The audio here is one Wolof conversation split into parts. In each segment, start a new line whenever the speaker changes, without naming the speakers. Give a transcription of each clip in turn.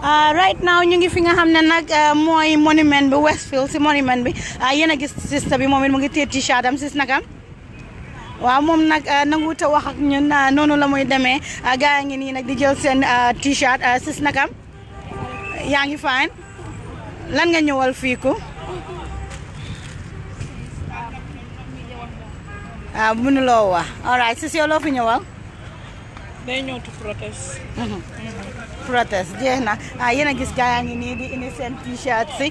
Right now ñu ngi fi nga xam ne nag mooy monument bi Westfield si monument bi yéen a gis sista bi moom it mu ngi téye t-shirt am sis nakam waaw moom nag nanguut a wax ak ñun noonu la muy demee gaa ngi nii nag di jël seen t-shirt sis nakam yaa ngi fine lan nga ñëwal fii ko mënuloo wax all right sis yow loo fi ñëwal
day ñëw to protest.
Protest jeex na yéen a gis gaa yaa ngi nii di indi seen t-shirt si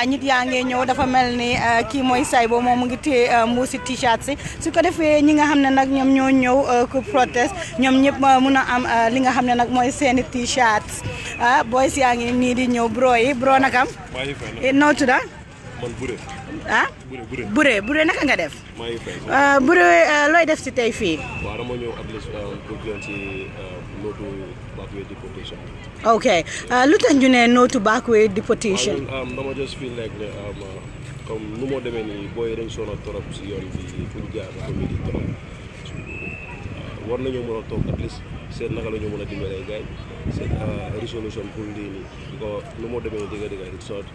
nit yaa ngi ñëw dafa mel ni kii mooy Saybo moom mu ngi téye mbuusi t-shirt si su ko defee ñi nga xam ne nag ñoom ñoo ñëw ku protest ñoom ñëpp mun a am li nga xam ne nag mooy seeni t-shirt boys yaa ngi nii di ñëw bro yi bro nakam noo tudda
man Bure.
Bure naka nga def
maa ngi fay.
Bure looy def si tey fii
waaw dama ñëw at least pour jël ci nootu backway deportation.
ok lu tax ñu ne no to backway deportation.
dama just feel like ne comme nu moo demee nii booy dañ sonal trop si yoon bi fu ñu jaar dafa midi trop war nañoo mën a toog at least seet naka la ñu mën a dimbalee gars yi seet resolution pour lii nii ko nu moo demee nii dëgg it's not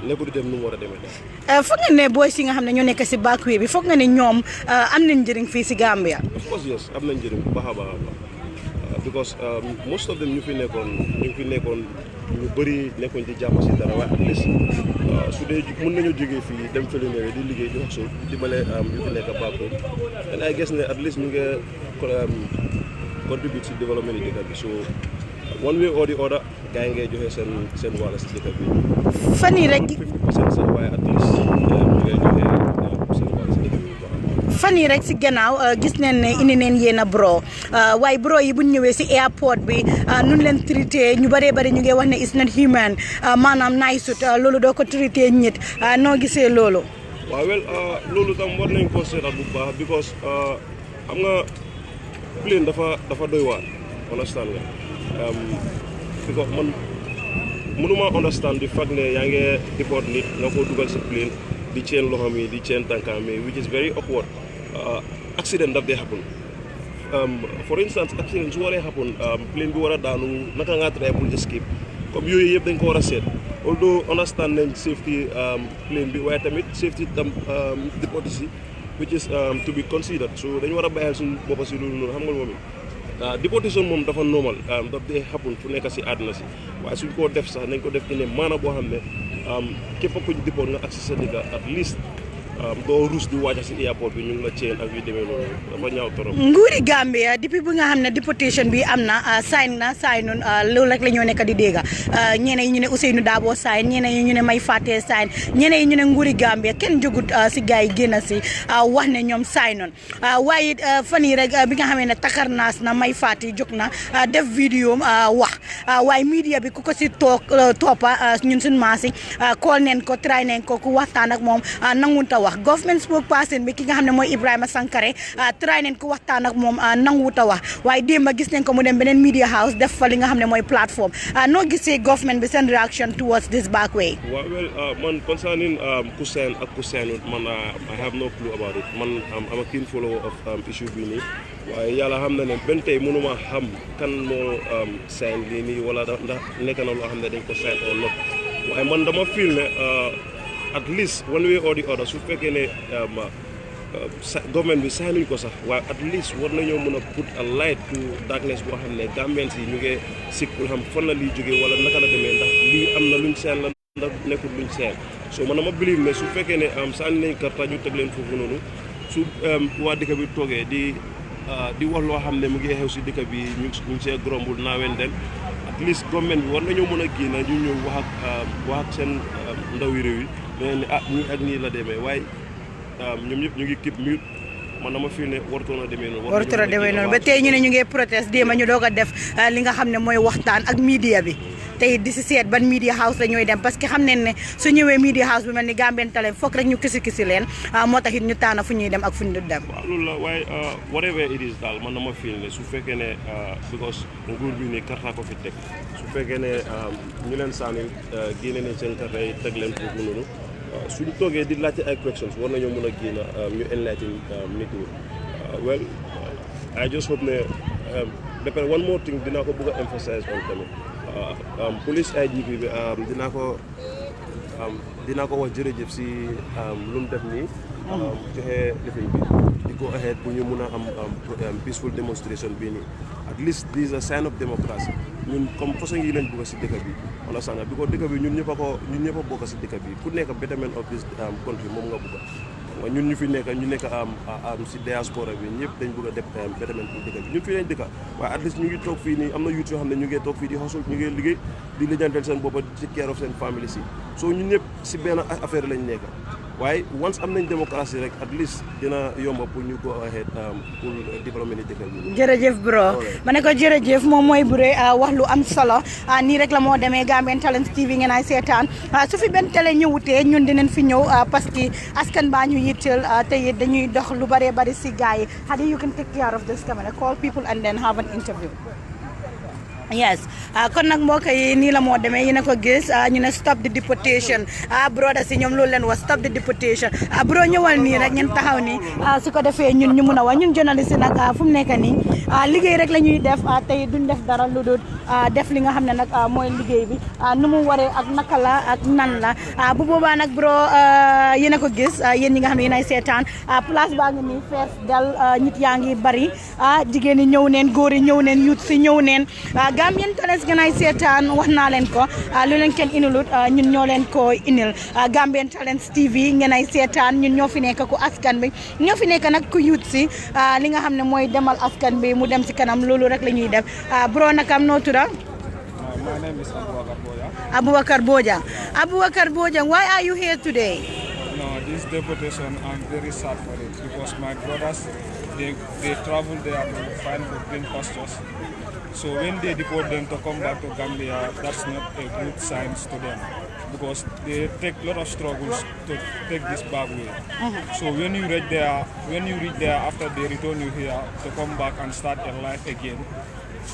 lépp di dem nu mu war a demee daal.
foog nga ne boy si nga xam ne ñoo nekk si backway bi foog nga ne ñoom am nañ njëriñ fii si Gambia.
of course yes am nañ njëriñ bu baax a baax because most of them ñu fi nekkoon ñu bëri nekkoon di jàmm si dara waaye at least su dee mën nañu jógee fii dem fële ne di liggéey di wax so dimbale ñu fi nekk backway and I guess ne at least ñu ngi contribute si développement yi dëkk bi so one way or the other gars yi ngay joxe seen wàll si dëkk bi.
fan yii rek
50% sax waaye at least ñu ngay joxe seen wàll si dëkk bi bu baax.
fan yii rek si gannaaw gis nañ ne indi neen yéen a bro waaye bro yi bu ñu ñëwee si airport bi nun leen traité ñu bëree bëri ñu ngi wax ne it's not human maanaam naay sut loolu doo ko traité nit noo gisee loolu.
waaw wel loolu tam war nañ ko seetaat bu baax because xam nga plane dafa doy waar understand nga. because man mënuma understand the fact ne yaa ngi deport nit nga ko dugal sa plane di chain loxoom yi di chain tànkaam yi which is very awkward accident daf dee happen for instance accident su waree happen plane bi war a daanu naka nga try pour escape comme yooyu yëpp dañ ko war a seet although understand nañ safety plane bi waaye tamit safety tam deportees yi which is to be considered so dañu war a bàyyil suñu boppa si loolu noonu xam nga moom deportation moom dafa normal daf dee happen fu nekk si àdduna si waaye suñ ko def sax nañ ko def ne maana boo xam ne képp kuñ deport nga accès sa dëkk at least doo ruus di wàcc si airport bi ñu ngi la chain ak yu demee noonu dafa ñaaw trop.
nguuri Gambia depuis bi nga xam ne deportation bi am na sign loolu rek la ñoo nekk di dégg ñeneen yi ñu ne Ousseynou Dabo sign ñeneen yi ñu ne May Faté sign ñeneen yi ñu ne nguuri Gambia kenn jógut si gars yi génn si wax ne ñoom sign waaye fan yi rek bi nga xamee ne takarnaas na May Faté jóg na def vidéo wax waaye media bi ku ko si toppa ñun suñu maasi call neen ko try neen ko ku waxtaan ak moom nangunta wax government spokesperson bi ki nga xam ne mooy Ibrahima Sankare try neen ko waxtaan ak moom nanguwut a wax waaye démb gis nañ ko mu dem beneen media house def fa li nga xam ne mooy plateforme noo gisee government bi seen reaction towards this backway.
Well, man concerning ku sign ak ku signut man I have no clue about it man I'm a keen follower of issue bi nii waaye yàlla xam na ne benn tey mënuma xam kan moo sign lii nii wala ndax nekk na loo xam ne dañ ko sign or not waaye man dama feel ne at least one way or the other su fekkee ne government bi signuñ ko sax waaye at least war nañoo mën a put a light to darkness boo xam ne Gambians yi ñu ngi sikk pour xam fan la lii jógee wala naka la demee ndax lii am na luñ seen la ndax nekkul luñ seen so man dama believe ne su fekkee ne sànni nañ karta ñu teg leen foofu noonu su waa dëkk bi toogee di wax loo xam ne mu ngi xew si dëkk bi ñu ngi see grombul naawen den at least government bi war nañoo mën a génn ñu ñëw wax ak seen ndawi réew yi mais ne ñii ak nii la demee waaye ñoom ñëpp ñu ngi keep mute man dama fi ne warutoon a demee noonu.
warutoon a demee noonu ba tey ñu ne ñu ngi protest démb ñu doog a def li nga xam ne mooy waxtaan ak media bi tey di si seet ban media house la ñooy dem parce que xam nañ ne su ñëwee media house bi mel ni Gambian Talents foog rek ñu kisi leen moo tax it ñu tànn fu ñuy dem ak fu ñu dem.
waaw loolu la waaye whatever it is daal man dama fi ne su fekkee ne because nguur bi nii karta ko fi teg su fekkee ne ñu leen sànni génne nañ seen karta yi teg leen foofu noonu. suñu toogee di laajte ay questions war nañoo mën a génn ñu enlighten nit ñi well I just hope ne ba pare one more thing dinaa ko bëgg a emphasize on tamit police IGP bi dinaa ko wax jërëjëf si lu mu def nii joxe lifin bi di go ahead pour ñu mun a am peaceful demonstration bii nii at least this is a sign of democracy ñun comme façon yi lañ bëgg si dëkk bi wala sànga bi ko dëkk bi ñun ñëpp a bokk si dëkk bi ku nekk betterment of this country moom nga bëgg ñun ñu fi nekk si diaspora bi ñëpp dañ bëgg a def betterment pour dëkk bi ñun fii lañ dëkk waaye at least ñu ngi toog fii nii am na youth yoo xam ne ñu ngi toog fii di hustle ñu ngi liggéey di lijjantel seen boppa ci care of seen family si so ñun ñëpp si benn affaire lañ nekk waaye once am nañ démocratie rek at least dina yomba pour ñu go ahead pour développer dëkk bi.
jërëjëf bro ma ne ko jërëjëf moom mooy Bure wax lu am solo nii rek la moo demee Gambian Talents TV ngeen ay seetaan su fi benn télé ñëwutee ñun dinañ fi ñëw parce que askan baa ñu yitteel te it dañuy dox lu bëree bëri si gars yi Hadi you can take care of this camera call people and then have an interview. Yes kon nag mbokk yi nii la moo demee yéen a ko gis ñu ne stop the deportation broda si ñoom loolu leen wax stop the deportation bro ñëwal nii rek ngeen taxaw nii su ko defee ñun ñu mun a wax ñun journaliste yi nag fu mu nekk nii liggéey rek la ñuy def tey duñ def dara lu dul def li nga xam ne nag mooy liggéey bi nu mu waree ak naka la ak nan la bu boobaa nag bro yéen a ko gis yéen ñi nga xam ne yéen ay seetaan place baa ngi nii fees del nit yaa ngi bari jigéen yi ñëw neen góor yi ñëw neen youth si ñëw neen Gambian Talents ngeen ay seetaan wax naa leen ko lu leen kenn inilut ñun ñoo leen ko inil Gambian Talents TV ngeen ay seetaan ñun ñoo fi nekk ku askan bi ñoo fi nekk nag ku youth si li nga xam ne mooy demal askan bi mu dem si kanam loolu rek la ñuy def bro nakam noo tudd
My name is
Abubakar Bojang. Abubakar Bojang, why are you here today?
No, this deportation, I'm very sad for it because my brothers, they travel there to find the green pastures. So when they deport them to come back to Gambia, that's not a good sign to them because they take a lot of struggles to take this back way. So when you reach there after they return you here to come back and start a life again,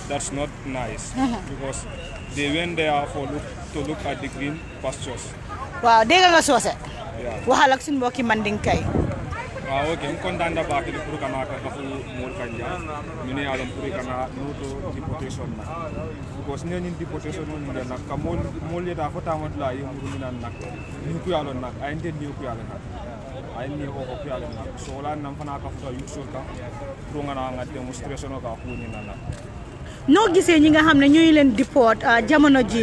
that's not nice because they went there to look at the green pastures.
Wow, dégg nga soose.
Yeah.
Waxal ak suñu mbokki Mandinkay.
Okay, kontaan na bakit puro kana ka kafu mol kanja. Mini alam puro kana nuto deportation na. Because niya yung deportation mo nila nak kamol yata ko tamad la yung ruminan nak. Ni ku yalon nak. Ay hindi ni ku yalon nak. Ay ni ko ku yalon nak. So wala nang fanaka ko yusul ka. Puro nga nga demonstration ka kunin na nak.
noo gisee ñi nga xam ne ñooy leen deport jamono ji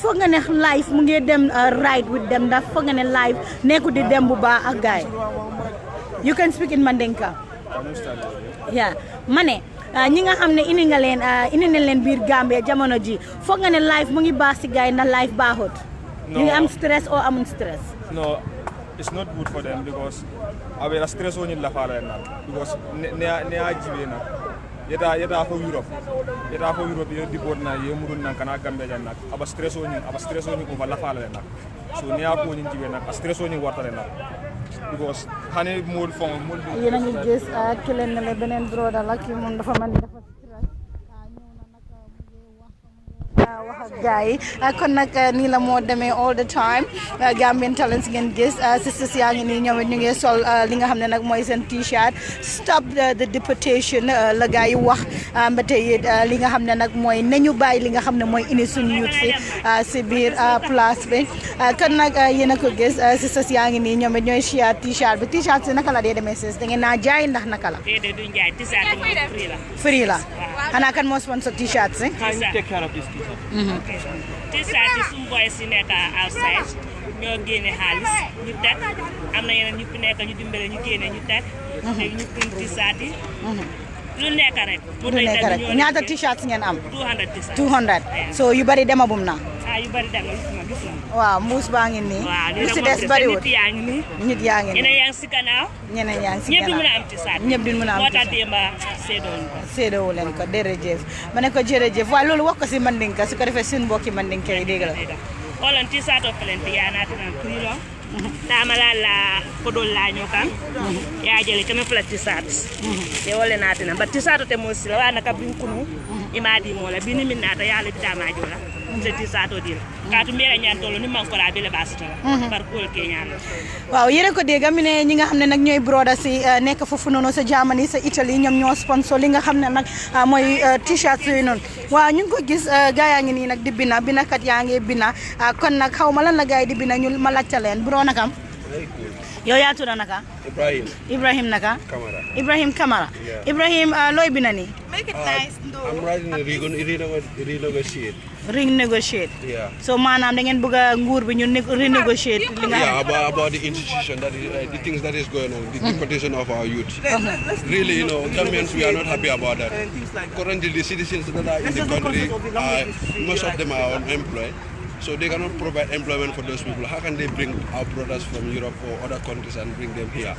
foog nga ne life mu ngi dem right with them ndax foog nga ne life nekku di dem bu baax ak gaay you can speak in Mandinka yeah ma ne ñi nga xam ne indi nañ leen biir Gambia jamono ji foog nga ne life mu ngi baax si gaay ndax life baaxut ñu ngi am stress o amun stress
no it's not good for them because awera stress o ñu la faale na because ne a jibe na yeta ko Europ ye deport na ye murun nan kana Gambia jan nak aba stress o ni ko la faale nak so ne a ko ñu jibe nak stress o ni wartale nak because hani mol fon mol
yéen a ngi gis kilen na le beneen broda la ki moom dafa man dafa stress ñëw na nag mu ngi wax ak gars yi kon nag nii la moo demee all the time Gambian Talents ngeen gis sisters yaa ngi nii ñoom it ñu ngi sol li nga xam ne nag mooy seen t-shirt stop the deportation la gars yi wax ba tey li nga xam ne nag mooy nañu bàyyi li nga xam ne mooy indi suñu youth si biir place bi kon nag yéen a ko gis sisters yaa ngi nii ñoom it ñooy share t-shirt bi t-shirt si naka la dee demee sis da ngeen naa jaay ndax naka la
déedéet duñ jaay t-shirt moom free la
free la xanaa kan moo sponsor t-shirt si
can you take care of this t-shirt
t-shirt yi suñu boy si nekk outside ñoo génne xaalis ñu teg am na yeneen ñu fi nekk ñu dimbale ñu génne ñu teg léegi ñu print t-shirt yi lu nekk rek
ñaata t-shirt ngeen am
200 t-shirt
200 so yu bari demagum na
yu bari dem na gis na
waaw mbuus baa ngi nii lu si des bariwul nit yaa ngi nii ñeneen yaa ngi si gannaaw ñëpp di mën a am t-shirt ñëpp di mën a am moo tax démba séedoo leen ko jërëjëf ma ne ko jërëjëf waaye loolu wax ko si Mandinka su ko defee suñu mbokki Mandinka yi dégg la
olan t-shirt o plenty ya naatinan prilo tamala la kodol la nyokan ya jeli kame flat t-shirt e wole naatinan but t-shirt te mo sila wana ka bin kunu imadi mola bini minata yalla bitama jola seti sato dil katu mera nyantolo ni man ko la bele basitola par ko Kenya
waaw yéen ko dégg mi ne ñi nga xam ne nag ñooy broda si nekk foofu noonu sa Germany sa Italie ñoom ñoo sponsor li nga xam ne nag mooy t-shirt yooyu noonu waaw ñu ngi ko gis gaa yaa ngi nii nag di bina kat yaa ngi bina kon nag xaw ma lan la gaa yi di bina ñu ma laajte leen bro nakam yow yaa tudd naka Ibrahim naka Ibrahim Kamara Ibrahim looy bina nii
Make it nice.
I'm writing a renegotiate.
Renegotiate.
Yeah.
So maanaam da ngeen bëgg a nguur bi ñu renegotiate li nga
Yeah, about the institution that is, the things that is going on, the deportation of our youth. Really, you know, Gambians, we are not happy about that. Currently, the citizens that are in the country, most of them are unemployed. So they cannot provide employment for those people. How can they bring our brothers from Europe or other countries and bring them here?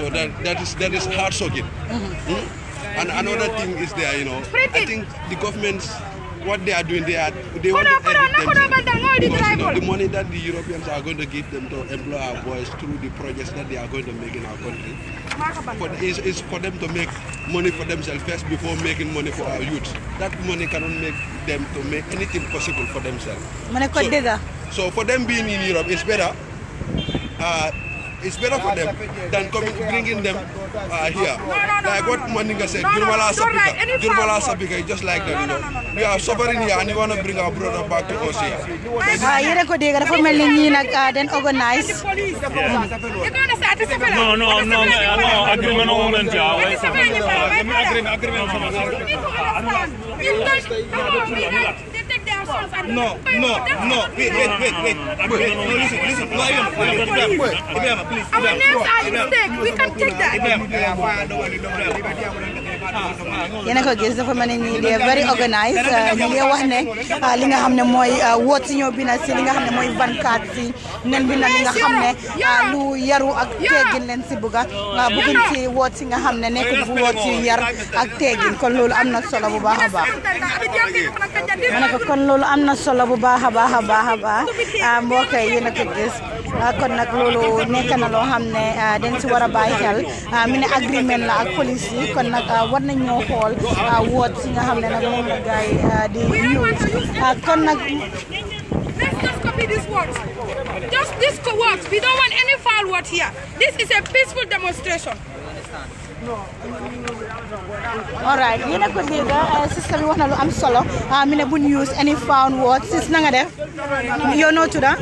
So that is heart-soaking. And another thing is there, you know, I think the governments, what they are doing, they want to evict themselves. Because, you know, the money that the Europeans are going to give them to employ our boys through the projects that they are going to make in our country, is for them to make money for themselves first before making money for our youth. That money cannot make them to make anything possible for themselves. So for them being in Europe, it's better. It's better for them than bringing them here. Like what Maninga said, Jurmala Sabika, just like that, you know. We are suffering here and we want to bring our brother back to us here.
Yéen ko dégg dafa mel ni ñii nag den organize.
No, agreement no moment No, wait. Listen.
Our names are at stake. We can take that.
Yéen ko gis dafa mel ni ñii they are very organized ñu ngi wax ne li nga xam ne mooy woot si ñoo bina si li nga xam ne mooy 24 si nen bi na li nga xam ne lu yaru ak teggin leen si bëgga bëgguñ si woot si nga xam ne nekkul bu woot si yar ak teggin kon loolu am na solo bu baax a baax ma ne ko kon loolu am na solo bu baax a baax mbokk yi yéen a ko gis kon nag loolu nekk na loo xam ne dañ si war a bàyyi xel mi ne agreement la ak police yi kon nag war nañ ñoo xool woot si nga xam ne nag moom la gaay di use kon nag
Let's just copy these words. Just these words. We don't want any foul word here. This is a peaceful demonstration.
all right yéen a ko dégg sister bi wax na lu am solo mi ne buñ use any foul words sis na nga def yow noo tudda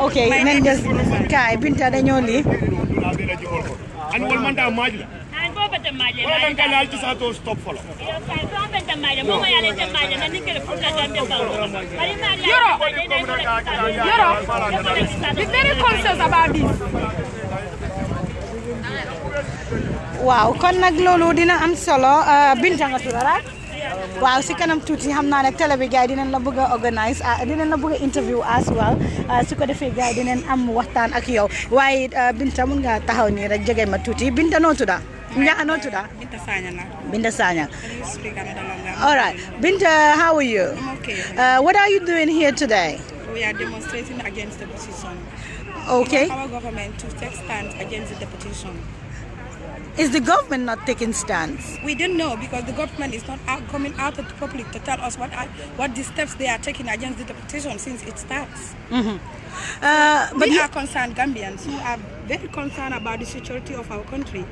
ok nañ des kaay Binta dañoo lii
Be very conscious about this.
waaw kon nag loolu dina am solo Binta nga tudd right waaw si kanam tuuti xam naa ne télé bi gars yi dinañ la bëgg a organise dinañ la bëgg a interview as well su ko defee gars yi dinañ am waxtaan ak yow waaye Binta mun nga taxaw nii rek jege ma tuuti Binta noo tudda noo tudda Binta Sanya all right Binta how are you
Okay.
what are you doing here today
We are demonstrating against the deportation.
okay
Our government to take stand against the deportation.
is the government not taking stance
We don't know because the government is not coming out to the public to tell us what the steps they are taking against the deportation since it starts.
but
We are concerned Gambians who are very concerned about the security of our country.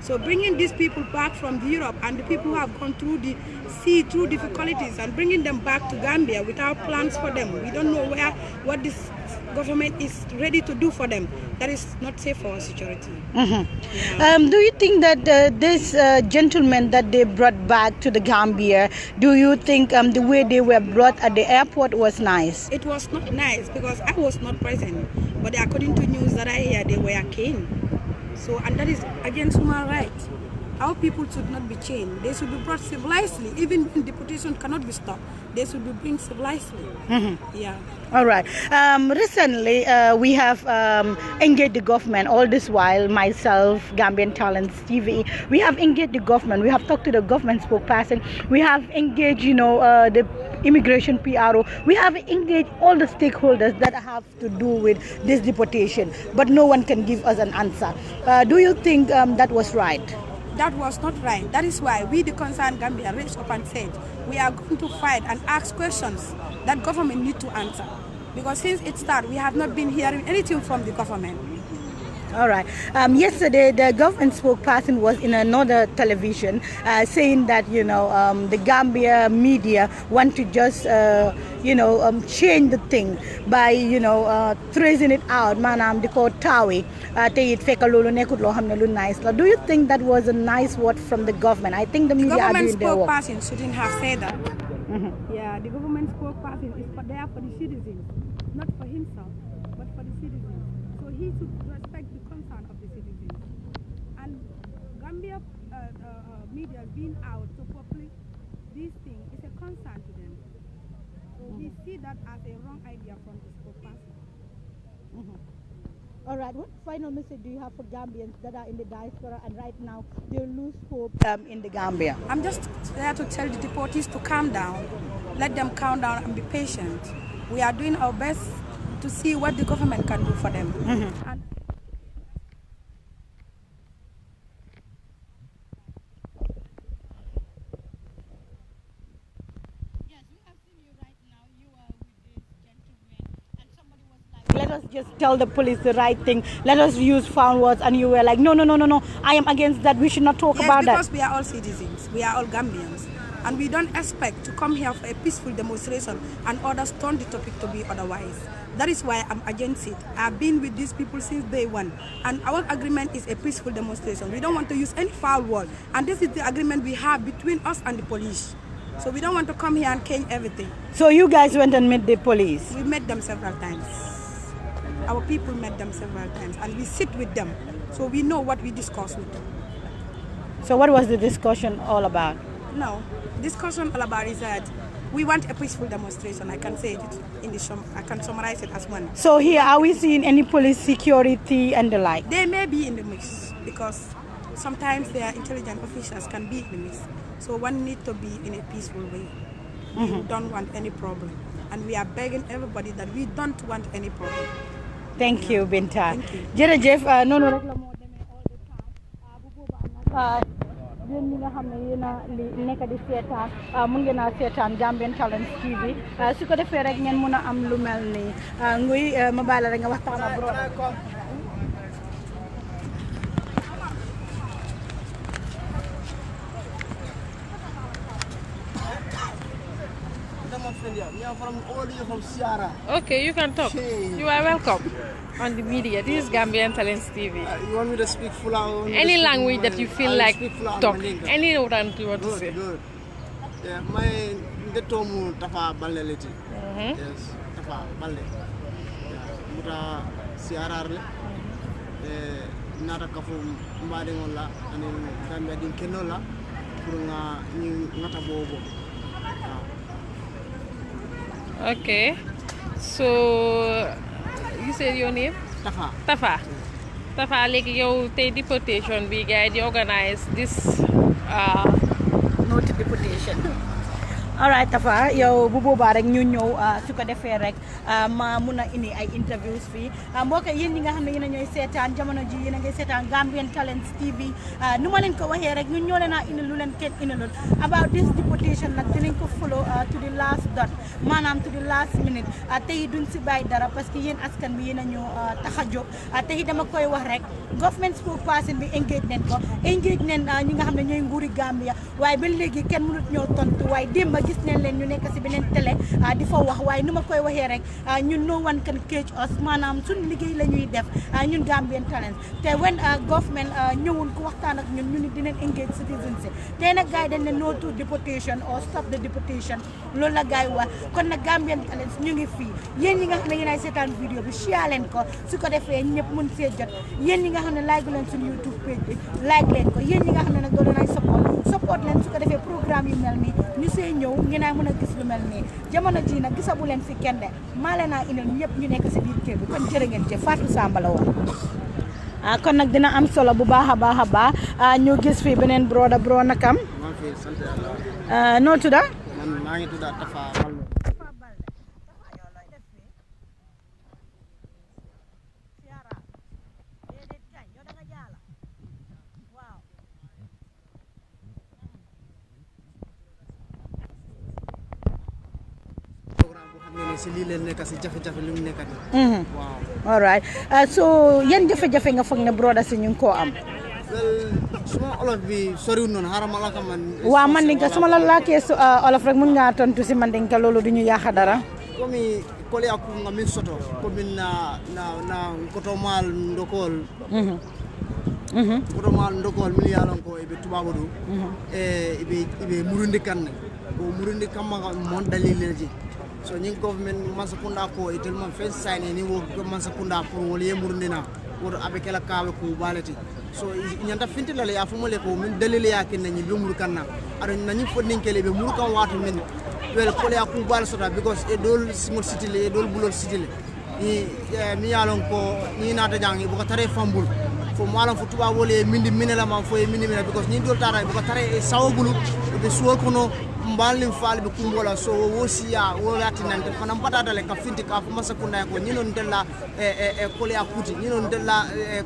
So bringing these people back from Europe and the people who have gone through the sea through difficulties and bringing them back to Gambia without plans for them. We don't know what this government is ready to do for them. That is not safe for our security.
Do you think that this gentlemen that they brought back to the Gambia, do you think the way they were brought at the airport was nice?
It was not nice because I was not present. But according to news that I hear, they were caned. So, and that is against human rights. Our people should not be chained. They should be brought civilizedly. Even when deportation cannot be stopped, they should be brought civilizedly. Yeah.
All right. Recently, we have engaged the government all this while, myself, Gambian Talents TV. We have engaged the government. We have talked to the government spokesperson. We have engaged, the immigration PRO. We have engaged all the stakeholders that have to do with this deportation. But no one can give us an answer. Do you think that was right?
that was not right. That is why we, the concerned Gambia, raised up and said we are going to fight and ask questions that government need to answer. Because since it started, we have not been hearing anything from the government.
All right. Yesterday, the government spokesperson was in another television saying that, the Gambia media want to just, change the thing by, tracing it out. Manam di ko tawi te it feka lolu nekut lo xamne lu nice la. Do you think that was a nice word from the government? I think the media are doing their work.
The government spokesperson shouldn't have said that. Yeah, the government spokesperson is there for the citizens, not for himself, but for the citizens. So he should respect the concern of the citizens. And Gambia media being out to publish these things is a concern to them. So we see that as a wrong idea from the spokesperson.
All right, what final message do you have for Gambians that are in the diaspora and right now they lose hope in the Gambia?
I'm just there to tell the deportees to calm down. Let them calm down and be patient. We are doing our best to see what the government can do for them. And
let us just tell the police the right thing. Let us use foul words, and you were like, no, I am against that. We should not talk about that.
Because we are all citizens. We are all Gambians. And we don't expect to come here for a peaceful demonstration and others turn the topic to be otherwise. That is why I'm against it. I've been with these people since day one. And our agreement is a peaceful demonstration. We don't want to use any foul word. And this is the agreement we have between us and the police. So we don't want to come here and change everything.
So you guys went and met the police?
We met them several times. Our people met them several times. And we sit with them. So we know what we discuss with them.
So what was the discussion all about?
No. Discussion all about is that we want a peaceful demonstration. I can say it in the I can summarize it as one.
So here, are we seeing any police security and the like?
They may be in the mix because sometimes their intelligent officials can be in the mix. So one needs to be in a peaceful way. We don't want any problem. And we are begging everybody that we don't want any problem.
Thank you, Binta.
Thank you.
Jërëjëf noonu rek la moo demee all the time bu boobaa nag yéen ñi nga xam ne yéen a li nekk di seetaan mun ngeen a seetaan Gambian Talents TV su ko defee rek ngeen mun a am lu mel nii nguy ma bàyyi la rek nga waxtaan ak bro.
Okay, you can talk. You are welcome on the media. This is Gambian Talents TV.
You want me to speak Fula?
Any language that you feel like talk. Any one you want to say.
Good. Yeah, my the tomu tafa baleleti. Yes, tafa balle. Muta siararle. Nata kafu mbade ngola ani Gambia din kenola pour nga ngata bobo.
Okay, so you said your name? Tafa. Tafa, like you take deportation, we guide you organize this
no to deportation. Alright Tafa, yow bu boobaa rek ñu ñëw su ko defee rek ma mun a indi ay interviews fii mbokk yéen ñi nga xam ne yéen a ñooy seetaan jamono ji yéen a ngay seetaan Gambian Talents TV nu ma leen ko waxee rek ñun ñoo leen a indi lu leen kenn indilul about this deportation nag dinañ ko follow to the last dot maanaam to the last minute tey duñ si bàyyi dara parce que yéen askan bi yéen a ñu tax a jóg tey dama koy wax rek government spokesperson bi engage nen ñi nga xam ne ñooy nguuri Gambia waaye ba léegi kenn mënut ñoo tontu waaye démb gis nañ leen ñu nekk si beneen télé di fa wax waaye nu ma koy waxee rek ñun no one can catch us maanaam suñu liggéey la ñuy def ñun Gambian Talents te when government ñëwul ku waxtaan ak ñun ñu ni dinañ engage citizens si te nag gars yi dañ ne no to deportation or stop the deportation loolu la gars yi wax kon nag Gambian Talents ñu ngi fii yéen ñi nga xam ne yéen ay seetaan vidéo bi share leen ko su ko defee ñëpp mun see jot yéen ñi nga xam ne like leen suñu YouTube page bi like leen ko yéen ñi nga xam ne nag doo leen ay support leen su ko defee programme yu mel nii ñu see ñëw ngeen a mën a gis lu mel nii jamono ji nag gisabu leen fi kenn de maa leen a indil ñëpp ñu nekk si biir kër bi kon jërë ngeen jëf Fatou Samba la woon kon nag dina am solo bu baax a baax ñu gis fi beneen bro nakam noo tudda
maa ngi tudda Tafa ne si lii leen nekk si jafe-jafe li mu nekk nii. waaw.
all right so yan jafe-jafe nga foog ne brothers yi ñu ngi koo am.
well suma olof bi soriwul noonu xaaral ma la ko man.
waaw mandinka su ma la laakee olof rek mun ngaa tontu si mandinka loolu du ñu yàq dara.
komi kole aku nga min soto komi na koto mal ndokol. koto mal ndokol mi yalon ko ibe tubabu do. ibe murundi kanne ko murundi kamma mon dalilji. so ñing government Mansakunda ko tellement fait signé ni wo Mansakunda pour wol ye murundina woto abe kala kawe ko balati so ñanta fintila ya fu mole ko min dalil ya kin ni be mur kanna ado nañi fodin kele be mur kan watu min wel ko ya ku bal sota because e dol small city le e dol bulol city le ni mi yalon ko ni nata jangi bu ko tare fambul fo malam fu tuba wole mindi minela man fo e mindi minela because ni dol tara bu ko tare e sawbulu be suwol kono mbalin faal be kumbola so wosiya wala tinante fana batata le ka finti ka Mansakunda ko ñinon della kole akuti ñinon della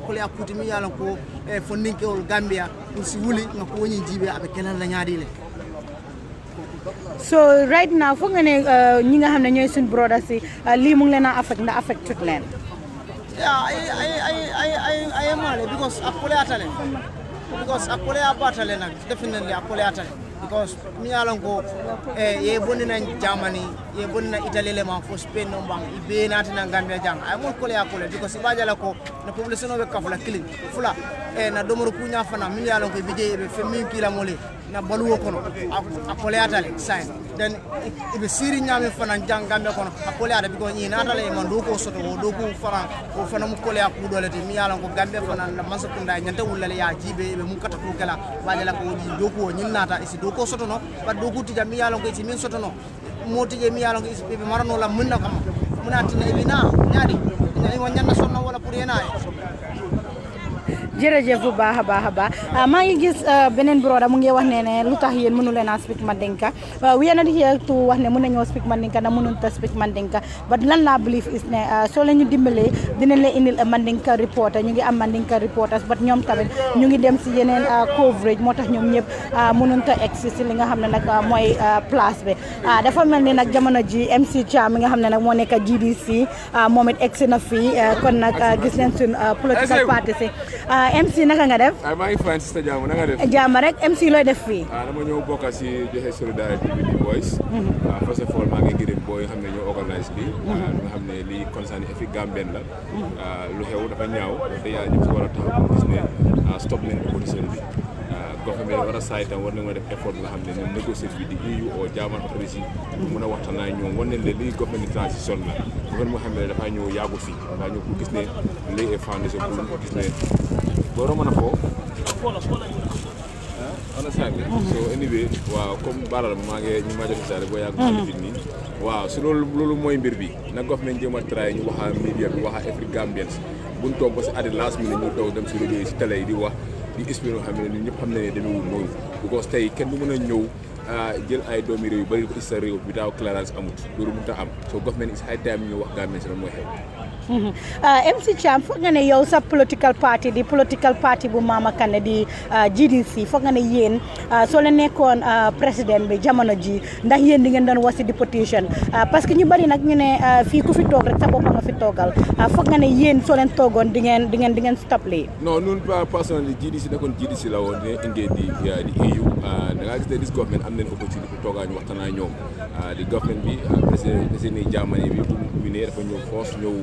kole akuti mi yalon ko fondinke ol Gambia pour si wuli ngako woni jibe abe kelal la ñaadi le
so right now foog nga ne ñi nga xam ne ñooy suñ brothers yi lii mu ngi leen a affect ndax affect tut leen
I am male because akole atale nak definitely akole atale because mi yalon ko ye bonina Germany ye bonina Italy le man fo Spain no bang ibe natina Gambia jang ay mo kole akole because ibajala ko na population be kafula killing fula na domoro kunya fana mi yalon ko bije be femi kila mole na baluwo kono akole atale sign then ibe siri nyame fana jang Gambia kono akole atale because ni natale man do ko soto do ko fara ko fana mu kole aku dole te mi yalon ko Gambia fana na Mansakunda nyanta wulale ya jibe be mu kata ko kala bajala ko ni do ko nyin nata isi do ko soto no ba do ko tija mi yalon ko isi min soto no moti je mi yalon ko isi be marano la munna kam munatina ibina nyaadi ni wanyana sonna wala pour yena
jërëjëf bu baax a baax maa ngi gis beneen broda mu ngi wax ne lu tax yéen mënu leen a speak Mandinka we are not here to wax ne mën nañoo speak Mandinka na mënut a speak Mandinka but lan laa believe is ne soo leen ñu dimbalee dinañ leen indil Mandinka reporter ñu ngi am Mandinka reporters but ñoom tamit ñu ngi dem si yeneen coverage moo tax ñoom ñëpp mënut a egg si li nga xam ne nag mooy place bi dafa mel ni nag jamono ji MC Cham mi nga xam ne nag moo nekk GDC moom it egg si na fii kon nag gis leen suñ political party si MC naka nga def
maa ngi fine sister Jaama nanga def
Jaama rek MC looy def fii
dama ñëw bokk si joxe solidarité bi di boys first of all maa ngi gërëm booy xam ne ñoo organise bi nga xam ne lii concerne fi Gambian la lu xew dafa ñaaw te yàlla ñëpp si war a taxaw gis ne stop leen deportation bi government war a saay tam war na ma def effort nga xam ne ñoom négocier bi di EU oo jaaman autorité yi mën a waxtaan ak ñoom wan ne lii government di transition la government moo xam ne dafa ñëw yàggu fi dafa ñëw pour gis ne léegi foundation pour gis ne boro mën a foo understand so anyway waaw comme baral maa ngi ñu ma jox saare boo yàgg maa ngi nii waaw su loolu mooy mbir bi na government jéem a try ñu waxa media bi waxa every Gambians buñ toog ba si at the last minute ñu toog dem si rajo yi si télé yi di wax di expliquer yoo xam ne ñun ñëpp xam ne demewul noonu because tey kenn du mën a ñëw jël ay doomi réew yu bëri ko sa réew bi daaw clearance amut loolu mënut a am so government is high time ñu wax Gambians lan mooy xew
MC Cham foog nga ne yow sa political party di political party bu Mama Kandeh di GDC foog nga ne yéen soo leen nekkoon président bi jamono ji ndax yéen di ngeen doon wax si deportation parce que ñu bari nag ñu ne fii ku fi toog rek sa bopp nga fi toogal foog nga ne yéen soo leen toogoon di ngeen stop lii
non ñun personnellement GDC nekkoon GDC la woon dina indee di EU da ngaa gis ne this government am nañ opportunité pour toogaa ñu waxtaan ak ñoom di government bi président Germany bi bu ne dafa ñëw force ñëw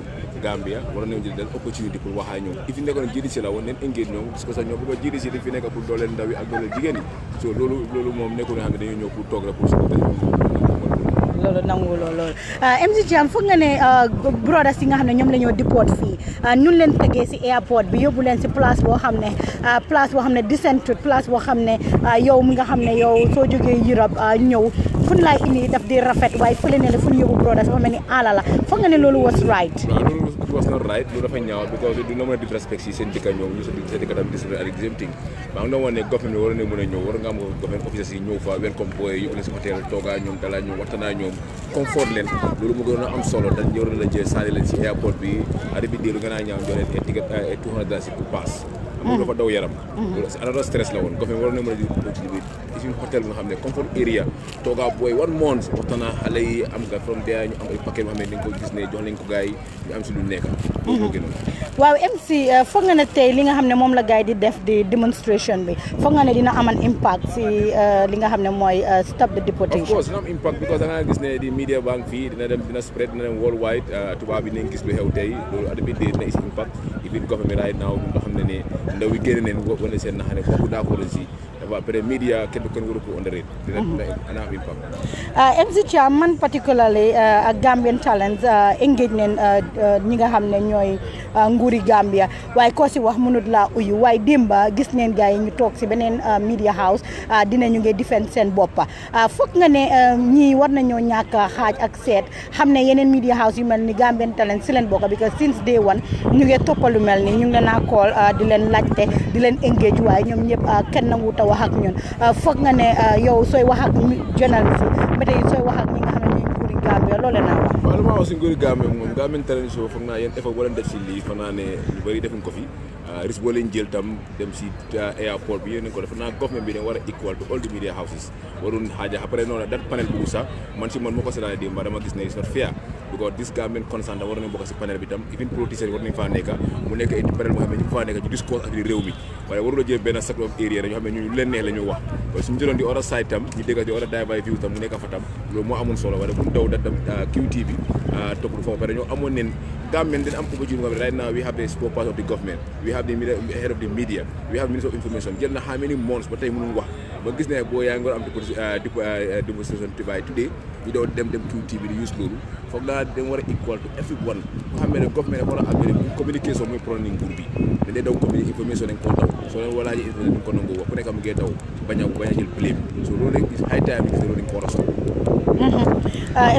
Gambia war nañu jël del opportunité pour wax ak ñoom if nekkoon GDC la woon nañ engage ñoom parce que sax ñoom bu ko GDC dañ fi nekk pour dooleel ndaw yi ak dooleel jigéen yi so loolu moom nekkul nga xam ne dañoo ñëw pour toog rek pour loolu
nangu loolu MC Cham foog nga ne brothers yi nga xam ne ñoom la ñoo deport fii ñun leen tegee si airport bi yóbbu leen si place boo xam ne decent place boo xam ne yow mi nga xam ne yow soo jógee Europ ñëw fun laay indi daf di rafet waaye fële ne la fu ñu yóbbu brothers dafa mel ni ala la foog nga ne loolu was right
it was not right loolu dafa ñaaw because du na mën a disrespect si seen dëkk ñoom ñu sa dëkk tam disrespect ak the same thing maa ngi doon wax ne government war na mën a ñëw war nga am government officers yi ñëw fa welcome boy yóbbu leen si hôtel toogaa ñoom dalaa ñoom waxtaanaa ñoom comfort leen loolu mu gënoon a am solo dañ ñëw la jël saali leen si airport bi ari bi déelu gën a ñaaw jox leen ticket $200 pour pass am loolu dafa daw yaram loolu another stress la woon government waroon na mën a di hotel nga xam ne comfort area toogaa booy 1 month waxtaan naa xale yi am nga from there ñu am ay paquet yoo xam ne dañ ko gis ne jox nañ ko gars yi ñu am si lu nekk loolu gënoon
waaw MC foog nga ne tey li nga xam ne moom la gars yi di def di demonstration bi foog nga ne dina amal impact si li nga xam ne mooy stop the deportation.
Of course dina am impact because da nga gis ne di media bank fii dina spread dina dem worldwide tubaab bi nañ gis lu xew tey loolu at bi dina is impact even government right now nga xam ne ndaw yi génn neen wane seen naxane bokku d'accord si dafa après media kenn waru ko underrate dina am impact.
MC Cham man particularly ak Gambian talents engage neen ñi nga xam ne ñooy nguuri Gambia waaye ko si wax mënut laa uyu waaye démba gis neen gars yi ñu toog si beneen media house dinañu ngi defend seen boppa foog nga ne ñii war nañoo ñàkk xaaj ak seet xam ne yeneen media house yu mel ni Gambian talent si leen bokka because since day one ñu ngi toppalu mel ni ñu ngi leen a call di leen laajte di leen engage waaye ñoom ñëpp kenn nanguut a wax ak ñun foog nga ne yow sooy wax ak journaliste ba tey sooy wax ak ñi nga xam ne ñooy nguuri Gambia loolu naa wax.
waaw lu ma wax si nguuri Gambia moom Gambian talent show foog naa yéen effort boo leen def si lii foog naa ne ñu bëri defuñ ko fi risque boo leen jël tam dem si airport bi yéen ko def naa government bi ne war a equal to all the media houses warun xaaja après noonu dat panel bu sax man si man moo ko seetaane démb dama gis ne it's not fair because this government constant war nañu bokk si panel bi tam even politiciens war nañu faa nekk mu nekk ay panel moo xam ne ñu faa nekk ñu discours ak réew mi waaye warula jël benn sector of area dañoo xam ne ñu leen neex la ñu wax waaye suñu jëloon di other side tam ñu dégg di other dive view tam mu nekk fa tam loolu moo amoon solo waaye bu daw dat tam QT bi topp du foofu pare dañoo amoon neen Gambian dañ am opportunity right now we have the spokesperson of the government we have the head of the media we have minister of information jël na how many months ba tey mënul wax ba gis ne boo yaa ngi am demonstration by today ñu doon dem QT bi di use loolu foog naa dem war a equal to everyone boo xam ne government war a am communication muy problème nguur bi dañ dee daw information dañ ko daw soo leen walaaji information dañ ko nangu wax ku nekk mu ngi daw bañ a jël blame so loolu rek high time bi loolu dañ ko war a sol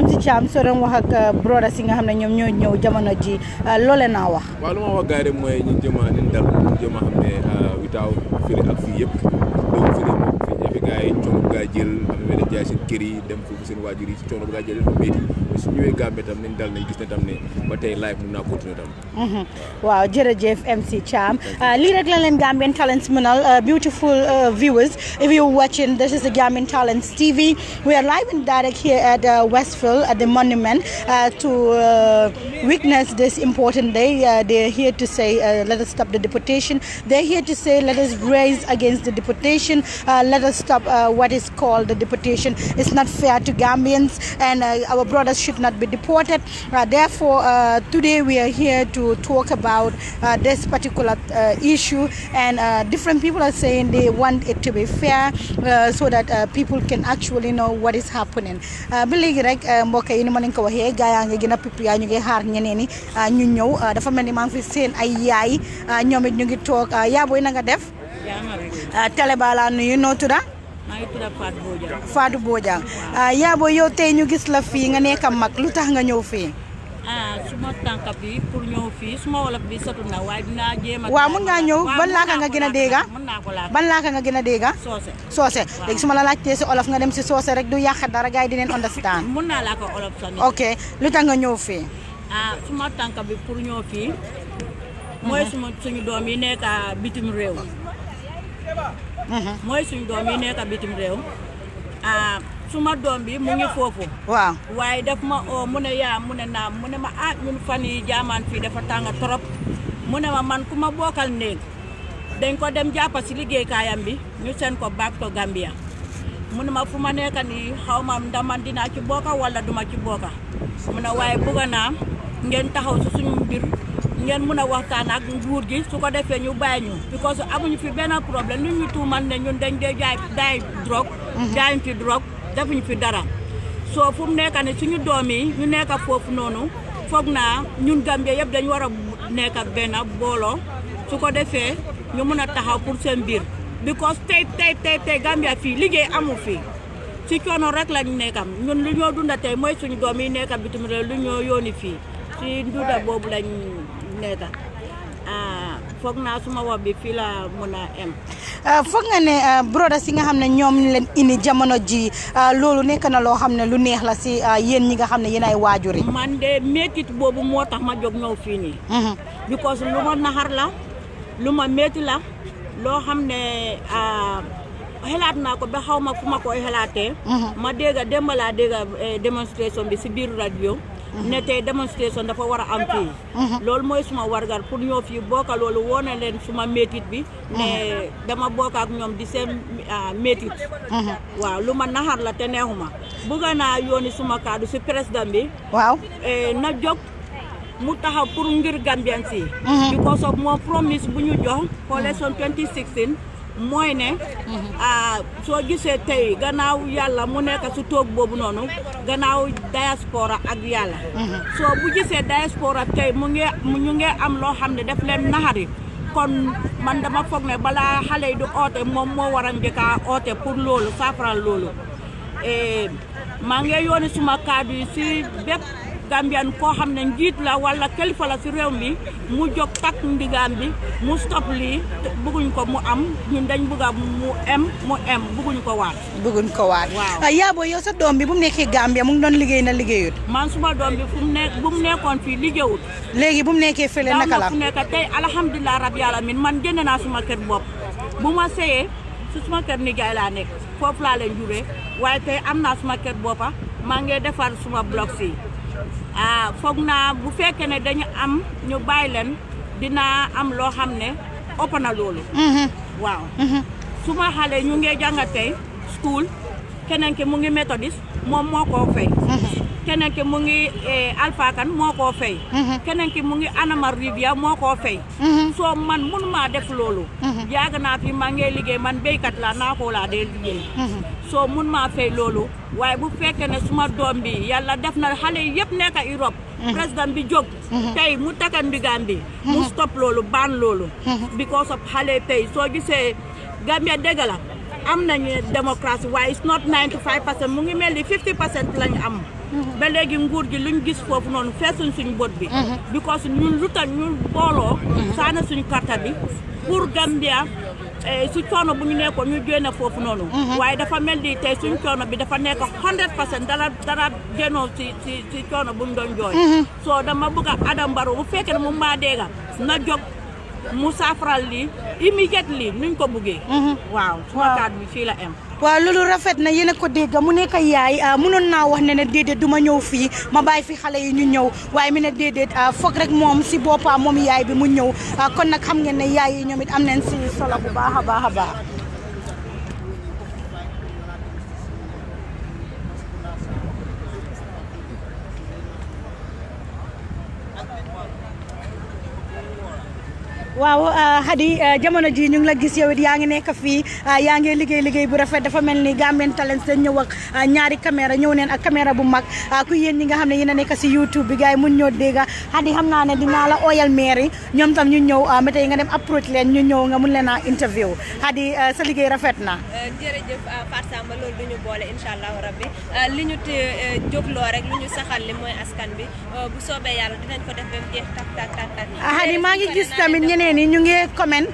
MC Cham soo doon wax ak brothers yi nga xam ne ñoom ñoo ñëw jamono ji loole naa wax
waaw lu ma wax gars yi rek mooy ñu jëma leen dal ñu jëma xam ne witaaw firi ak fii yëpp doomu firi moom fi ñefi gars yi coono bu gaa jël am na jaay seen kër yi dem foofu seen waajur yi ci coono bu gaa jël dafa métti mais su ñëwee Gambie tam nañ dal nañ gis ne tam ne ba tey live mun naa continuer tam
waaw jërëjëf MC Cham lii rek la leen Gambian Talents mënal beautiful viewers if you're watching this is the Gambian Talents TV we are live and direct here at Westfield at the monument to witness this important day they're here to say let us stop the deportation they're here to say let us raise against the deportation let us stop what is called the deportation it's not fair to Gambians and our brothers should not be deported therefore today we are here to talk about this particular issue and different people are saying they want it to be fair so that people can actually know what is happening ba léegi rek mbokk yi ni ma leen ko waxee gaa yaa ngi gën a pipi ñu ngi xaar ñeneen ñi ñu ñëw dafa mel ni maa ngi fi seen ay yaay ñoom it ñu ngi toog yaa booy na nga def télé ba laa nuyu noo tudda
maa ngi tudd
Fatou Bojang yaa booy yow tey ñu gis la fii nga nekk mag lu tax nga ñëw fii
suma tànka bi pour ñëw fii suma wolof bi satu na waaye dinaa jéem a
waaw mun ngaa ñëw ban laaka nga gën a dégga ban laaka nga gën a dégga soose léegi su ma la laajtee si olof nga dem si soose rek du yàq dara gars yi dinañ understand
mun naa laa ko olof sax
ok lu tax nga ñëw fii
suma tànka bi pour ñëw fii mooy suñu doom yi nekk bitim réew mooy suñu doom yi nekk bitim réew suma doom bi mu ngi foofu
waaw
waaye daf ma oo mu ne yaa mu ne naam mu ne ma ñun fan yi jaamaan fii dafa tàng trop mu ne ma man ku ma bokkal néeg dañ ko dem jàppa si liggéeykaayam bi ñu seen ko back to Gambia mu ne ma fu ma nekk nii xaw ma ndaman dinaa ci bokka wala duma ci bokka mu ne waaye bëgg naa ngeen taxaw si suñu mbir ngeen mun a waxtaan ak nguur gi su ko defee ñu bàyyi ñu because amuñu fi benn problème lu ñu tuumal ne ñun dañ dee jaay drogue jaayuñ fi drogue defuñu fi dara soo fu mu nekk ne suñu doom yi ñu nekk foofu noonu foog naa ñun Gambie yëpp dañu war a nekk benn booloo su ko defee ñu mun a taxaw pour seen biir because tey Gambia fii liggéey amul fii si coono rek lañ nekkam ñun lu ñoo dunda tey mooy suñu doom yi nekk bitim réew lu ñoo yóoni fii si ndunda boobu lañ nekka foog naa suma wax bi fii la mën a em
foog nga ne brothers yi nga xam ne ñoom leen indi jamono ji loolu nekk na loo xam ne lu neex la si yéen ñi nga xam ne yéen ay waajur yi
man de métit boobu moo tax ma jóg ñëw fii nii because lu ma naxar la lu ma métti la loo xam ne xalaat naa ko ba xaw ma fu ma koy xalaatee ma dégg démb laa dégg démonstration bi si biir rajo ne tey démonstration dafa war a am fii loolu mooy suma wargar pour ñoo fii bokka loolu woone leen suma métit bi ne dama bokk ak ñoom di seen métit waaw lu ma naxar la te neexuma bëgg naa yooni suma kaddu si président bi
waaw
na jóg mu taxaw pour ngir Gambian si because of moo promise bu ñu jox coalition 2016 mooy ne soo gisee tey gannaaw yàlla mu nekk su toog boobu noonu gannaaw diaspora ak yàlla soo bu gisee diaspora tey ñu ngi am loo xam ne daf leen naxari kon man dama foog ne balaa xale yi du oote moom moo war a njëkk a oote pour loolu saafaral loolu maa ngi yooni suma kaddu yi si bépp Gambian koo xam ne njiit la wala kilifa la si réew mi mu jóg takk ndigaam bi mu stop lii bëgguñ ko mu am ñun dañ bëgg a mu em bëgguñ ko waat.
bëgguñ ko waat waaw. Yaabo yow sa doom bi bu mu nekkee Gambia mu ngi doon liggéey na liggéeyut.
man suma doom bi bu mu nekkoon fii liggéeyut.
léegi bu mu nekkee fële naka la
fu nekk tey alhamdulilah rabbi alamin man jënd naa suma kër bopp bu ma seyee su suma kër nijaay laa nekk foofu laa leen juree waaye tey am naa suma kër boppa maa ngi defar suma bloc si. foog naa bu fekkee ne dañu am ñu bàyyi leen dina am loo xam ne ëpp na loolu. waaw. suma xale ñu ngi jàng tey school keneen ki mu ngi méthodiste moom moo koo fay. keneen ki mu ngi Alpha Kan moo koo fay. keneen ki mu ngi Anamar Rivia moo koo fay. soo man mënumaa def loolu. yàgg naa fi maa ngi liggéey man béykat laa naafoo laa dee liggéey. soo mun maa fay loolu waaye bu fekkee ne suma doom bi yàlla def na xale yi yëpp nekk Europ président bi jóg tey mu taka ndigaam bi mu stop loolu baan loolu because of xale tey soo gisee Gambia dégg la am nañu démocratie waaye it's not 95% mu ngi mel ni 50% lañu am ba léegi nguur gi luñ gis foofu noonu feesuñ suñ bot bi because ñun lu tax ñun booloo saana suñ karta bi pour Gambia su coono bu ñu nekkoon ñu génne foofu noonu waaye dafa mel ni tey suñ coono bi dafa nekk 100% dara génnoo ci coono bu mu doon jooy soo dama bëgg a Adam Barrow bu fekkee ne mu maa dégga na jóg mu saafaral lii immediately nuñ ko buggee waaw suma kaat bi fii la am
waaw loolu rafet na yéen a ko dégg mu nekk yaay mënoon naa wax ne déedéet du ma ñëw fii ma bàyyi fi xale yi ñu ñëw waaye mu ne déedéet foog rek moom si boppam moom yaay bi mu ñëw kon nag xam ngeen ne yaay yi ñoom it am nañ si solo bu baax a baax a baax. waaw Hadi jamono ji ñu ngi la gis yow it yaa ngi nekk fii yaa ngi liggéey bu rafet dafa mel ni Gambian Talents dañ ñëw ak ñaari caméra ñëw neen ak caméra bu mag ku yéen ñi nga xam ne yéen a nekk si YouTube bi gars yi mun ñoo dégg Hadi xam naa ne dinaa la oyal maire ñoom tam ñu ñëw ba tey nga dem approach leen ñu ñëw nga mun leen a interview Hadi sa liggéey rafet na.
jërëjëf Fatou Samba loolu du ñu boole incha allahu rabbi li ñu jógloo rek lu ñu saxal li mooy askan bi bu soobee yàlla dinañ ko def ba mu jeex tak.
Hadi maa ngi gis tamit ñeneen ñu ngi comment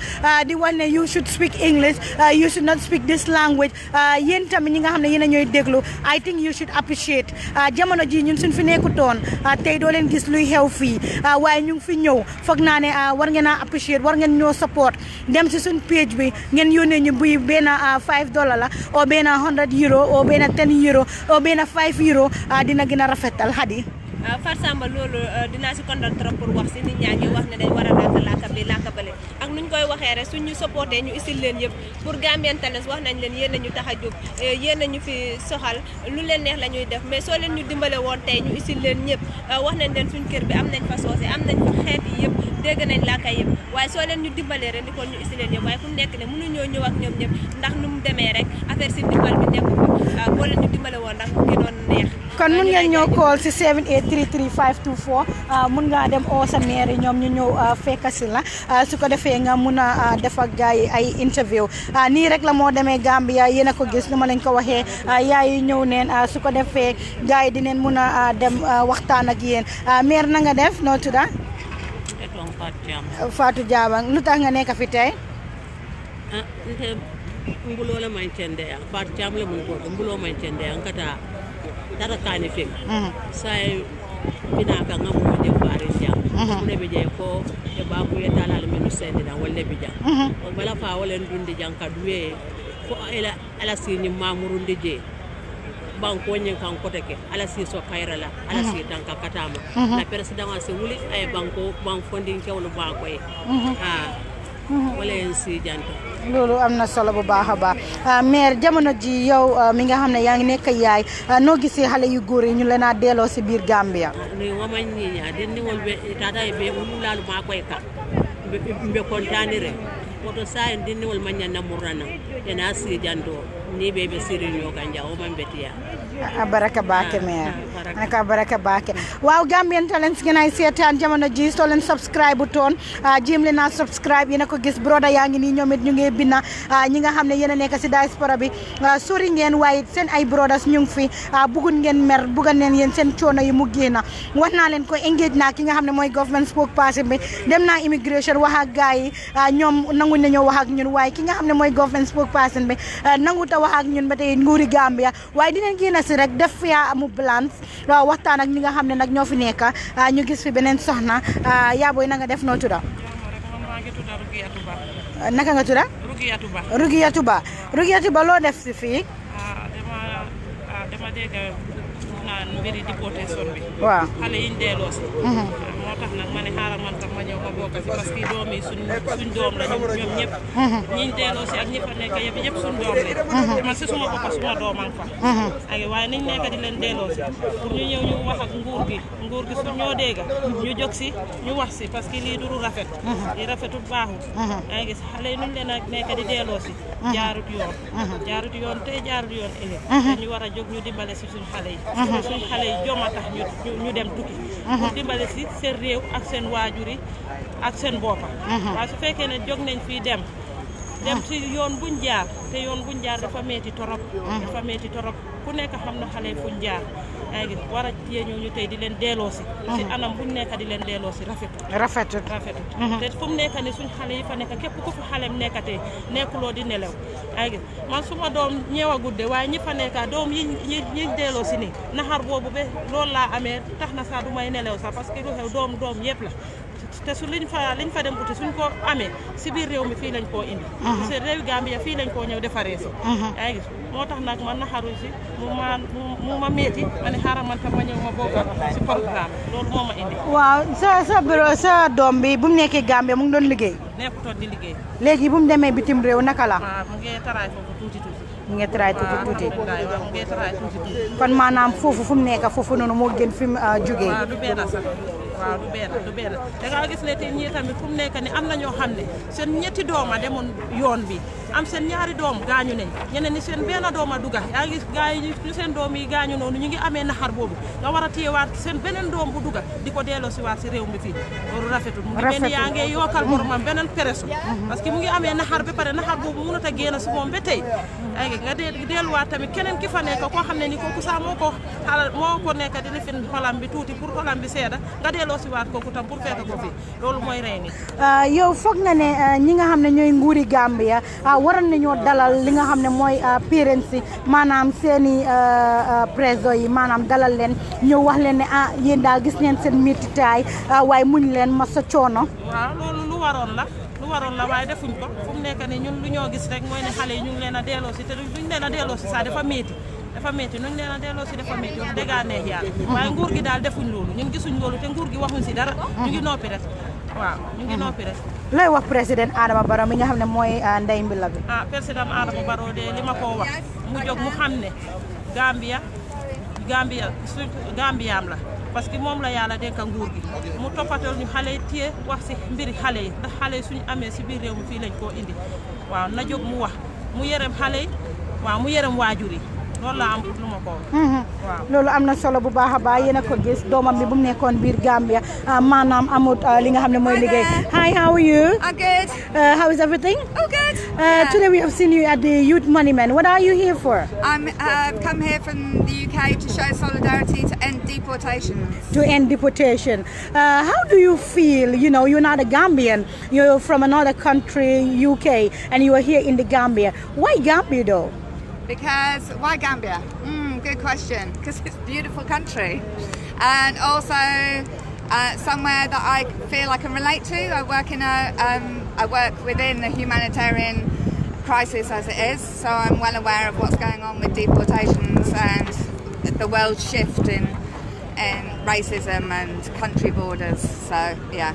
di wax ne you should speak English you should not speak this language yéen tamit ñi nga xam ne yéen a ñooy déglu I think you should appreciate jamono ji ñun suñ fi nekkutoon tey doo leen gis luy xew fii waaye ñu ngi fi ñëw foog naa ne war ngeen a appreciate war ngeen ñoo support dem si suñ page bi ngeen yónnee ñu buy benn $5 la o benn €100 o benn €10 o benn €5 dina gën a rafetal Hadi.
Fatou Samba loolu dinaa si kontaan trop pour wax si nit ñaa ngi wax ne dañ war a laaka bi laaka bale ak nuñ koy waxee rek suñ ñu supporté ñu isil leen yëpp pour Gambian Talents wax nañ leen yéen nañu tax a jóg yéen nañu fi soxal lu leen neex la ñuy def mais soo leen ñu dimbale woon tey ñu isil leen ñëpp wax nañ leen suñ kër bi am nañ fa soose am nañ fa xeet yi yëpp dégg nañ laaka yëpp waaye soo leen ñu dimbalee rek ni kon ñu isil leen yëpp waaye fu mu nekk ne mënuñoo ñëw ak ñoom ñëpp ndax nu mu demee rek affaire si dimbal bi nekk ko boo leen ñu dimbale woon ndax mu gënoon neex
kon mun ngeen ñoo call si 7833524 mun ngaa dem oo sa maire ñoom ñu ñëw fekk si la su ko defee nga mun a def ak gars yi ay interview nii rek la moo demee Gambia yéen a ko gis nu ma leen ko waxee yaay yi ñëw neen su ko defee gars yi dineen mun a dem waxtaan ak yéen maire na nga def noo tudda Fatou Diabang lu tax nga nekk fi tey
mbulo la may cende ya Fatou Diam la mun ko mbulo may cende ya ngata tara kani fek sai bina ka ngamu de pare siam mune be je ko e banku yetala le menu sendi dan wolle be jang o bala fa wolen dundi jang ka duwe ko ala sini mamurundi je banko nyen kan ko teke ala si so kayrala ala si tan ka katama la president wa se wuli ay banko ban fonding kewlo ba ko e wala en si janta
loolu am na solo bu baax a baax maire jamono ji yow mi nga xam ne yaa ngi nekk yaay noo gisee xale yu góor yi ñu leen a delloo si biir Gambia
ni wama ñiña den ni wol be tata e be wulu lalu ma koy ka be kontanire oto sa en den ni wol manya na murana ena si janto ni be siri ñoo kanja o man betiya
baraka baake maire naka baraka baake waaw Gambian Talents ngeen ay seetaan jamono ji soo leen subscribe bu toon jéem leen a subscribe yéen a ko gis broda yaa ngi nii ñoom it ñu ngi binna ñi nga xam ne yéen a nekk si diaspora bi sori ngeen waaye seen ay brothers ñu ngi fi bugun ngeen mer bugan neen yéen seen coono yi mu génn wax naa leen ko engage naa ki nga xam ne mooy government spokesperson bi dem naa immigration wax ak gars yi ñoom nanguñ nañoo wax ak ñun waaye ki nga xam ne mooy government spokesperson bi nangu ta wax ak ñun ba tey nguuri Gambia waaye dinañ génn si rek def fi amu balance waxtaan ak ñi nga xam ne nag ñoo fi nekk ñu gis fi beneen soxna yaa booy na nga def noo tudda naka nga tudda Rugiyatu Ba loo def si fii
dama dégg naan mbiri deportation bi
waaw
xale yi ñu delloo si moo tax nag ma ne xaaral man tam ma ñëw ma bokk si parce que doom yi suñ doom la ñoom ñëpp ñi ñu delloo si ak ñi fa nekk yëpp suñ doom la man si suma bopp suma doom a ngi fa ak waaye niñ nekk di leen delloo si pour ñu ñëw ñu wax ak nguur gi suñ ñoo dégg ñu jóg si ñu wax si parce que lii du rafet lii rafetul baaxul yaa ngi gis xale yi nuñ leen a nekk di delloo si jaarut yoon tey jaarut yoon ëllëg dañu war a jóg ñu dimbale si suñ xale yi suñ xale yi jom a tax ñu dem tukki pour dimbale si seen réew ak seen waajur yi ak seen boppa waaye su fekkee ne jóg nañ fii dem si yoon buñ jaar te yoon buñ jaar dafa metti torop ku nekk xam na xale fuñ jaar yaa ngi war a yee ñëw ñu tey di leen delloo si anam buñ nekk di leen delloo si rafetut te fu mu nekk ni suñ xale yi fa nekk képp ku fi xalem nekkatee nekkuloo di nelaw yaa ngi man suma doom ñeewa gudde waaye ñi fa nekk doom yi delloo si nii naxar boobu ba loolu laa amee tax na sax du may nelaw sax parce que lu xew doom yëpp la te su liñ fa dem uti suñ ko amee si biir réew mi fii lañ koo indi si réew Gambia fii lañ koo ñëw defaree si yaa ngi moo tax nag man naxaru si mu ma metti ma ne xaaral man tam ma ñëw ma bokk si programme loolu moo ma indi
waaw sa doom bi bu mu nekkee Gambia mu ngi doon liggéey
nekkutoon di liggéey
léegi bu mu demee bitim réew naka la
mu ngi taraay foofu tuuti
mu ngi taraay tuuti kon maanaam foofu fu mu nekk foofu noonu moo gën fi mu jógee
waaw du benn sax waaw du benn da nga gis ne te ñii tamit fu mu nekk ni am na ñoo xam ne seen ñetti dooma demoon yoon bi am seen ñaari doom gaañu nañ ñeneen ni seen benn dooma duga yaa ngi gis gars yi ñu seen doom yi gaañu noonu ñu ngi amee naxar boobu nga war a téyewaat seen beneen doom bu duga di ko delloo si waat si réew mi fii loolu rafetul mu ngi mel ni yaa ngi yokkal boromam beneen peresu parce que mu ngi amee naxar ba pare naxar boobu mënut a génn si moom ba tey yaa ngi nga delluwaat tamit keneen ki fa nekk koo xam ne ni kooku sax moo ko nekk di lifin xolam bi tuuti pour xolam bi seeda nga delloo si waat kooku tam pour fekk ko fi loolu mooy rey ni
yow foog nga ne ñi nga xam ne ñooy nguuri Gambia waroon nañoo dalal li nga xam ne mooy parents yi maanaam seeni président yi maanaam dalal leen ñëw wax leen ne yéen daal gis neen seen métitaay waaye muñ leen ma sa coono
waaw loolu lu waroon la waaye defuñ ko fu mu nekk ni ñun lu ñoo gis rek mooy ne xale yi ñu ngi leen a delloo si te duñ leen a delloo si sax dafa métti nuñ leen a delloo si dafa métti wax dëgg neex yàlla waaye nguur gi daal defuñ loolu ñun gisuñ loolu te nguur gi waxuñ si dara ñu ngi noppi rek waaw ñu ngi noppi rek
looy wax président Adama Barrow mi nga xam ne mooy ndey mbila bi
président Adama Barrow de li ma koo wax mu jóg mu xam ne Gambiyaam la parce que moom la yàlla dénk nguur gi mu toppatoo ñu xale yi téye wax si mbiri xale yi ndax xale yi suñu amee si biir réew mi fii lañ koo indi waaw na jóg mu wax mu yërëm xale yi waaw mu yërëm waajur yi loolu la am lu ma ko waaw
loolu am na solo bu baax a baax yéen a ko gis doomam bi bu mu nekkoon biir Gambia maanaam amut li nga xam ne mooy liggéey. Hi, how are you?
I'm good.
How is everything?
Oh, good.
Today we have seen you at the Youth Monument. What are you here for?
I'm come here from the UK to show solidarity to end deportations.
To end deportation. How do you feel? You know, you're not a Gambian. You're from another country, UK, and you are here in the Gambia. Why Gambia though?
Because why Gambia? Good question. Because it's a beautiful country, and also somewhere that I feel I can relate to. I work within the humanitarian crisis as it is, so I'm well aware of what's going on with deportations and the world shift in racism and country borders. So yeah.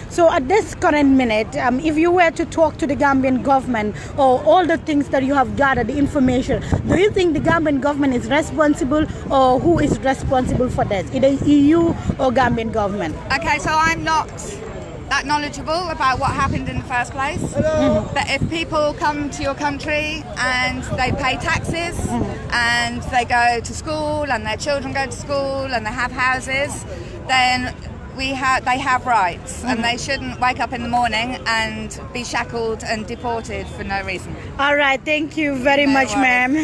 So at this current minute, if you were to talk to the Gambian government or all the things that you have gathered, the information, do you think the Gambian government is responsible, or who is responsible for this, either EU or Gambian government?
Okay, so I'm not that knowledgeable about what happened in the first place. But if people come to your country and they pay taxes and they go to school and their children go to school and they have houses, then they have rights, and they shouldn't wake up in the morning and be shackled and deported for no reason.
All right, thank you very much, ma'am.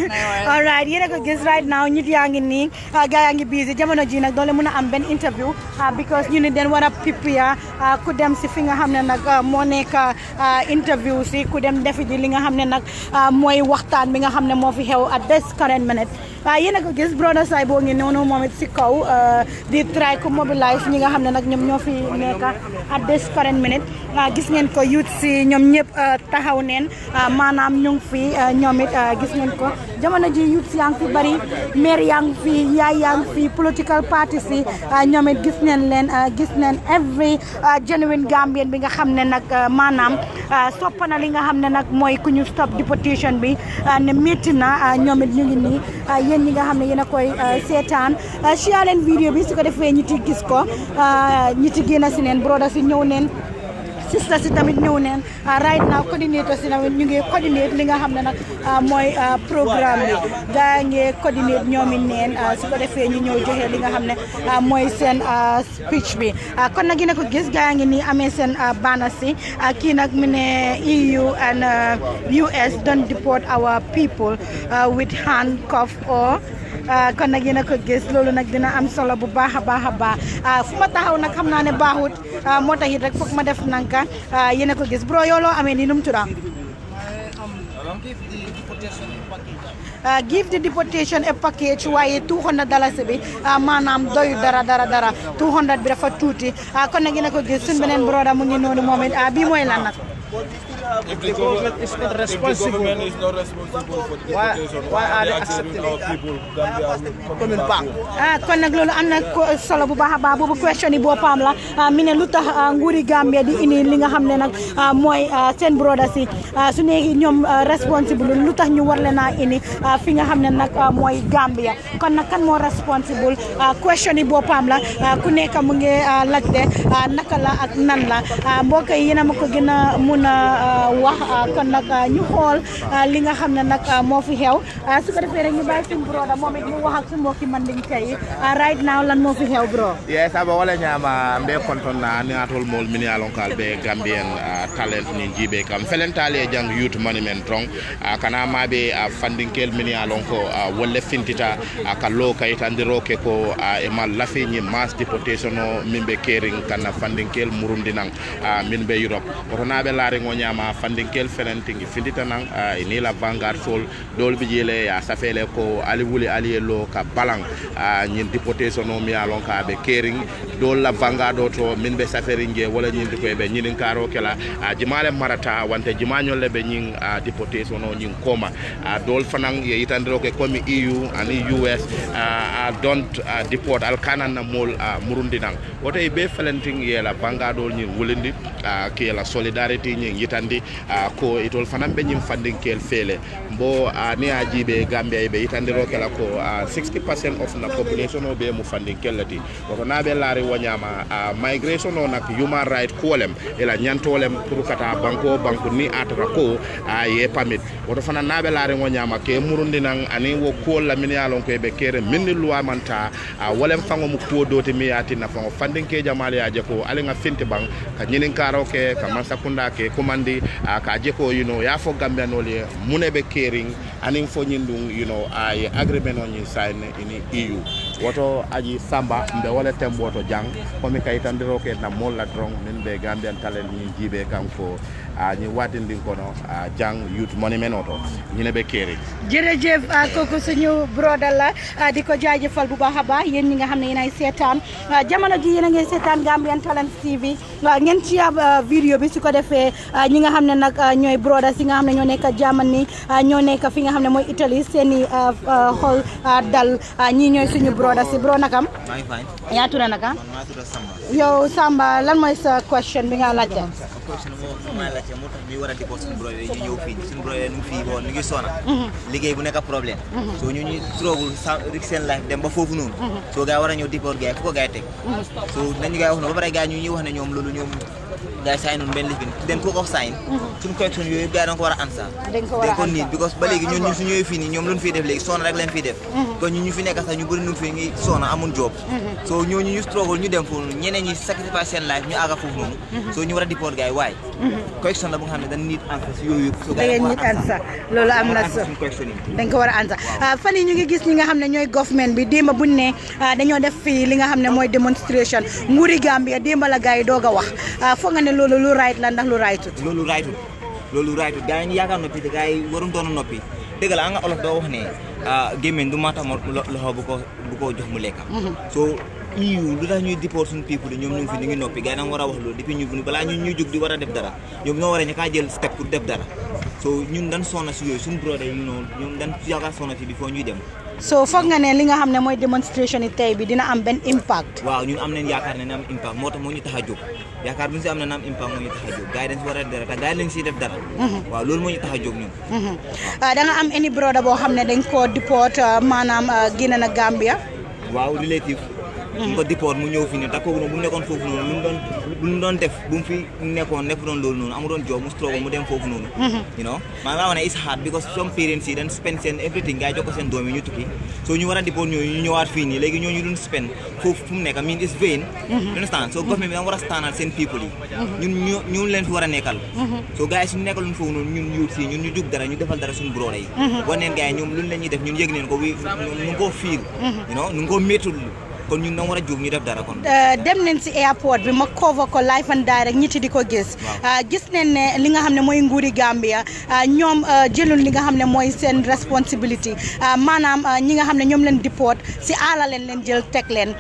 All right, yéen a ko gis right now nit yaa ngi nii gaa yaa ngi busy jamono ji nag doole mën a am benn interview because ñu ne den war a prepare ku dem si fi nga xam ne nag moo nekk interview si ku dem defi ji li nga xam ne nag mooy waxtaan bi nga xam ne moo fi xew at this current minute. Yéen a ko gis brother say boo ngi noonu moom it si kaw di try ko mobilize ñi nga xam ne nag ñoom ñoo fi nekk at this current minute. Gis ngeen ko youth si ñoom ñëpp taxaw neen maanaam ñu ngi fi ñoom it gis ngeen ko jamono ji youth yaa ngi fi bari maire yaa ngi fi yaay yaa ngi fi political parties yi ñoom it gis neen leen gis neen every genuine Gambian bi nga xam ne nag maanaam soppana li nga xam ne nag mooy ku ñu stop deportation bi ne métti na ñoom it ñu ngi nii yéen ñi nga xam ne yéen a koy seetaan share leen vidéo bi su ko defee ñi ti gis ko ñi ti génn si neen broda si ñëw neen sister si tamit ñëw neen right now coordinator si tamit ñu ngi coordinate li nga xam ne nag mooy programme bi gaa ngi coordinate ñoomi neen su ko defee ñu ñëw joxe li nga xam ne mooy seen speech bi kon nag yéen a ko gis gaa ngi nii amee seen banner si kii nag mu ne EU and US don't deport our people with handcuff or kon nag yéen a ko gis loolu nag dina am solo bu baax a baax a baax fu ma taxaw nag xam naa ne baaxut moo tax it rek foog ma def nanka yéen a ko gis bro yow loo amee nii nu mu tudda give the deportation a package waaye $200 bi maanaam doyu dara 200 bi dafa tuuti kon nag yéen a ko gis suñ beneen broda mu ngi noonu moom it bii mooy lan nag
If the government is not responsible, why are they accepting people coming back?
Kon nag loolu am na solo bu baax a baax boobu question yi boppam la mi ne lu tax nguuri Gambia di indi li nga xam ne nag mooy seen broda si su nekk ñoom responsible lu tax ñu war leen a indi fi nga xam ne nag mooy Gambia kon nag kan moo responsible question yi boppam la ku nekk mu ngi laajte naka la ak nan la mbokk yi yéen a ma ko gën a mun a wax kon nag ñu xool li nga xam ne nag moo fi xew su ko defee rek ñu bàyyi suñu broda moom it mu wax ak suñu mbokki manding tey right now lan moo fi xew bro
yes aba wala ñama mbe konton na ni atol mol min yalon kal be Gambian talent ni jibe kam felentale jang youth monument tong kana mabe fundinkel min yalon ko wolle fintita ka lo kay tandiro ke ko e mal lafi ni mass deportation no mimbe caring kana fundinkel murundi nang min be Europ ko nabe laare ngo ñama fundinkel felentingi findita nang ni la vanguard sol dol bi jele ya safele ko ali wuli ali lo ka balang ñin deportation no mi yalon ka be caring dol la vanguard to min be saferi nge wala ñin ko be ñin karo kala jimale marata wante jimañol le be ñin deportation no ñin koma dol fanang ye itandro ke komi EU and US don't deport al kanan na mol murundi nang wote be felenting ye la vanguard dol ñin wulindi ke la solidarity ñin yitandi ko itol fanan be ñin fundinkel fele bo ni ajibe Gambia be itandiro kala ko 60% of the population o be mu fundinkel lati ko na be laari wonyama migration o nak human right kolem ela nyantolem pour kata banko ni atata ko ye permit woto fana na be laari wonyama ke murundi nan ani wo ko la min yalon ko be kere min loi manta wolem fango mu ko doti mi yati na fango fundinke jamal ya je ko ale nga finti bang ka nyinin karo ke ka masakunda ke komandi ka je ko ya fo Gambia no le munebe caring anin fo nyindung ay agreement on sign in EU woto aji samba mbe wala temboto jang komi kayitandiro ke na molla drong min be Gambian talent ni jibe kanko ni watindin kono jang youth monument oto ñine be kéré
jërëjëf kooku suñu brother la di ko jaajëfal bu baax a baax yéen ñi nga xam ne yéen ay seetaan jamono ji yéen a ngi seetaan Gambian Talents TV ngeen ci vidéo bi su ko defee ñi nga xam ne nag ñooy brothers yi nga xam ne ñoo nekk Germany ñoo nekk fi nga xam ne mooy Italie seeni xol dal ñii ñooy suñu brothers yi bro nakam yaa tudd naka yow Samba lan mooy sa question bi nga laajte
moo tax ñu war a déport suñu brother ñu ñëw fii suñu brother ñu fii bon ñu ngi sona liggéey bu nekk problème so ñu struggle rik seen life dem ba foofu noonu so gars war a ñëw déport gars fu ko gars teg so nañu gars wax na ba pare gars ñu ñuy wax ne ñoom loolu ñoom gars sign noonu benn lifin den ko ko sign suñu correction yooyu gars dañ ko war a ansa dañ ko nit because ba léegi ñun ñu su ñëwee fii nii ñoom luñ fiy def léegi sona rek leen fiy def kon ñu fi nekk sax ñu bëri ñu fi ngi sona amul job so ñooñu ñu struggle ñu dem foofu ñeneen ñi sacrifice seen life ñu àgga foofu noonu so ñu war a déport gars yi waaye correction la bu nga xam ne dañ nit ansa si yooyu so gars yi nit ansa
loolu am na so dañ ko war a ansa fan yi ñu ngi gis ñi nga xam ne ñooy government bi démba buñ ne dañoo def fii li nga xam ne mooy demonstration nguuri Gambia démba la gars yi doog a wax foog nga ne loolu lu right la ndax lu rightut
loolu rightut gars yi ñu yaakaar noppi te gars yi waruñ doon noppi dëgg la nga olof doo wax ne gémmiñ du maata loxo bu ko jox mu lekka so EU lu tax ñuy deport suñu people ñoom ñu fi ñu ngi noppi gars yi danga war a wax loolu depuis ñu balaa ñu jóg di war a def dara ñoom ñoo war a ñakaa jël step pour def dara so ñun dañ sonna si yooyu suñu brother yi noonu ñoom dañ yaakaar sonna si before ñuy dem
so foog nga ne li nga xam ne mooy démonstration yi tey bi dina am benn impact
waaw ñun am nañ yaakaar ne na am impact moo tax moo ñu tax a jóg yaakaar bu ñu si am na am impact moo ñu tax a jóg gars yi dañ si war a dara te gars yi lañ siy def dara waaw loolu moo ñu tax a jóg ñun
da nga am any brother boo xam ne dañ koo deport maanaam génn na Gambia
waaw relative ñu ko deport mu ñëw fi nii te kooku noonu bu mu nekkoon foofu noonu lu mu doon def bu mu fi nekkoon nekk doon loolu noonu amu doon job mu struggle mu dem foofu noonu you know maa nga wax ne it's hard because some parents yi dañ spend seen everything gars yi jox ko seen doom yi ñu tukki so ñu war a deport ñooñu ñu ñëwaat fii nii léegi ñooñu duñ spend foofu fu mu nekk mean is vain understand so government bi da war a standal seen people yi ñun leen fi war a nekkal so gars yi suñu nekkal luñ foofu noonu ñun youth yi ñun ñu jug dara ñu defal dara suñu brother yi wan neen gars yi ñoom luñ leen ñuy def ñun yëg neen ko ñu ngi koo fiil you know ñu ngi koo méttul kon ñun da war a jóg ñu def dara kon
dem nañ si airport bi ma cover ko live and direct ñi di ko gis gis nañ ne li nga xam ne mooy nguuri Gambia ñoom jëlul li nga xam ne mooy seen responsibility maanaam ñi nga xam ne ñoom leen deport si aala leen jël teg leen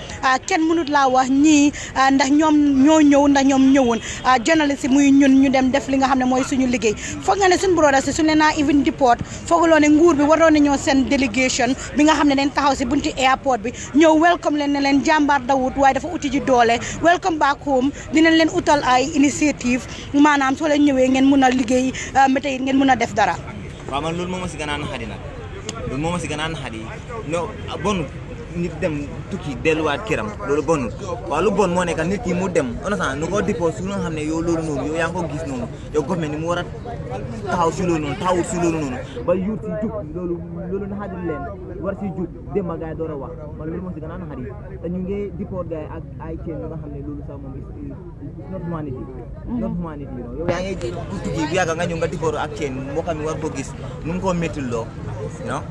kenn mënut laa wax ñii ndax ñoom ñoo ñëw ndax ñoom ñëwoon journaliste muy ñun ñu dem def li nga xam ne mooy suñu liggéey foog nga ne suñu brothers si su ne naa even deport fooguloo ne nguur bi waroon nañoo seen délégation bi nga xam ne dañ taxaw si bunti airport bi ñëw welcome leen ne leen jàmbaar dawut waaye dafa uti ji doole welcome back home dinañ leen utal ay initiative maanaam soo leen ñëwee ngeen mun a liggéey météo ngeen mun a def dara.
waaw man loolu moo ma si gën a naxadi nag loolu moo ma si gën a naxadi non bon nit dem tukki delluwaat këram loolu bonul waaw lu bon moo nekk nit ki mu dem on nu ko dépose su nga xam ne yow loolu noonu yow yaa ngi ko gis noonu yow government ni mu war a taxaw si loolu noonu taxawul si loolu noonu ba yuut si jug loolu naxadi leen war si jug dem ba gars yi door a wax man loolu moo si gën a naxadi te ñu ngi déport gars yi ak ay chain yu nga xam ne loolu sax moom not humanity yow yaa ngi tukki bu yàgg nga ñëw nga déport ak chain moo xam ne war ko gis nu mu ko méttil loo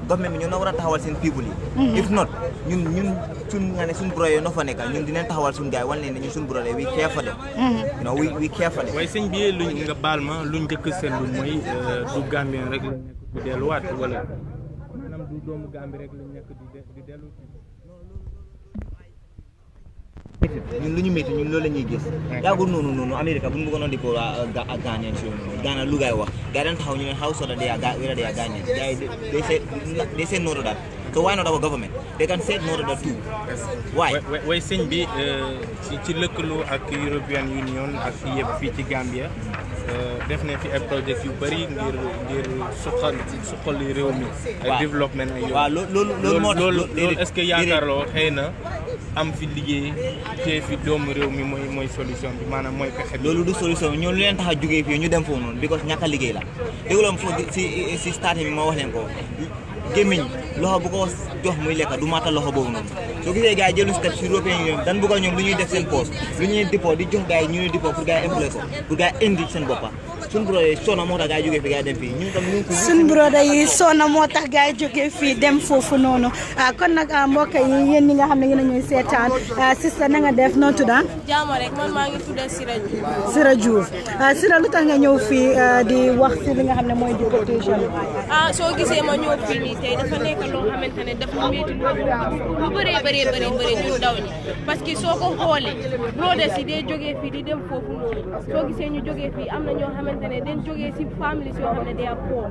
government bi ñoo na war a taxawal seen people yi if not ñun suñ nga ne suñ broye no fa nekkal ñun dinañ taxawal suñ gaay wan leen ne ñun suñ broye we care for them you know we care for them
waaye sëñ bi luñ nga baal ma luñ njëkk seetlu mooy du Gambien rek la nekk di delluwaat wala maanaam du doomu Gambie rek la nekk di dellu
ñun lu ñu métti ñun loolu la ñuy gis yaagul noonu Amérique bu ñu bëggoon a di ko ak Ghanaians yooyu noonu Ghana lu gaay wax gaay dañ taxaw ñu ne how so that they are Ghanaians they say no to that so why not our government they can say no to that too why
way sëñ bi ci lëkkaloo ak European Union ak yëpp fii ci Gambia def nañ fi ay projets yu bëri ngir suqali réew mi ak développement ak yow
waaw loolu
est-ce que yaakaarloo xëy na am fi liggéey te fi doomu réew mi mooy solution bi maanaam mooy pexe bi
loolu du solution bi ñoom lu leen tax a jógee fii ñu dem foofu noonu because ñàkk a liggéey la dégguloon foofu si starting bi ma wax leen ko gémmiñ loxo bu ko jox muy lekka du maata loxo boobu noonu soo gisee gars yi jëluñ step si européen yi dan bëgg a ñoom lu ñuy def seen poste lu ñuy dépôt di jox gars yi ñu ñuy dépôt pour gars yi employé ko pour gars yi indi seen boppa sun bro yi sona moo tax gaa jógee fi gaa dem fii ñun tam ñu ko
sun broda yi sona moo tax gaa yi jógee fii dem foofu noonu kon nag mbokk yi yéen ñi nga xam ne yéen a ñuy seetaan sister na nga def noo tudda
jaama rek man maa ngi tuddee
Sira Diouf Sira lu tax nga ñëw fii di wax si li nga xam ne mooy deportation
soo gisee ma ñëw fii nii tey dafa nekk loo xamante ne daf ñu métti lu bëree ñu ndaw ñi parce que soo ko xoolee brothers yi day jógee fii di dem foofu noonu soo gisee ñu jógee fii am na ñoo xamante ne dañ jógee si families yoo xam ne they are poor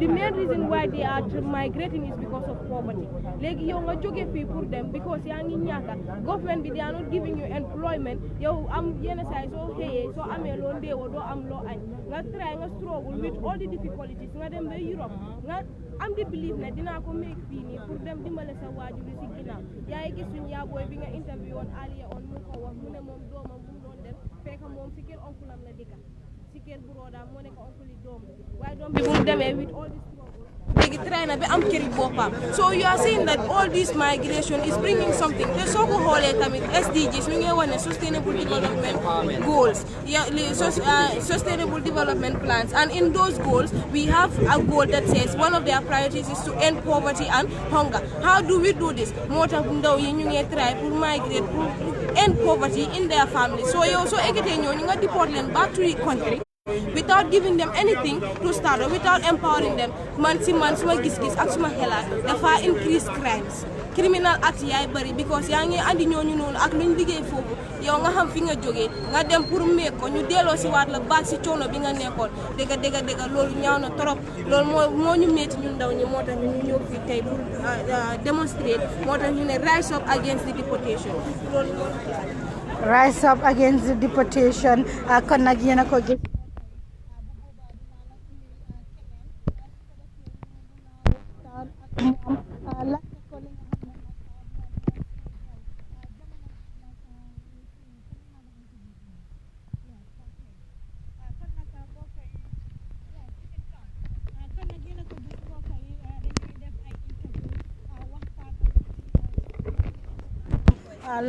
the main reason why they are migrating is because of poverty léegi yow nga jógee fii pour dem because yaa ngi ñàkka government bi they are not giving you employment yow am yenn saa soo xëyee soo amee loo ndeewoo doo am loo añ nga try nga struggle with all the difficulties nga dem ba Europe nga am di believe ne dinaa ko make fii nii pour dem dimbale sa waajur yi si ginnaaw yaa ngi gis suñu yaabooy bi nga interview woon Aliya on mu ko wax mu ne moom doomam bu mu doon dem fekk moom si kër onkulam la dëkka si kër bu roodaam moo nekk onkuli doom waaye doom bi bu mu demee with all this léegi try na ba am këri boppam so you are saying that all this migration is bringing something te soo ko xoolee tamit SDGs ñu ngi wax ne sustainable development goals sustainable development plans and in those goals we have a goal that says one of their priorities is to end poverty and hunger how do we do this moo tax ndaw yi ñu ngi try pour migrate pour end poverty in their families so yow soo ekkatee ñoo ñu nga deport leen back to the country without giving them anything to start or without empowering them man suma gis-gis ak suma xelaat dafa increase crimes criminal acts yaay bari because yaa ngi andi ñooñu noonu ak luñ liggéey foofu yow nga xam fi nga jógee nga dem pour meek ko ñu delloo si waat la baag si coono bi nga nekkoon dëgg loolu ñaaw na trop loolu moo ñu métti ñun ndaw ñi moo tax ñu ñëw fii tey pour démontrer moo tax ñu ne rise up against the deportation loolu
rise up against the deportation kon nag yéen a ko gis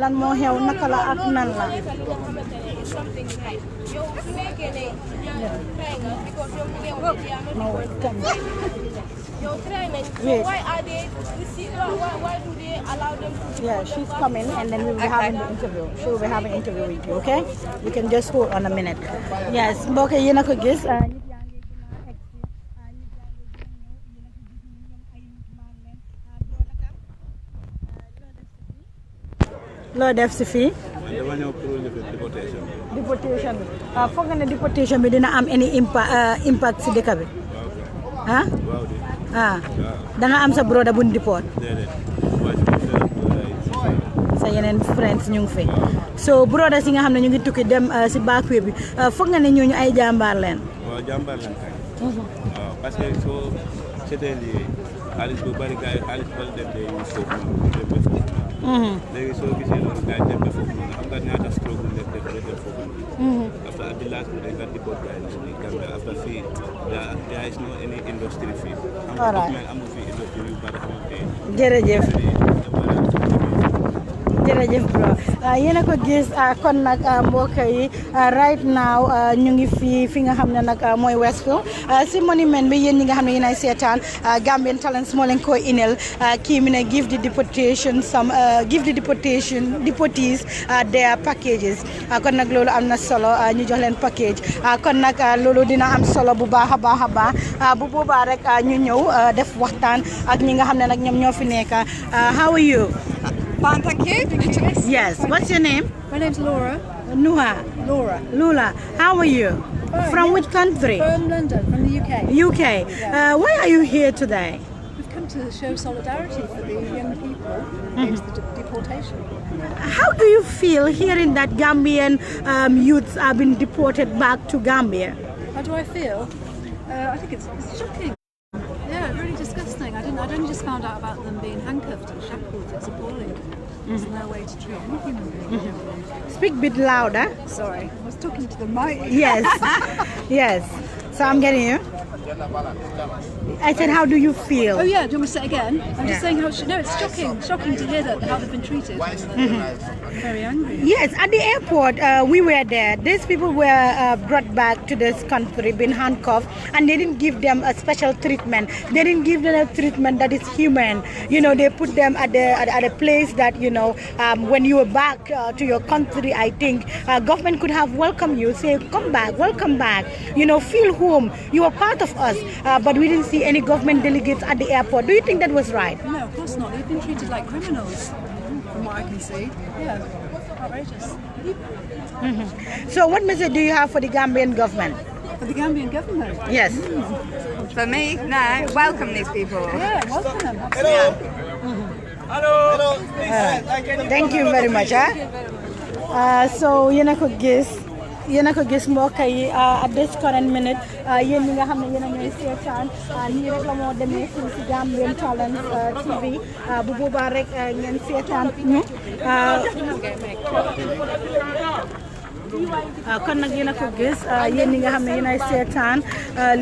lan moo xew naka la ak nan la
why are they why do they allow them to
yeah she's coming and then we will be having the interview she will be having an interview with you okay you can just hold on a minute yes mbokk yi yéen a ko gis loo def si fii
dama ñëw pour
deportation bi foog nga ne deportation bi dina am any impact si dëkk bi da nga am sa broda bu ñu deport sa yeneen friends ñu ngi fi so broda si nga xam ne ñu ngi tukki dem si backway bi foog nga ne ñooñu ay jàmbaar leen
waaw jàmbaar leen kay waaw parce que soo seetee lii xaalis bu bari gars yi xaalis bari dem day foofu léegi soo gisee loolu gars yi dem ba foofu noonu xam nga ñaata struggle def foofu noonu after at the last day nga deport gars yi Gambia after fii there is no any industry fii amul fii industry yu bari amul fii
jërëjëf bro yéen a ko gis kon nag mbokk yi right now ñu ngi fi nga xam ne nag mooy Westfield si monument bi yéen ñi nga xam ne yéen ay seetaan Gambian Talents moo leen ko inel kii mi ne give the deportees their packages kon nag loolu am na solo ñu jox leen package kon nag loolu dina am solo bu baax a baax bu boobaa rek ñu ñëw def waxtaan ak ñi nga xam ne nag ñoom ñoo fi nekk how are you
Fine, thank you.
Yes. What's your name?
My name's Laura.
Nuha. Lula. How are you?
Fine.
From which country?
From London, from the UK.
UK. Why are you here today?
We've come to show solidarity for the young people against the deportation.
How do you feel hearing that Gambian youths have been deported back to Gambia?
How do I feel? I think it's shocking. Yeah, really disgusting. I'd only just found out about them being handcuffed and shackled. It's appalling. There's no way to treat any human being.
Speak a bit louder.
Sorry, I was talking to the mic.
Yes, yes. So I'm getting you. I said, how do you feel?
Oh yeah, do you want me to say it again? I'm just saying how. No, it's shocking to hear that how they've been treated. Very angry.
Yes, at the airport, we were there. These people were brought back to this country, been handcuffed, and they didn't give them a special treatment. They didn't give them a treatment that is human. You know, they put them at a place that, you know, when you were back to your country, I think government could have welcomed you, say, come back, welcome back. You know, feel home. You are part of us. But we didn't see any government delegates at the airport. Do you think that was right?
No, of course not. They've been treated like criminals, from what I can see. Yeah, outrageous.
So what message do you have for the Gambian government?
For the Gambian government?
Yes.
For me, no. Welcome these people.
Yeah, welcome them.
Hello.
Hello. Thank you very much. So yéen a ko gis mbokk yi at this current minute yéen ñi nga xam ne yéen a ñooy seetaan nii rek la moo demee fii si Gambian Talents TV bu boobaa rek ngeen seetaan ñu kon nag yéen a ko gis yéen ñi nga xam ne yéen ay seetaan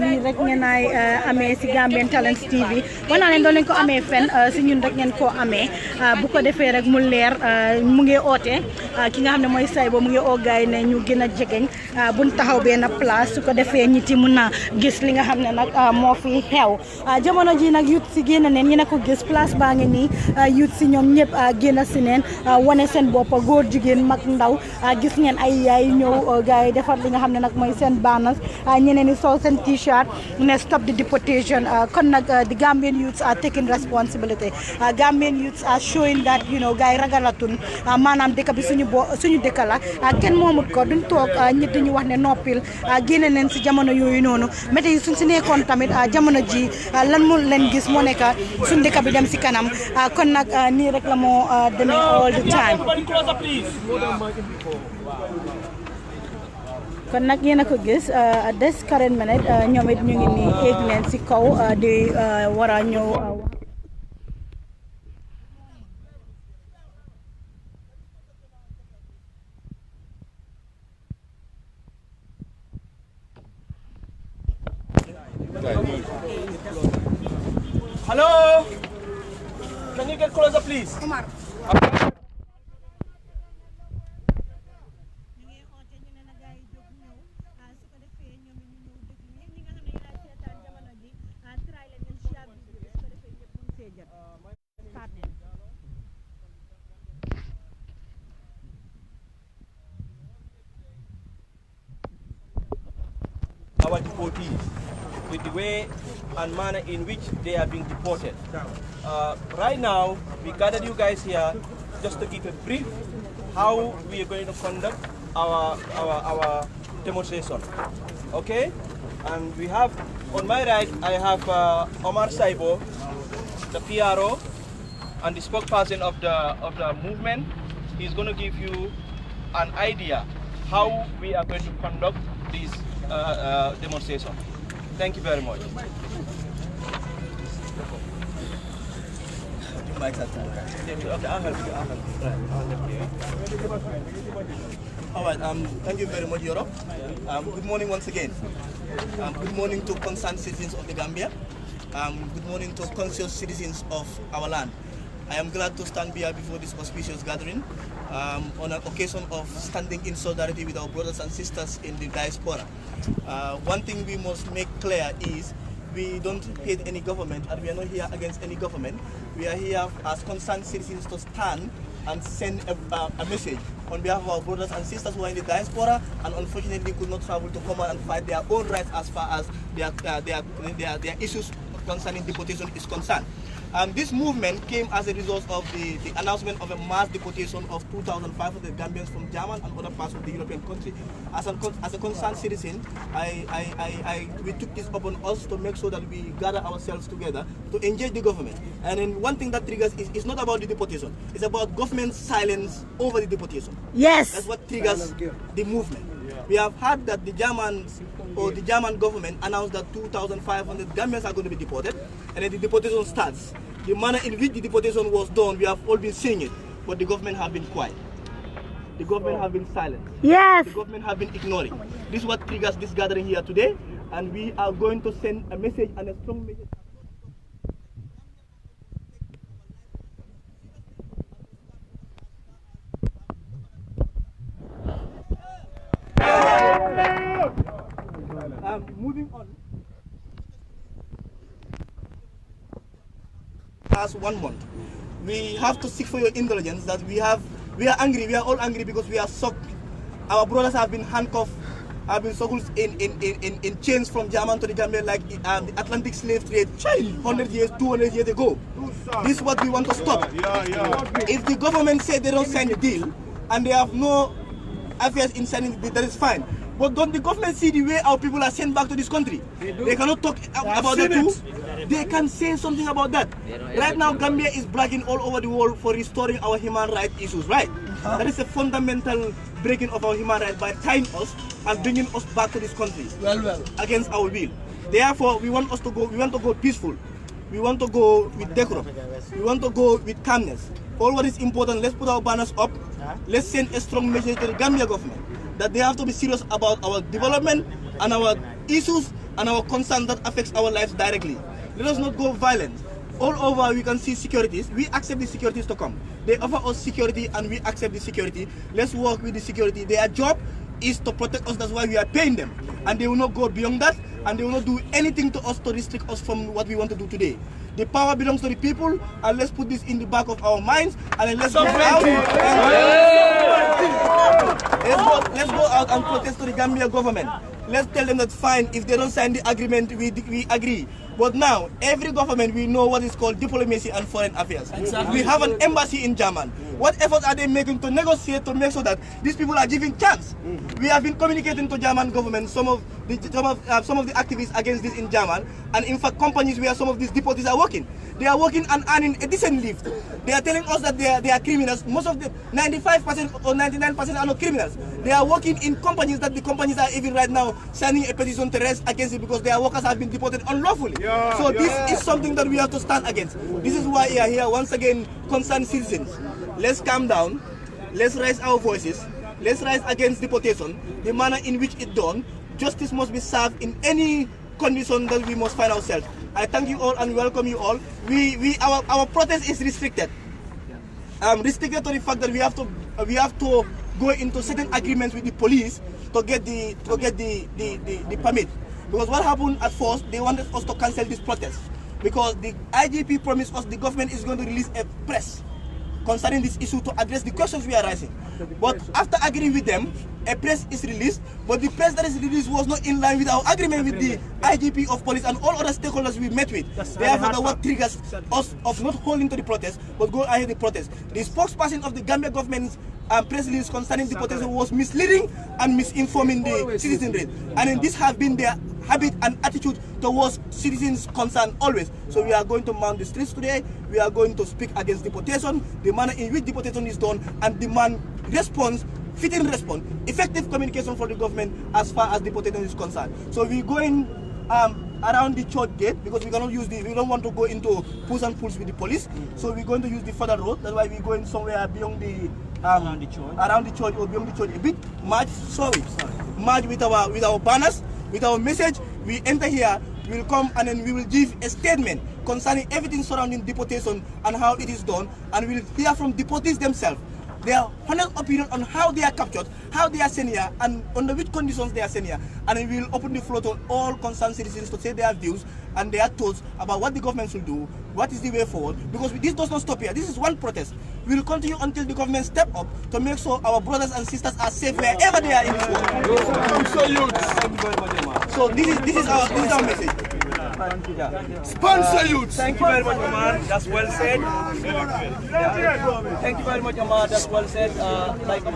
lii rek ngeen ay amee si Gambian Talents TV wanaa leen doon leen ko amee fen si ñun rek ngeen koo amee bu ko defee rek mu leer mu ngi oote ki nga xam ne mooy say bo mu ngi oo gaay ne ñu gën a jegeñ buñ taxaw benn place su ko defee ñit yi mun na gis li nga xam ne nag moo fi xew jamono ji nag youth si génn neen yéen a ko gis place baa ngi nii youth si ñoom ñëpp génn si neen wane seen bopp góor jigéen mag ndaw gis ngeen ay yaay ñëw gars yi defar li nga xam ne nag mooy seen banners ñeneen ñi sol seen t-shirt ne stop the deportation kon nag the Gambian youths are taking responsibility Gambian youths are showing that you know gars yi ragalatun maanaam dëkk bi suñu dëkk la kenn moomut ko duñ toog ñit ñu wax ne noppil génne neen si jamono yooyu noonu mété yi suñ si nekkoon tamit jamono ji lan mu leen gis moo nekk suñ dëkk bi dem si kanam kon nag nii rek la moo demee all the time kon nag yéen a ko gis at this current minute ñoom it ñu ngi nii éeg leen si kaw di war a ñëw
Hello? Can you get closer, please? Come on. Our deportees, with the way and manner in which they are being deported. Right now, we gathered you guys here just to give a brief how we are going to conduct our demonstration. Okay? And we have, on my right, I have Omar Saibo, the PRO, and the spokesperson of the movement. He's going to give you an idea how we are going to conduct this demonstration. Thank you very much. All right, thank you very much, Europ. Good morning once again. Good morning to concerned citizens of the Gambia. Good morning to conscious citizens of our land. I am glad to stand here before this auspicious gathering on an occasion of standing in solidarity with our brothers and sisters in the diaspora. One thing we must make clear is we don't hate any government and we are not here against any government. We are here as concerned citizens to stand and send a message on behalf of our brothers and sisters who are in the diaspora and unfortunately could not travel to come and fight their own rights as far as their issues concerning deportation is concerned. This movement came as a result of the announcement of a mass deportation of 2,500 Gambians from German and other parts of the European country. As a concerned citizen, we took this upon us to make sure that we gather ourselves together to engage the government. And then one thing that triggers is not about the deportation. It's about government silence over the deportation.
Yes.
That's what triggers the movement. We have heard that the German government announced that 2,500 Gambians are going to be deported, and then the deportation starts. The manner in which the deportation was done, we have all been seeing it, but the government have been quiet. The government have been silent.
Yes.
The government have been ignoring. This is what triggers this gathering here today, and we are going to send a message and a strong message. Moving on. Past 1 month, we have to seek for your indulgence that we are angry. We are all angry because we are shocked. Our brothers have been handcuffed, have been smuggled in chains from German to the Gambia like the Atlantic slave trade 100 years, 200 years ago. This is what we want to stop. If the government say they don't sign the deal and they have no affairs in signing the deal, that is fine. But don't the government see the way our people are sent back to this country? They cannot talk about that too. They can say something about that. Right now, Gambia is bragging all over the world for restoring our human rights issues, right? That is a fundamental breaking of our human rights by tying us and bringing us back to this country against our will. Therefore, we want to go peaceful. We want to go with decorum. We want to go with calmness. All what is important, let's put our banners up. Let's send a strong message to the Gambia government that they have to be serious about our development and our issues and our concerns that affects our lives directly. Let us not go violent. All over we can see securities. We accept the securities to come. They offer us security and we accept the security. Let's work with the security. Their job is to protect us. That's why we are paying them. And they will not go beyond that. And they will not do anything to us to restrict us from what we want to do today. The power belongs to the people, and let's put this in the back of our minds, and then let's go out. Let's go out and protest to the Gambia government. Let's tell them that fine, if they don't sign the agreement, we agree. But now, every government, we know what is called diplomacy and foreign affairs. Exactly. We have an embassy in German. What efforts are they making to negotiate to make sure that these people are given chance? We have been communicating to German government, some of the activists against this in German, and in fact companies where some of these deportees are working. They are working and earning a decent lift. They are telling us that they are criminals. Most of the 95% or 99% are not criminals. They are working in companies that the companies are even right now signing a petition to rest against it because their workers have been deported unlawfully. This is something that we have to stand against. This is why we are here once again, concerned citizens. Let's calm down. Let's raise our voices. Let's rise against deportation. The manner in which it's done, justice must be served in any condition that we must find ourselves. I thank you all and welcome you all. Our protest is restricted. Restricted to the fact that we have to go into certain agreements with the police to get the permit. Because what happened at first, they wanted us to cancel this protest because the IGP promised us the government is going to release a press concerning this issue to address the questions we are raising. But after agreeing with them, a press is released, but the press that is released was not in line with our agreement with the IGP of police and all other stakeholders we met with. Therefore, that's what triggers us of not holding to the protest, but go ahead the protest. The spokesperson of the Gambia government's press release concerning deportation was misleading and misinforming the citizenry. And this has been their habit and attitude towards citizens' concern always. So we are going to mount the streets today. We are going to speak against deportation, the manner in which deportation is done, and demand response, fitting response, effective communication from the government as far as deportation is concerned. So we're going around the church gate because we cannot use we don't want to go into push and pulls with the police. So we're going to use the further road. That's why we're going somewhere beyond the around the church or beyond the church a bit. March with our banners, with our message. We enter here, we will come and then we will give a statement concerning everything surrounding deportation and how it is done, and we will hear from deportees themselves their honest opinion on how they are captured, how they are sent here, and under which conditions they are sent here. And we will open the floor to all concerned citizens to say their views and their thoughts about what the government should do, what is the way forward, because this does not stop here. This is one protest. We will continue until the government step up to make sure our brothers and sisters are safe wherever they are in this world. So this is our message.
Sponsor youth.
Thank you very much, Omar. That's well said. Thank you very much, Omar. That's well said. Like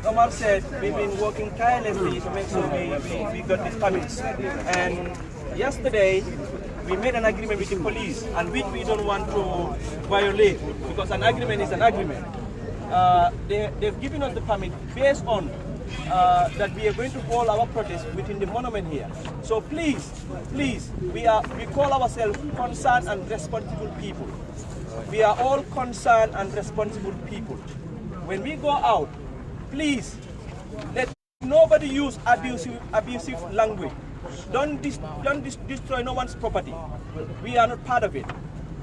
Omar said, we've been working tirelessly to make sure we got these permits. And yesterday, we made an agreement with the police, and which we don't want to violate, because an agreement is an agreement. They've given us the permit based on that we are going to hold our protest within the monument here. So please, we call ourselves concerned and responsible people. We are all concerned and responsible people. When we go out, please let
Nobody use abusive language. Don't destroy no one's property. We are not part of it.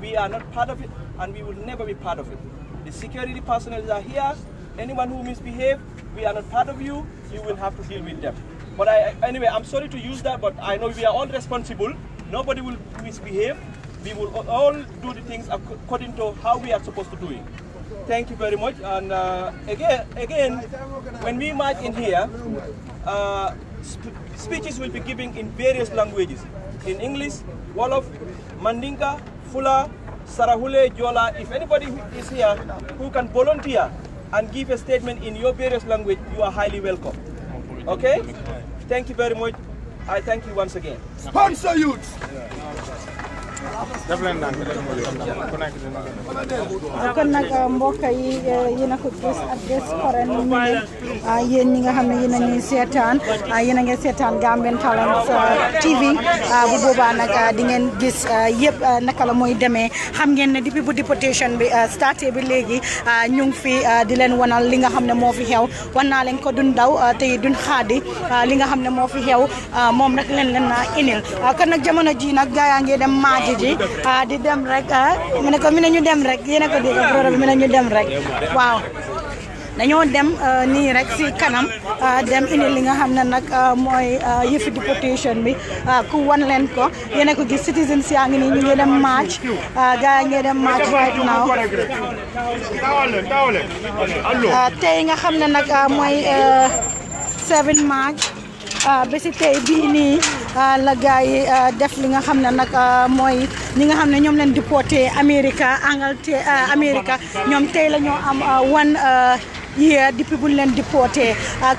We are not part of it, and we will never be part of it. The security personnel are here. Anyone who misbehave, we are not part of you. You will have to deal with them. But anyway, I'm sorry to use that, but I know we are all responsible. Nobody will misbehave. We will all do the things according to how we are supposed to do it. Thank you very much. And again, when we march in here, speeches will be given in various languages. In English, Wolof, Mandinka, Fula, Sarahule, Jola. If anybody is here who can volunteer and give a statement in your various language, you are highly welcome. Okay? Thank you very much. I thank you once again.
Sponsor youth!
kon nag mbokk yi yéen a ko gis ak des koren yéen ñi nga xam ne yéen a ñuy seetaan yéen a ngi seetaan Gambian Talents TV bu boobaa nag di ngeen gis yëpp naka la mooy demee xam ngeen ne depuis bu deportation bi starté bi léegi ñu ngi fi di leen wanal li nga xam ne moo fi xew wan naa leen ko duñ daw te duñ xaadi li nga xam ne moo fi xew moom nag leen inil kon nag jamono ji nag gaa yaa ngi dem maaji ji di dem rek mu ne ko mi ne ñu dem rek yéen a ko dégg problème mi ne ñu dem rek waaw dañoo dem nii rek si kanam dem indi li nga xam ne nag mooy yëfi deportation bi ku wan leen ko yéen a ko gis citizens yaa ngi nii ñu ngi dem march gaa ngi dem march right now tey nga xam ne nag mooy 7 march bési tey bii nii la gars yi def li nga xam ne nag mooy ñi nga xam ne ñoom leen déporté Amérique ñoom tey la ñoo am 1 year depuis buñ leen déporté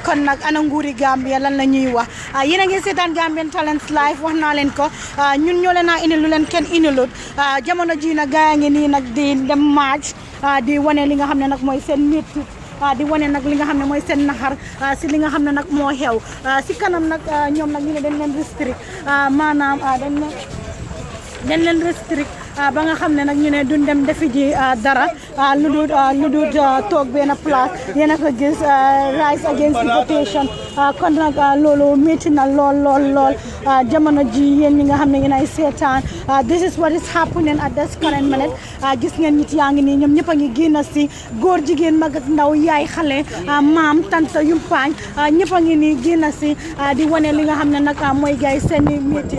kon nag ana nguuri Gambia lan la ñuy wax yéen a ngi seetaan Gambian Talents live wax naa leen ko ñun ñoo leen a indi lu leen kenn indilut jamono ji nag gars yi ngi nii nag di dem march di wane li nga xam ne nag mooy seen métti di wane nag li nga xam ne mooy seen naxar si li nga xam ne nag moo xew si kanam nag ñoom nag ñu ne dañ leen restrict maanaam dañ leen restrict ba nga xam ne nag ñu ne duñ dem defi ji dara lu dul toog benn place yéen a ko gis rise against deportation kon nag loolu métti na lool jamono ji yéen ñi nga xam ne yéen ay seetaan this is what is happening at this current minute gis ngeen nit yaa ngi nii ñoom ñëpp a ngi génn si góor jigéen mag ak ndaw yaay xale maam tante yumpaañ ñëpp a ngi nii génn si di wane li nga xam ne nag mooy gay seen i métti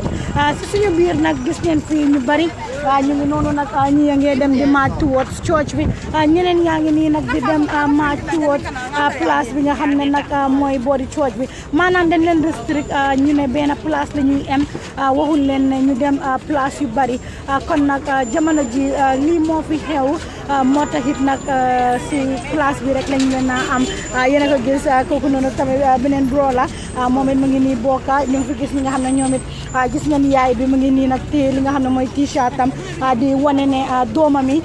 si suñu biir nag gis ngeen fii ñu bari ñu ngi noonu nag ñi ya ngee dem di march towards church bi ñeneen yaa ngi nii nag di dem march towards place bi nga xam ne nag mooy boori church bi maanaam dañ leen restrict ñu ne benn place la ñuy em waxul leen ne ñu dem place yu bari kon nag jamono ji lii moo fi xew moo taxit nag si place bi rek lañ leen a am yéen a ko gis kooku noonu tamit beneen bro la moom it mu ngi nii bokka ñu ngi fi gis ñi nga xam ne ñoom it gis ngeen yaay bi mu ngi nii nag te li nga xam ne mooy t-shirt am di wane ne doomam yi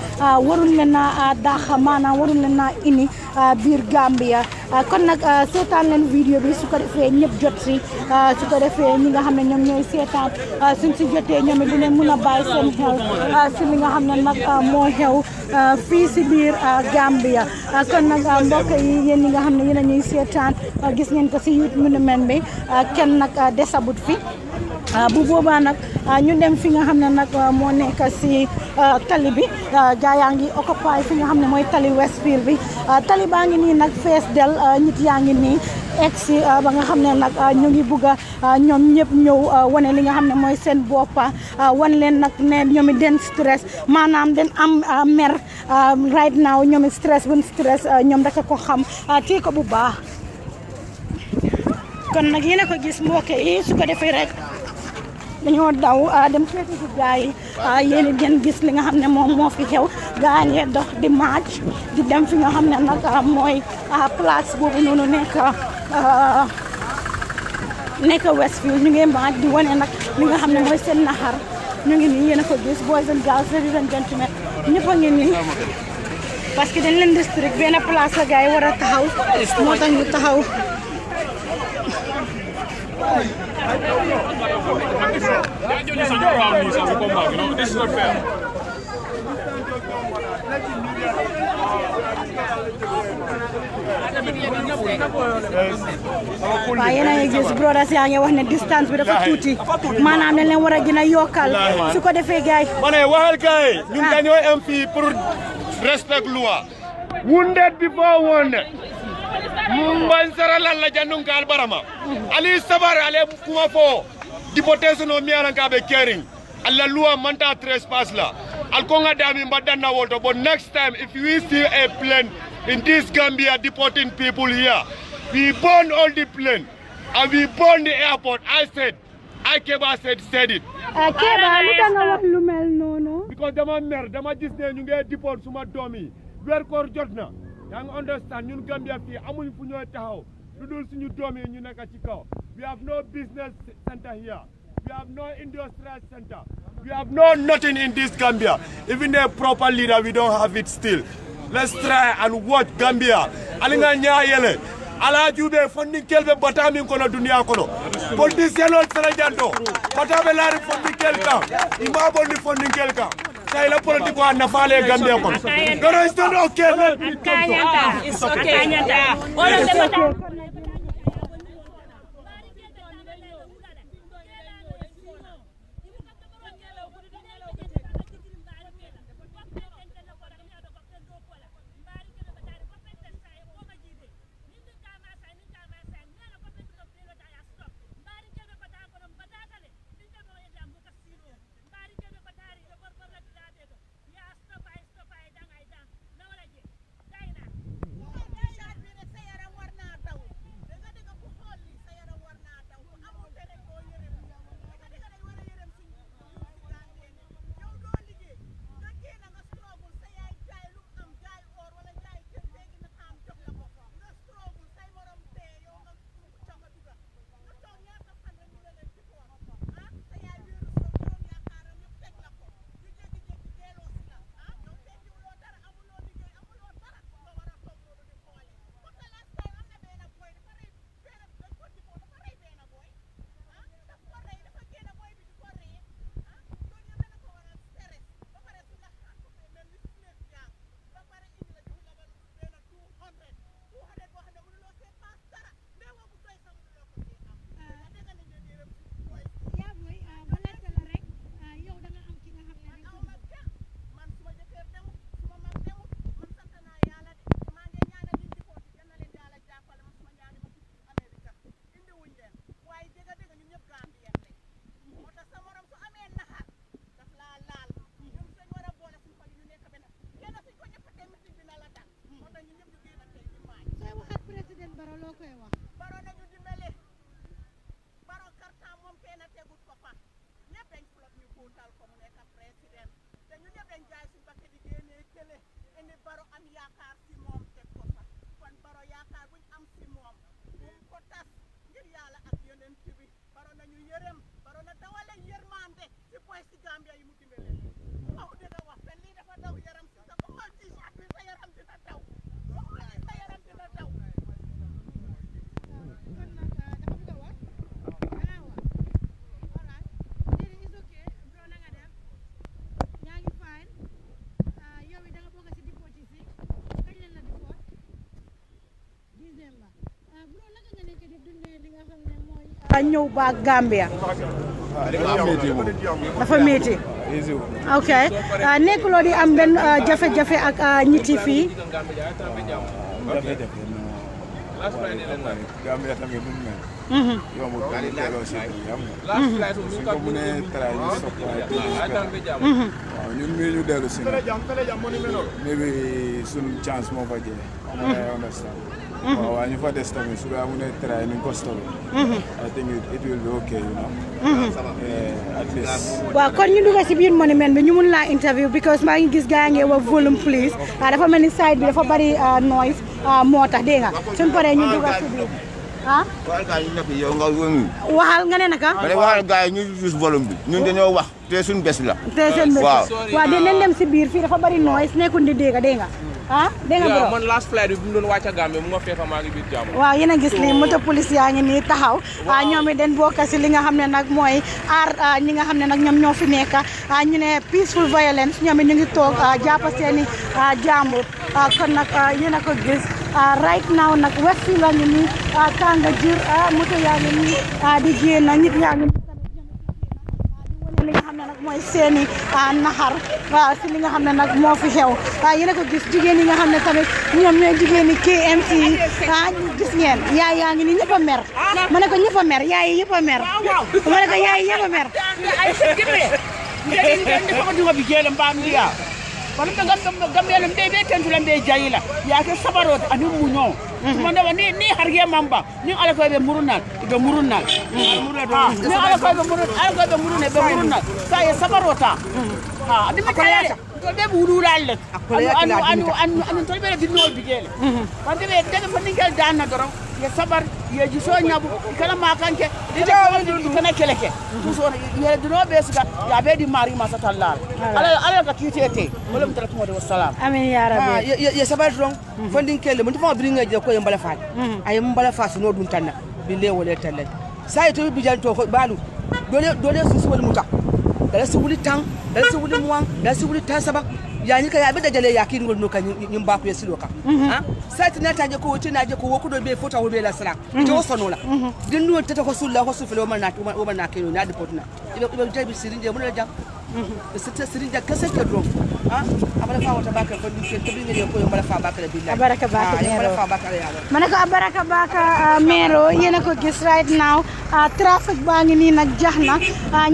warul leen a daax maanaam warul leen a indi biir Gambia kon nag seetaan leen vidéo bi su ko defee ñëpp jot si su ko defee ñi nga xam ne ñoom ñooy seetaan suñ si jotee ñoom it dinañ mun a bàyyi seen xel si li nga xam ne nag moo xew fii si biir Gambia kon nag mbokk yi yéen ñi nga xam ne yéen a ñuy seetaan gis ngeen ko si youth monument bi kenn nag desabut fi bu boobaa nag ñu dem fi nga xam ne nag moo nekk si tali bi gaa yaa ngi occupy fi nga xam ne mooy tali Westfield bi tali baa ngi nii nag fees del nit yaa ngi nii egg si ba nga xam ne nag ñu ngi bugg a ñoom ñëpp ñëw wane li nga xam ne mooy seen boppa wan leen nag ne ñoom it den stress maanaam den am mer right now ñoom it stress buñ stress ñoom rek a ko xam tii ko bu baax kon nag yéen a ko gis mbokk yi su ko defee rek dañoo daw dem seeti ci gaa yi yéen it ngeen gis li nga xam ne moom moo fi xew gaa yi dox di march di dem fi nga xam ne nag mooy place boobu noonu nekk Westfield ñu ngi march di wane nag li nga xam ne mooy seen naxar ñu ngi nii yéen a ko gis boys and girls ladies and gentlemen ñëpp a ngi nii parce que dañ leen district benn place la gaa yi war a taxaw moo tax ñu taxaw
This is not fair.
waaye yéen a ngi gis brothers yaa ngi wax ne distance bi dafa tuuti maanaam dañ leen war a gën a yokkal su ko defee gaay
ma ne waxal gaay ñun dañoo am fii pour respect loi wounded before wounded mban sarala la jandun kal barama ali sabar ale kuma fo deportation o mialan ka be caring alla loi manta trespass la al konga dami mbadanna wolto but next time if we see a plane in this Gambia deporting people here we burn all the plane and we burn the airport. I Keba said it.
Keba lu tax nga wax lu mel noonu
because dama gis ne ñu ngi deport suma doom yi weer koor jot na yaa ngi understand ñun Gambia fii amuñ fu ñooy taxaw lu dul suñu doom yi ñu nekk ci kaw we have no business center here we have no industrial center we have no nothing in this Gambia even a proper leader we don't have it still. Let's try and watch Gambia alinga nyaayele ala jube funding kelbe batami kono dunia kono politician ol sarajanto batabe lari funding kelka imabo ni funding kelka say la politiko na fale Gambia kono no it's not okay
it's okay all of them
ñëw ba Gambia dafa métti ok nekkuloo di am benn jafe-jafe ak ñiti fii
Gambia tamit bu mel yomb ko delloo si suñ ko mënee try ñu waaw ñun mii ñu dellu si maybe suñ chance moo fa jee I understand waaw ñu fa des tamit su gaa mënee try ñu ko stoppé I think it will be okay you know at least
waaw kon ñu dugg si biir monument bi ñu mun laa interview because maa ngi gis gaa ngi wax volume please dafa mel ni side bi dafa bari noise moo tax dégg nga suñ paree ñu dugg si biir
waxal gaa yi ñu nekk yow nga wëngu
waxal nga ne naka
ma ne waxal gaa yi ñu use volume bi ñun dañoo wax te suñ bés la
te seen bés waaw dinañ dem si biir fii dafa bari noise nekkul di dégg dégg nga dégg nga bro
man last flight bi bu mu doon wàcc a Gambie mu nga fekk maa ngi biir jàmm
waaw yéen a gis ni moto police yaa ngi nii taxaw ñoom it den bokk si li nga xam ne nag mooy aar ñi nga xam ne nag ñoom ñoo fi nekk ñu ne peaceful violence ñoom it ñu ngi toog jàpp seeni jàmbur kon nag yéen a ko gis right now nag Westfield la ngi nii tànga jir moto yaa ngi nii di génn nit yaa ngi li nga xam ne nag mooy seeni naxar si li nga xam ne nag moo fi xew yéen a ko gis jigéen yi nga xam ne tamit ñoom ñooy jigéen yi KMC gis ngeen yaay yaa ngi nii ñëpp a mer ma ne ko ñëpp a mer yaay yëpp a mer ma ne ko yaay yëpp a mer
kono ɓe gambiyano mbe ɓe tentula mbe jayila yake sabarote ani muño tuma ndewa ni hargue mamba ni ala koye ɓe murunnal ɓe murunnal ni ala koye ɓe murunnal sa ye sabarota andi mi tayade ɓe ɓuuɗuɗal le anu tol ɓeɗe dinnol biguele wande ɓe deɓe foninkel danna doron ye sabar ye jiso ñabu kala makanke kana keleke tuso ye dino be suka ya be di mari ma satallal ala ka kitete wala mutara tumo de wassalam
amin ya rabbi
ye sabar dron fondinkel mun fa bringa je ko ye mbala faat ay mbala faat no dun tanna bille wala talle sai to bi janto ko balu dole su wala muta dala su wuli tan dala su wuli muwan dala su wuli tan sabak yani ka ya be da jale ya kin no kan yin ba ku ya silo ka sai na taje ko wuce na je ko ko do be fota wo be la sala je wo sono la din no tata ko sulla ko sufle o man na ke na deport na ibe jabi sirinje mun la jam c'est sirinje kase ke dron abara fa wata bakal ko din ke tabinge ne ko yo bala fa bakal billahi
baraka baka
bala fa bakal ya
manako baraka baka mero yena ko gis right now traffic baa ngi nii nag jax na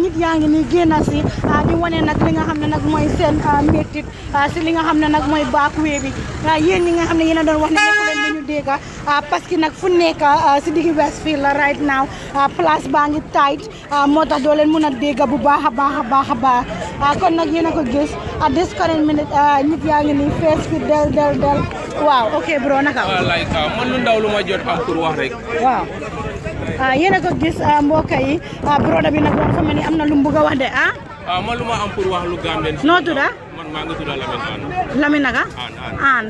nit yaa ngi nii génn si di wane nag li nga xam ne nag mooy seen métit si li nga xam ne nag mooy baakuwee bi yéen ñi nga xam ne yéen a doon wax ne nekku leen dañu dégg parce que nag fu nekk si diggi Westfield la right now place baa ngi tight moo tax doo leen mun a dégg bu baax a baax a baax a baax kon nag yéen a ko gis at this current minute nit yaa ngi nii fees fi del waaw ok bro naka
like man lu ndaw lu ma jot am pour wax rek
waaw yéen a ko gis mbokk yi broda bi nag wax fa mel ni am na lu mu bëgg a wax de
man lu ma am pour wax lu Gambian
noo tudda
man maa ngi tudda
Lamine naka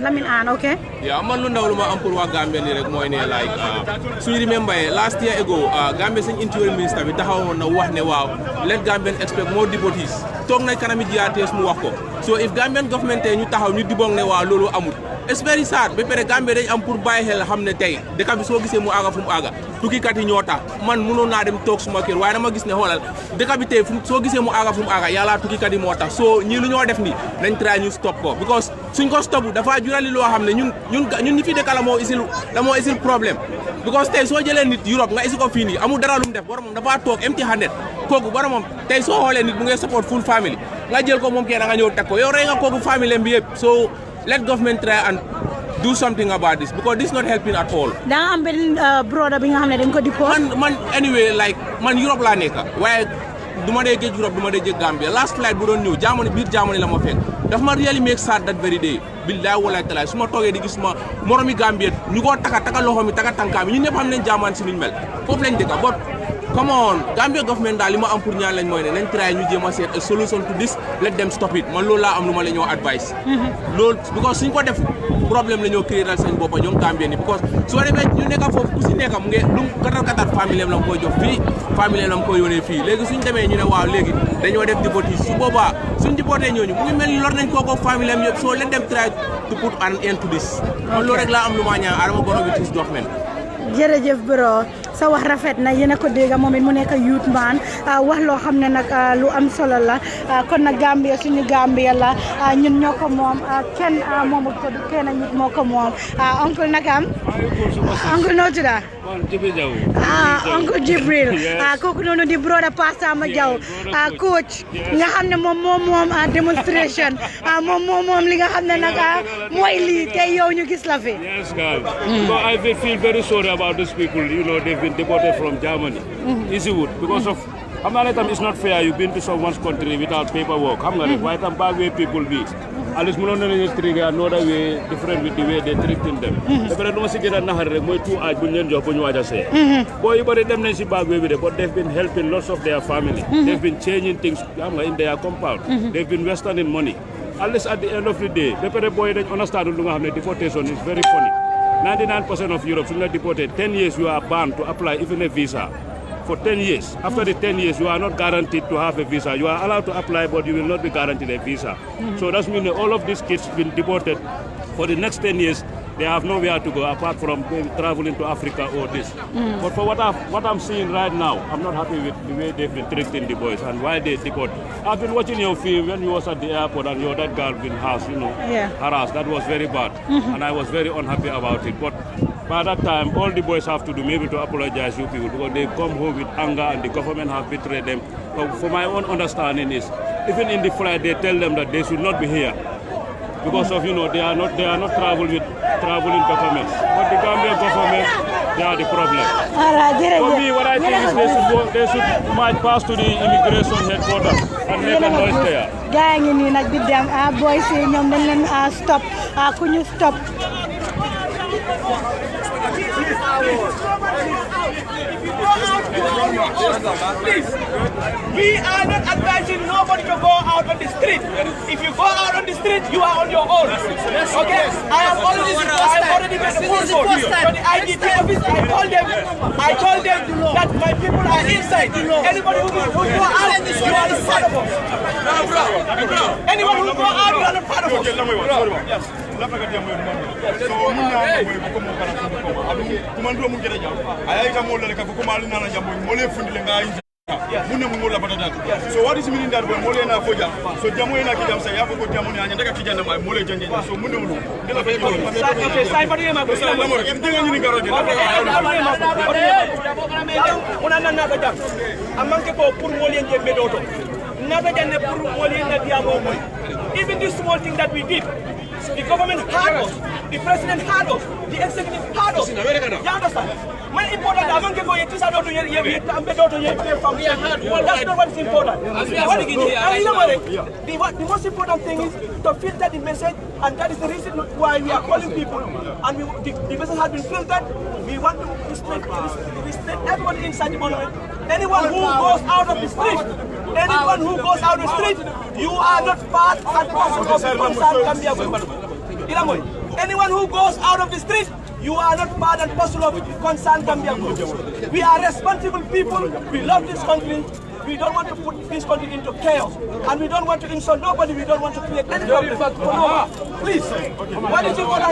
Lamine An ok
yeah man lu ndaw lu ma am pour wax Gambian ni rek mooy ne like suñu remember last year ago Gambia suñu interior minister bi taxawoon na wax ne waaw let Gambian expect more deportees toog nañ kanami GRTS mu wax ko so if Gambian government ñu taxaw ñu dibong ne waaw loolu amul it's very sad ba pare Gambia dañ am pour bàyyi xel xam ne tey dëkk bi soo gisee mu àgga fu mu àgga tukkikat yi ñoo tax man mënoon naa dem toog suma kër waaye dama gis ne xoolal dëkk bi tey soo gisee mu àgga fu mu àgga yàlla tukkikat yi moo tax soo ñii lu ñoo def ni nañ try ñu stop ko because suñ ko stop dafa jurali loo xam ne ñun ñi fi dëkk la moo isil problème because tey soo jëlee nit Europe nga isi ko fii nii amul dara lu mu def boromam dafa toog empty handed kooku boromam tey soo xoolee nit mu ngay support full family nga jël ko moom kenn nga ñëw teg ko yow rey nga kooku famille bi yëpp so let government try and do something about this because this is not helping at all.
da am benn broda bi nga xam ne dañ ko deport
man anyway like man Europe laa nekk waaye du ma dee géej Europe du ma dee géej Gambia last flight bu doon ñëw biir Germany la ma fekk daf ma really make sad that very day billahi wallahi taala su ma toogee di gis ma moromi Gambia ñu ko taka loxo mi taka tànkaam yi ñun ñëpp xam nañ Germany si niñ mel foofu lañ dëkk but come on Gambia government daal li ma am pour ñaan lañ mooy ne nañ try ñu jéem a seet a solution to this let them stop it man loolu laa am lu ma la ñoo advice loolu because suñ ko def problème la ñoo créer dal seen boppa ñoom Gambien yi because soo demee ñu nekka foofu ku si nekka mu nge lu katar famille am la koy jox fii famille am la koy yónnee fii léegi suñ demee ñu ne waaw léegi dañoo def deportees su boobaa suñ deporté ñooñu mu ngi mel ni lor nañ kooko famille am yëpp soo let them try to put an end to this man loolu rek laa am lu ma ñaan Adama Barrow with his government
jërëjëf bro sa wax rafet na yéen a ko dégg moom it mu nekk youth man wax loo xam ne nag lu am solo la kon nag Gambia suñu Gambia la ñun ñoo ko moom kenn moomut ko du kenn nit moo ko moom oncle nakam oncle noo tudda oncle Jibril kooku noonu di broda Pasama Jaw coach nga xam ne moom demonstration moom li nga xam ne nag mooy lii tey yow ñu gis la fi.
Yes, girl. But I feel very sorry about these people. You know, they've been deported from Germany. Easy wood because of. It's not fair. You've been to someone's country without paperwork. Why can bad way people be? At least we don't treat another way different with the way they treating them. But I don't see that naharre moi too aj bunyen job bunyo aja say. Boy, but them nasi bad way with it. But they've been helping lots of their family. They've been changing things in their compound. They've been investing in money. At least at the end of the day, the boy they understand deportation is very funny. 99% of Europe should not deported. 10 years you are banned to apply even a visa. For 10 years. After the 10 years, you are not guaranteed to have a visa. You are allowed to apply, but you will not be guaranteed a visa. So that means all of these kids been deported for the next 10 years. they have nowhere to go apart from traveling to Africa or this. But for what I'm seeing right now, I'm not happy with the way they've been treating the boys and why they deport. I've been watching your film when you was at the airport and that girl been harassed. That was very bad, and I was very unhappy about it. But by that time, all the boys have to do maybe to apologize to people because they come home with anger and the government have betrayed them. But for my own understanding is, even in the flight, they tell them that they should not be here because of they are not traveling documents. But the Gambian government, they are the problem. For me, what I think is they should might pass to the immigration headquarters and make a noise there.
Gang in like with them boys saying stop. Could you stop?
Please, we are not advising nobody to go out on the street. If you go out on the street, you are on your own. Okay? I have already made a phone call to the IDP office. I told them that my people are inside. Anybody who go out, you are not part of us. Anyone who go out, you are not part of us. Yes.
So what is meaning that when mole na foja so jamu ina kijam sa yapo ko jamu ni anyandaka kijana mai mole janje so munde mulu ndela fa ko okay sai bari ma ko sala mo ndinga ni garoje
ona na ka jam amanke ko pour mole nje bedoto na ba janne pour mole na diamo moy even this small thing that we did. The government had us, the president had us, the executive had us. You understand? When important, I'm going to go to that's not what is important. The most important thing is to filter the message, and that is the reason why we are calling people. And the message has been filtered. We want to restrict everybody inside the monument. Anyone who goes out of the street, you are not part and parcel of the concerned Gambia movement. Anyone who goes out of the street, you are not part and parcel of concerned Gambia movement. We are responsible people. We love this country. We don't want to put this country into chaos. And we don't want to insult nobody. We don't want to create any problem for nobody. Please. What is it called?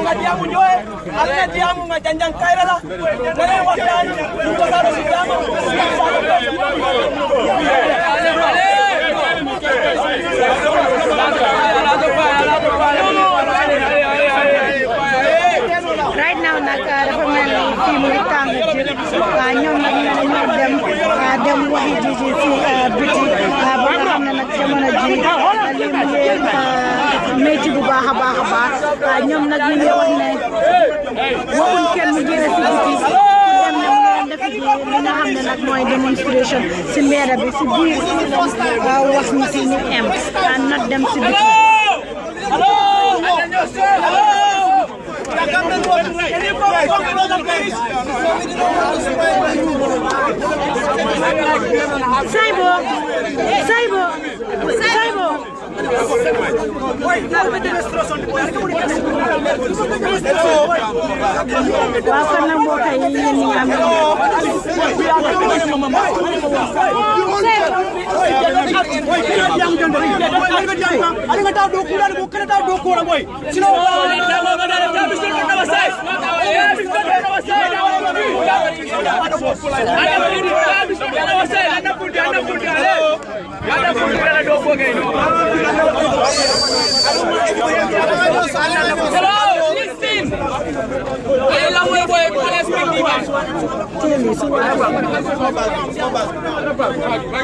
Right now nag dafa mel ni fii mu ngi tàng jër ñoom nag ñoo dem waxi ji ci biti ba nga xam ne nag jamono ji lii mu ngi métti bu baax a baax ñoom nag ñu ngi wax ne waxuñ kenn mu génn si biti dem na mu def li nga xam ne nag mooy démonstration si mbedd bi si biir wax ñi si ñu em not dem si biti. Saibo.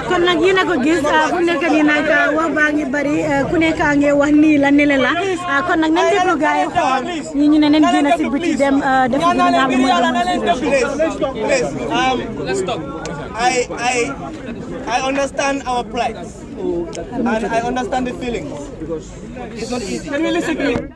kon nag yéen a ko gis fu nekk nii nag wax baa ngi bari ku nekk a ngi wax nii la ne la kon nag nañ déglu gars yi xool ñi ñu ne nañ génn si biti dem def li nga xam ne mooy
Let's talk. I understand our plight and I understand the feelings. It's not easy. Can we listen to it?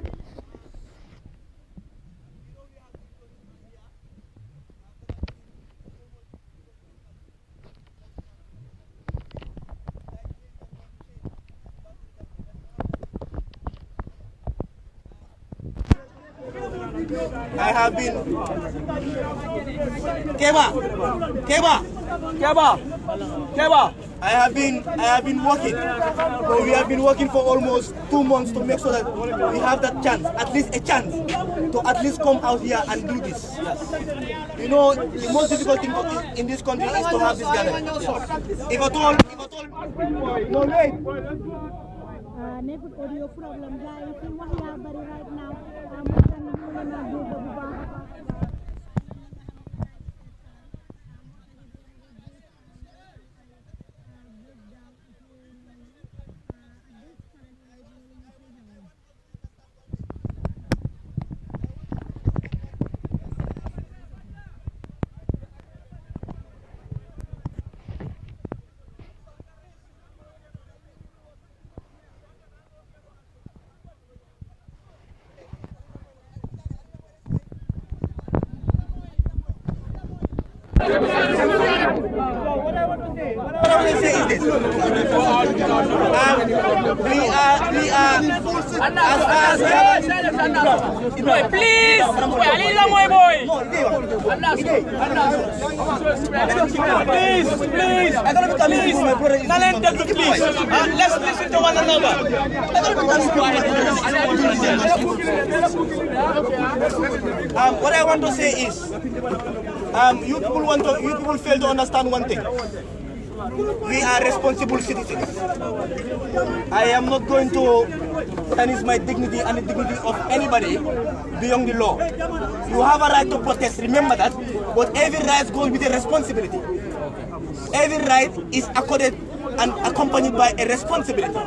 I have been I have been working. We have been working for almost 2 months to make sure that we have that chance, at least a chance, to at least come out here and do this. You know, the most difficult thing in this country is to have this gathering. If at all, no wait.
audio problem guys wax ya bari right now
What I want to say is this. We are
please, let's listen to one another.
What I want to say is, you people fail to understand one thing. We are responsible citizens. I am not going to tarnish my dignity and the dignity of anybody beyond the law. You have a right to protest, remember that, but every right goes with a responsibility. Every right is accorded and accompanied by a responsibility.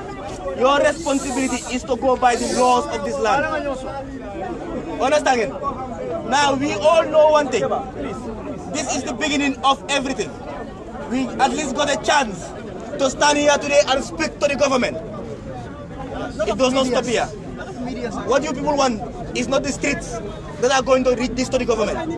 Your responsibility is to go by the laws of this land. Understand? Now we all know one thing. This is the beginning of everything. We at least got a chance to stand here today and speak to the government. It does not stop here. What you people want is not the streets that are going to read this to the government.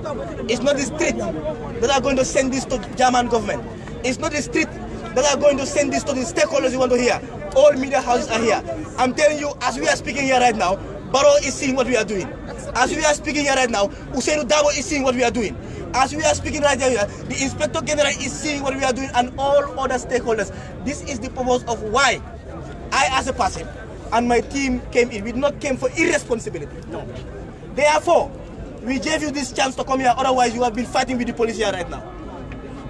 It's not the streets that are going to send this to German government. It's not the streets that are going to send this to the stakeholders you want to hear. All media houses are here. I'm telling you, as we are speaking here right now, Barrow is seeing what we are doing. As we are speaking here right now, Usainu Dabo is seeing what we are doing. As we are speaking right here, the Inspector General is seeing what we are doing and all other stakeholders. This is the purpose of why I, as a person, and my team came in. We did not came for irresponsibility. No. Therefore, we gave you this chance to come here. Otherwise, you have been fighting with the police here right now.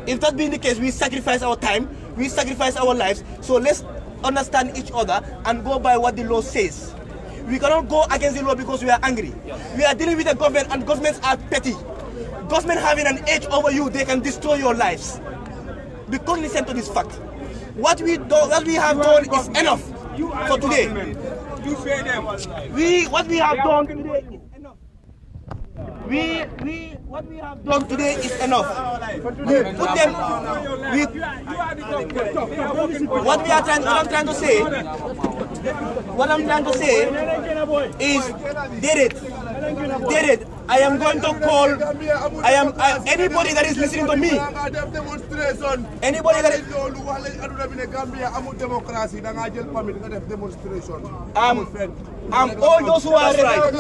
If that being the case, we sacrifice our time, we sacrifice our lives. So let's understand each other and go by what the law says. We cannot go against the law because we are angry. We are dealing with a government and governments are petty. Government having an edge over you, they can destroy your lives. Be cognizant of this fact. What we have done is enough for today. What we have done today is enough. What we have done today is enough. We put them. What I'm trying to say is, did it. I am going to call. Anybody that is listening to me. Anybody that is. All those who are right.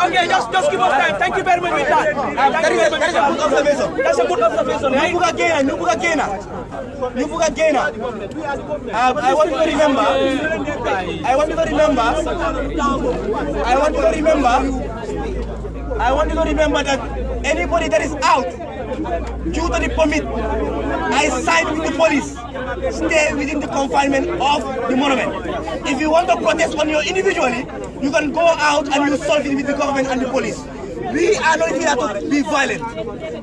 Okay, just give us time. Thank you very much with that. That is a good observation. That's a good observation.
I want you to remember that anybody that is out due to the permit I signed with the police, stay within the confinement of the monument. If you want to protest on your individually, you can go out and you solve it with the government and the police. We are not here to be violent.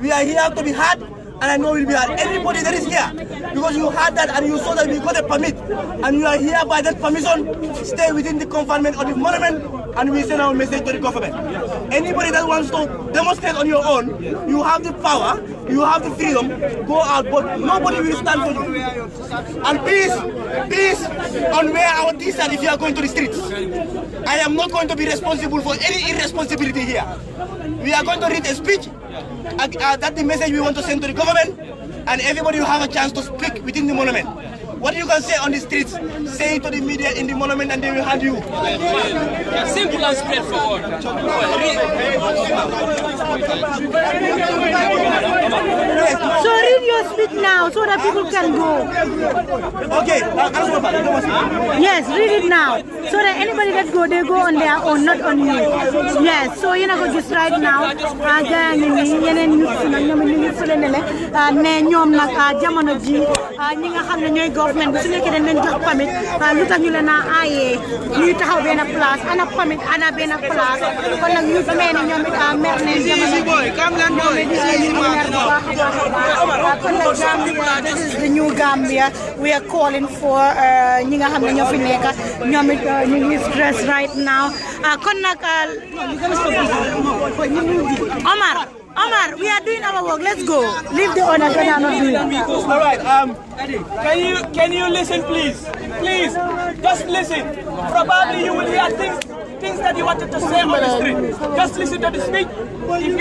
We are here to be hard, and I know we'll be hard. Anybody that is here, because you had that and you saw that we got a permit, and you are here by that permission, stay within the confinement of the monument, and we send our message to the government. Anybody that wants to demonstrate on your own, you have the power, you have the freedom, go out, but nobody will stand for you. And peace on where our t-shirt if you are going to the streets. I am not going to be responsible for any irresponsibility here. We are going to read a speech, that's the message we want to send to the government, and everybody will have a chance to speak within the monument. What you can say on the streets, say it to the media in the monument and they will hand you.
Simple and straightforward.
So read your speech now so that people can go.
Okay,
yes, read it now. So that anybody that go, they go on their own, not on you. Yes, so you know just right now, jamono ji ñi nga xamne ñoy government bi su nekké dañ leen jox permit lu tax ñu leena ayé ñuy taxaw ben place ana permit ana ben place kon nak ñu mel ni ñoom it mer nañ jamono this is the new Gambia. We are calling for ñi nga xamne ñoo fi nekk ñoom it ñu ngi stress right now kon nak Omar, we are doing our work. Let's go. Leave the others that are not doing.
All right. Can you listen, please? Please, just listen. Probably you will hear things that you wanted to say on the street. Just listen to the speech. If you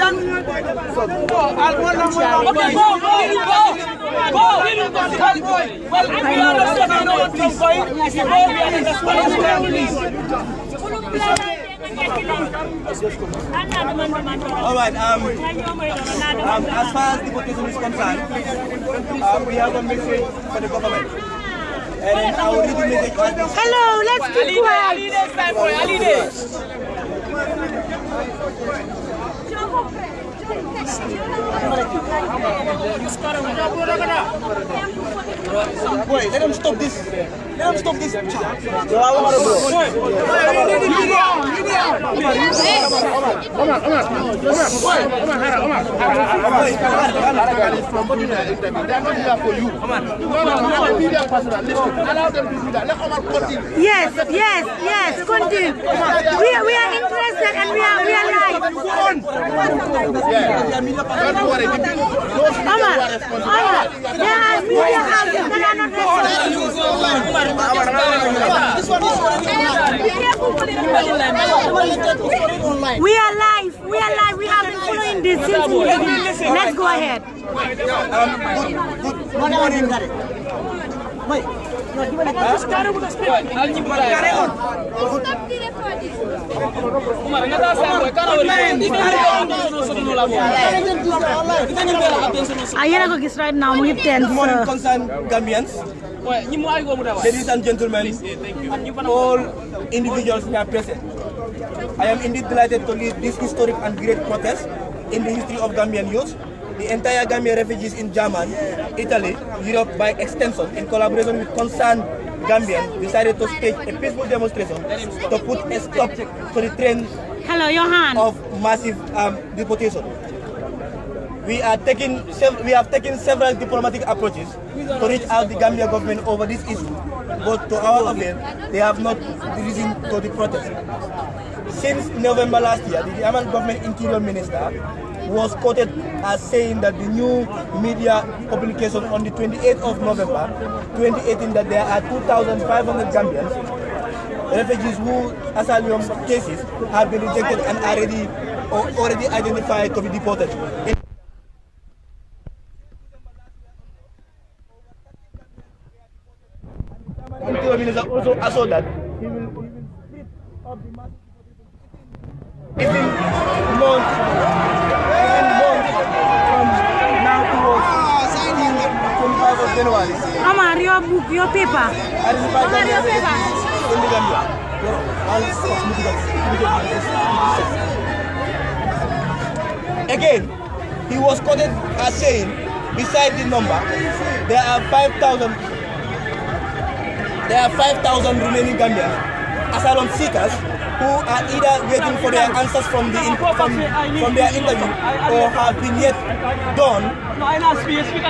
Well, if you understand, I know what you're going. If you go, we understand. Please.
All right. As far as deportation is concerned, we have a message for the government. And I will read the message.
Hello, let's keep
Boy, let them stop this. Let them stop this.
Yes, continue. We are interested and we are live.
Don't worry.
There are media houses that are not We are live. We have been following this since the beginning. Let's go ahead.
Good morning. Wait.
Right now, we
Good morning, concerned Gambians. Ladies and gentlemen, all individuals here present. I am indeed delighted to lead this historic and great protest in the history of Gambian youth. The entire Gambian refugees in Germany, Italy, Europe by extension, in collaboration with concerned Gambians, decided to stage a peaceful demonstration to put a stop to the trend of massive deportation. We have taken several diplomatic approaches to reach out the Gambia government over this issue, but to our avail, they have not risen to the protest. Since November last year, the German government interior minister was quoted as saying that the new media publication on the 28th of November 2018 that there are 2,500 Gambians refugees whose asylum cases have been rejected and are already identified to be deported. The interior minister also assured that he will split up the mass within months from now towards 25th of January.
Omar, your paper. Omar, your paper.
Again, he was quoted as saying, beside the number, there are 5,000 remaining Gambians, asylum seekers, who are either waiting for their answers from their interview or have been yet done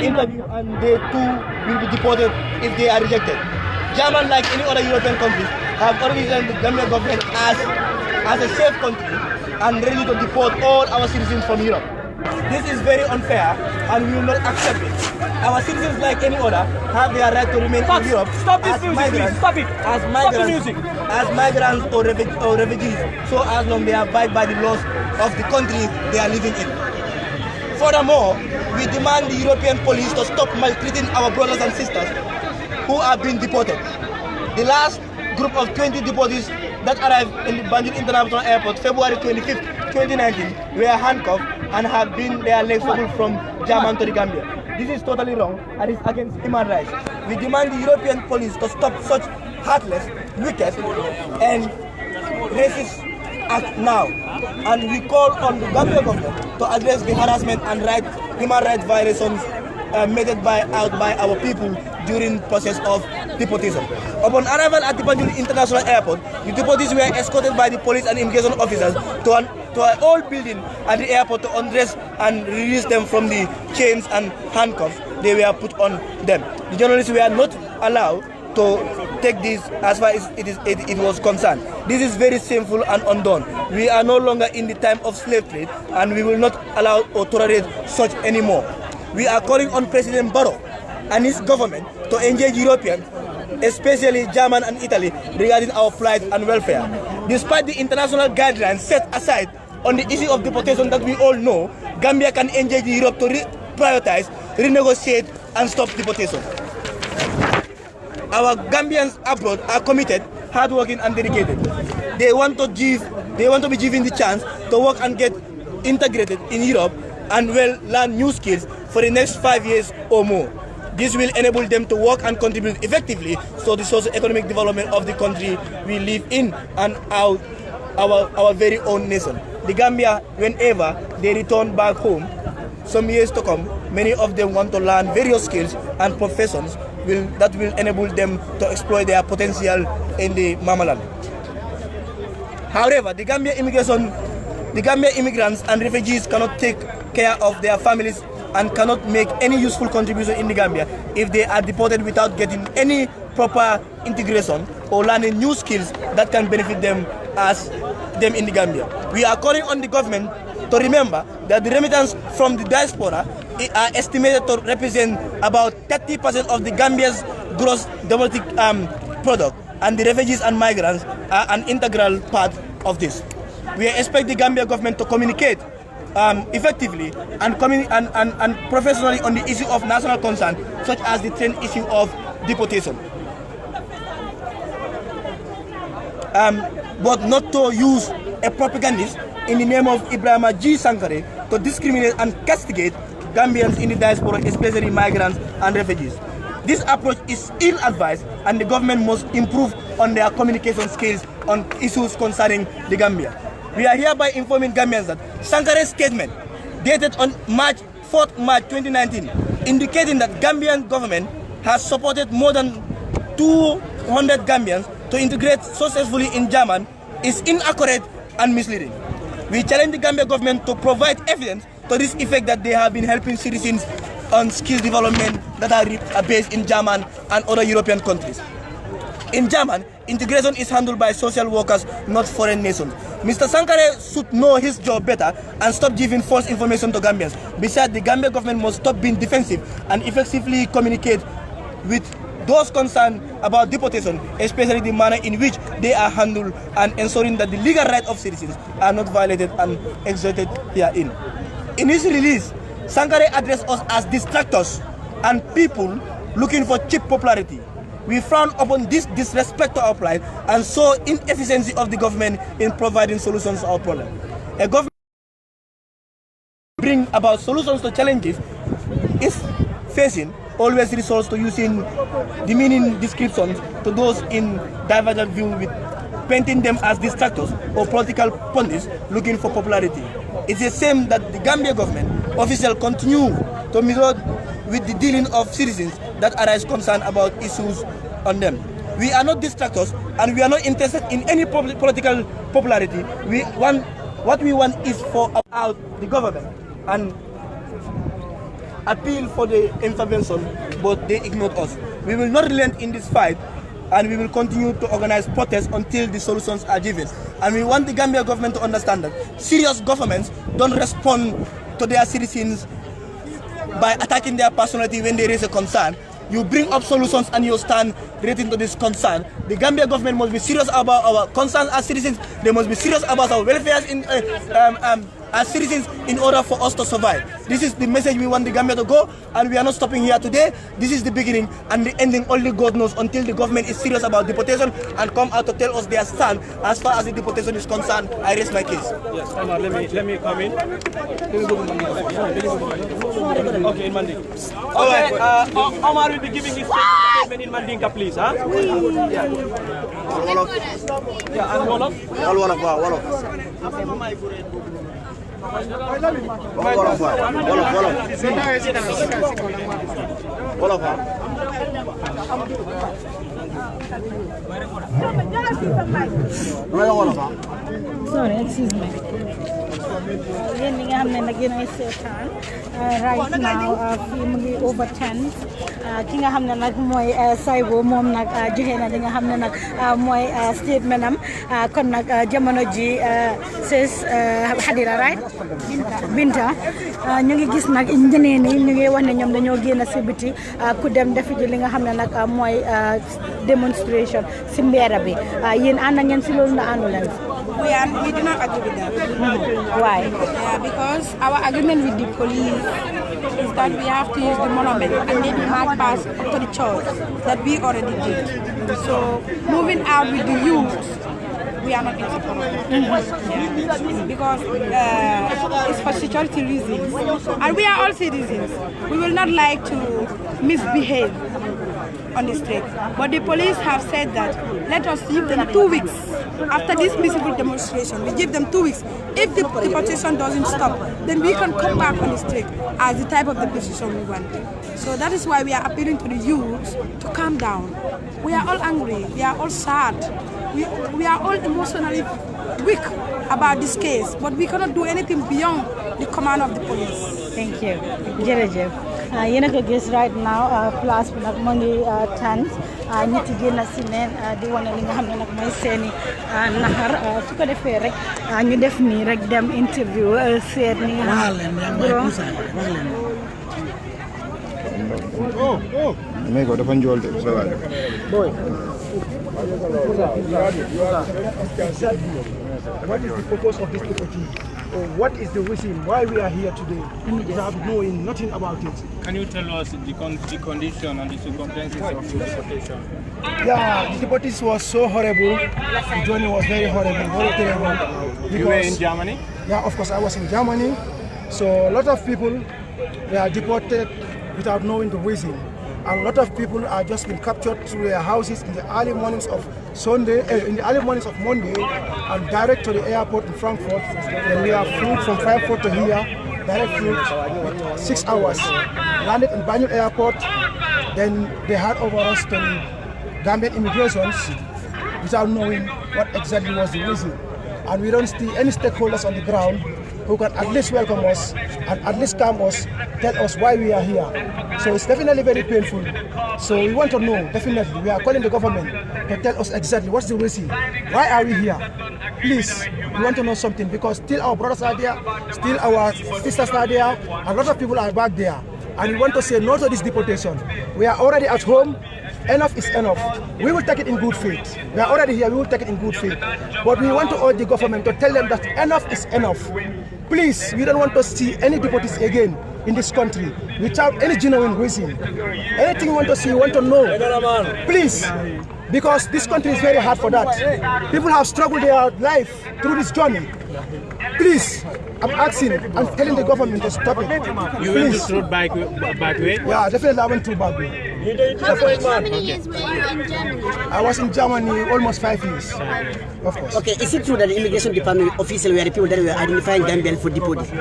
interview, and they too will be deported if they are rejected. Germany, like any other European countries, have already sent the Gambian government as a safe country and ready to deport all our citizens from Europe. This is very unfair and we will not accept it. Our citizens, like any other, have their right to remain in Europe as migrants or refugees, so as long they abide by the laws of the country they are living in. Furthermore, we demand the European police to stop maltreating our brothers and sisters who are being deported. The last group of 20 deportees that arrived in the Banjul International Airport February 25th, 2019 were handcuffed and have been their legs shackled from Germany to the Gambia. This is totally wrong and is against human rights. We demand the European police to stop such heartless, wicked and racist act now. And we call on the Gambian government to address the harassment and human rights violations meted out by our people during the process of deportation. Upon arrival at the Banjul International Airport, the deportees were escorted by the police and immigration officers to an old building at the airport to undress and release them from the chains and handcuffs they were put on them. The journalists were not allowed to take this as far as it was concerned. This is very shameful and undone. We are no longer in the time of slave trade and we will not allow or tolerate such anymore. We are calling on President Barrow and his government to engage Europeans, especially Germany and Italy, regarding our plight and welfare. Despite the international guidelines set aside on the issue of deportation that we all know, Gambia can engage Europe to prioritize, renegotiate, and stop deportation. Our Gambians abroad are committed, hardworking, and dedicated. They want to be given the chance to work and get integrated in Europe and will learn new skills for the next 5 years or more. This will enable them to work and contribute effectively to the socio-economic development of the country we live in and our very own nation. The Gambia, whenever they return back home, some years to come, many of them want to learn various skills and professions that will enable them to exploit their potential in the mamaland. However, the Gambia immigrants and refugees cannot take care of their families and cannot make any useful contribution in the Gambia if they are deported without getting any proper integration or learning new skills that can benefit them in the Gambia. We are calling on the government to remember that the remittance from the diaspora are estimated to represent about 30% of the Gambia's gross domestic product, and the refugees and migrants are an integral part of this. We expect the Gambia government to communicate effectively and professionally on the issue of national concern, such as the trend issue of deportation. But not to use a propagandist in the name of Ibrahima G. Sankare to discriminate and castigate Gambians in the diaspora, especially migrants and refugees. This approach is ill-advised and the government must improve on their communication skills on issues concerning the Gambia. We are hereby informing Gambians that Sankare's statement dated on 4th March 2019 indicating that Gambian government has supported more than 200 Gambians to integrate successfully in Germany is inaccurate and misleading. We challenge the Gambia government to provide evidence to this effect that they have been helping citizens on skill development that are based in Germany and other European countries. In Germany, integration is handled by social workers, not foreign nations. Mr. Sankare should know his job better and stop giving false information to Gambians. Besides, the Gambia government must stop being defensive and effectively communicate with those concerned about deportation, especially the manner in which they are handled, and ensuring that the legal rights of citizens are not violated and exerted herein. In his release, Sankare addressed us as distractors and people looking for cheap popularity. We frown upon this disrespect to our plight and so inefficiency of the government in providing solutions to our problem. A government bring about solutions to challenges is facing always resorts to using demeaning descriptions to those in divergent view, with painting them as distractors or political pundits looking for popularity. It's a shame that the Gambia government officials continue to meddle with the dealing of citizens that arise concern about issues on them. We are not distractors and we are not interested in any political popularity. What we want is for out the government and appeal for the intervention, but they ignored us. We will not relent in this fight and we will continue to organize protests until the solutions are given. And we want the Gambia government to understand that serious governments don't respond to their citizens by attacking their personality when there is a concern. You bring up solutions and you stand relating to this concern. The Gambia government must be serious about our concerns as citizens. They must be serious about our welfare as citizens in order for us to survive. This is the message we want the Gambia to go, and we are not stopping here today. This is the beginning, and the ending only God knows, until the government is serious about deportation and come out to tell us their stand as far as the deportation is concerned. I raise my case.
Yes, Omar, let me come in. Okay, in Mandinka. Okay, Omar will be giving his statement in Mandinka, please, huh? Yeah.
Wolof.
Yeah, and Wolof?
Wolof, Wolof.
Sorry, excuse me. Yéen ñi nga xam ne nag yéen ay seetaan right now fii mu ngi over 10 ki nga xam ne nag mooy Saibo moom nag joxe na li nga xam ne nag mooy statement am kon nag jamono ji sis Hadira right Binta ñu ngi gis nag ñeneen ñi ñu ngi wax ne ñoom dañoo génn si biti ku dem defi ji li nga xam ne nag mooy demonstration si mbeera bi yéen ànd ngeen si loolu na àndu leen
We do not agree with that.
Why?
Because our agreement with the police is that we have to use the monument and then march past to the church that we already did. So moving out with the youth, we are not in support of that. Because it's for security reasons. And we are all citizens. We will not like to misbehave on the street. But the police have said that let us give them 2 weeks. After this peaceful demonstration, we give them 2 weeks. If the deportation doesn't stop, then we can come back on the street as the type of deportation we want. So that is why we are appealing to the youth to calm down. We are all angry. We are all sad. We are all emotionally weak about this case, but we cannot do anything beyond the command of the police.
Thank you. Jerejef. Yéen a ko gis right now place bi nag mu ngi tànn nit yi génn si neen di wane li nga xam ne nag mooy seeni naxar su ko defee rek ñu def nii rek dem interview seet ni nga
may ko dafa njool de sa waay
What is the purpose of this deportation? Or what is the reason why we are here today without knowing nothing about it?
Can you tell us the condition and the circumstances of your deportation?
Yeah, the deportation was so horrible. The journey was very horrible, very terrible.
You were in Germany?
Yeah, of course I was in Germany. So a lot of people were deported without knowing the reason. And a lot of people are just been captured through their houses in the early mornings of Monday, and direct to the airport in Frankfurt. Then we have flew from Frankfurt to here, direct flight with 6 hours. Landed in Banjul Airport, then they had over us to the Gambian immigrations without knowing what exactly was the reason. And we don't see any stakeholders on the ground who can at least welcome us and at least calm us, tell us why we are here. So it's definitely very painful. So we want to know, definitely, we are calling the government to tell us exactly what's the reason. Why are we here? Please, we want to know something, because still our brothers are there, still our sisters are there, a lot of people are back there. And we want to say no to this deportation. We are already at home. Enough is enough. We will take it in good faith. We are already here, we will take it in good faith. But we want to urge the government to tell them that enough is enough. Please, we don't want to see any deportees again in this country without any genuine reason. Anything we want to see, we want to know. Please, because this country is very hard for that. People have struggled their life through this journey. Please, I'm asking, I'm telling the government to stop it.
You went through back way?
Yeah, definitely I went through back way.
How many years were you in Germany?
I was in Germany almost 5 years. Of course.
Okay, is it true that the immigration department officials were the people that were identifying Gambian for deportees?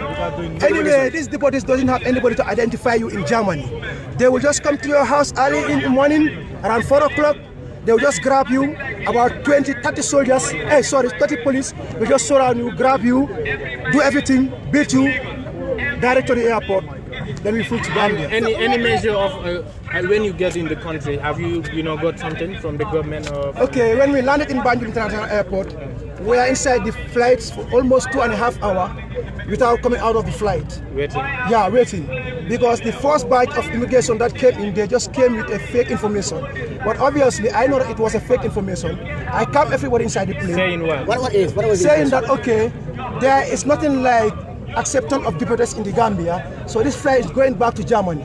Anyway, these deportees doesn't have anybody to identify you in Germany. They will just come to your house early in the morning, around 4 o'clock. They will just grab you, about 20, 30 soldiers, 30 police will just surround you, grab you, do everything, beat you, direct to the airport. Then we flew to Gambia.
Any measure of when you get in the country, have you got something from the government? Or
Okay, when we landed in Banjul International Airport, we are inside the flights for almost 2.5 hours without coming out of the flight.
Waiting?
Yeah, waiting. Because the first batch of immigration that came in, they just came with a fake information. But obviously, I know that it was a fake information. I calmed everybody inside the plane.
Saying what?
What was it?
Saying that, okay, there is nothing like acceptance of deportees in the Gambia. So this flight is going back to Germany.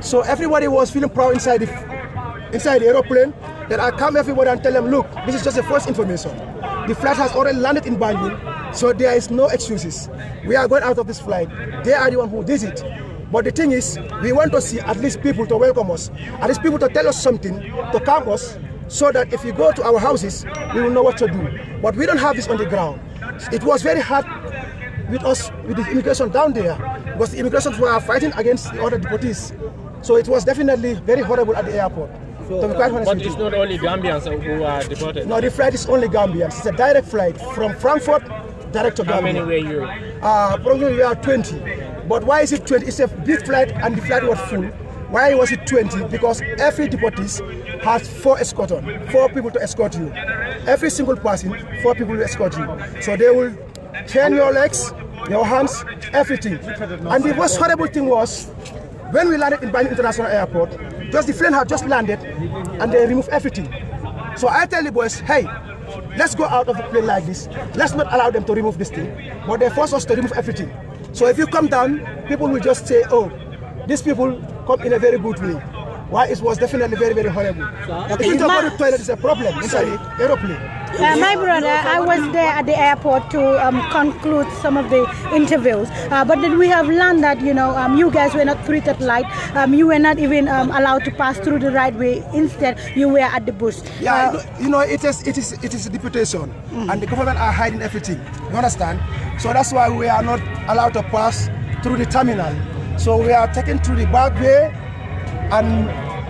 So everybody was feeling proud inside the aeroplane. Then I come everybody and tell them, look, this is just the first information. The flight has already landed in Banjul, so there is no excuses. We are going out of this flight. They are the one who did it. But the thing is, we want to see at least people to welcome us, at least people to tell us something, to calm us, so that if we go to our houses, we will know what to do. But we don't have this on the ground. It was very hard with us, with the immigration down there, because the immigrants were fighting against the other deportees. So it was definitely very horrible at the airport.
So, but it's not only Gambians who are deported?
No, the flight is only Gambians. It's a direct flight from Frankfurt direct to Gambia.
How many were you?
Probably we are 20. But why is it 20? It's a big flight and the flight was full. Why was it 20? Because every deportees has 4 escorts, 4 people to escort you. Every single person, 4 people to escort you. So they will chain your legs, your hands, everything. And the most horrible thing was, when we landed in Banjul International Airport, just the plane had just landed and they removed everything. So I tell the boys, hey, let's go out of the plane like this. Let's not allow them to remove this thing. But they force us to remove everything. So if you come down, people will just say, oh, these people come in a very good way. Why? It was definitely very, very horrible. If you don't go to the toilet, it's a problem inside the aeroplane.
My brother, I was there at the airport to conclude some of the interviews, but then we have learned that you guys were not treated like, you were not even allowed to pass through the right way. Instead, you were at the bush.
Yeah, it is a deportation, and the government are hiding everything. You understand? So that's why we are not allowed to pass through the terminal. So we are taken through the back way and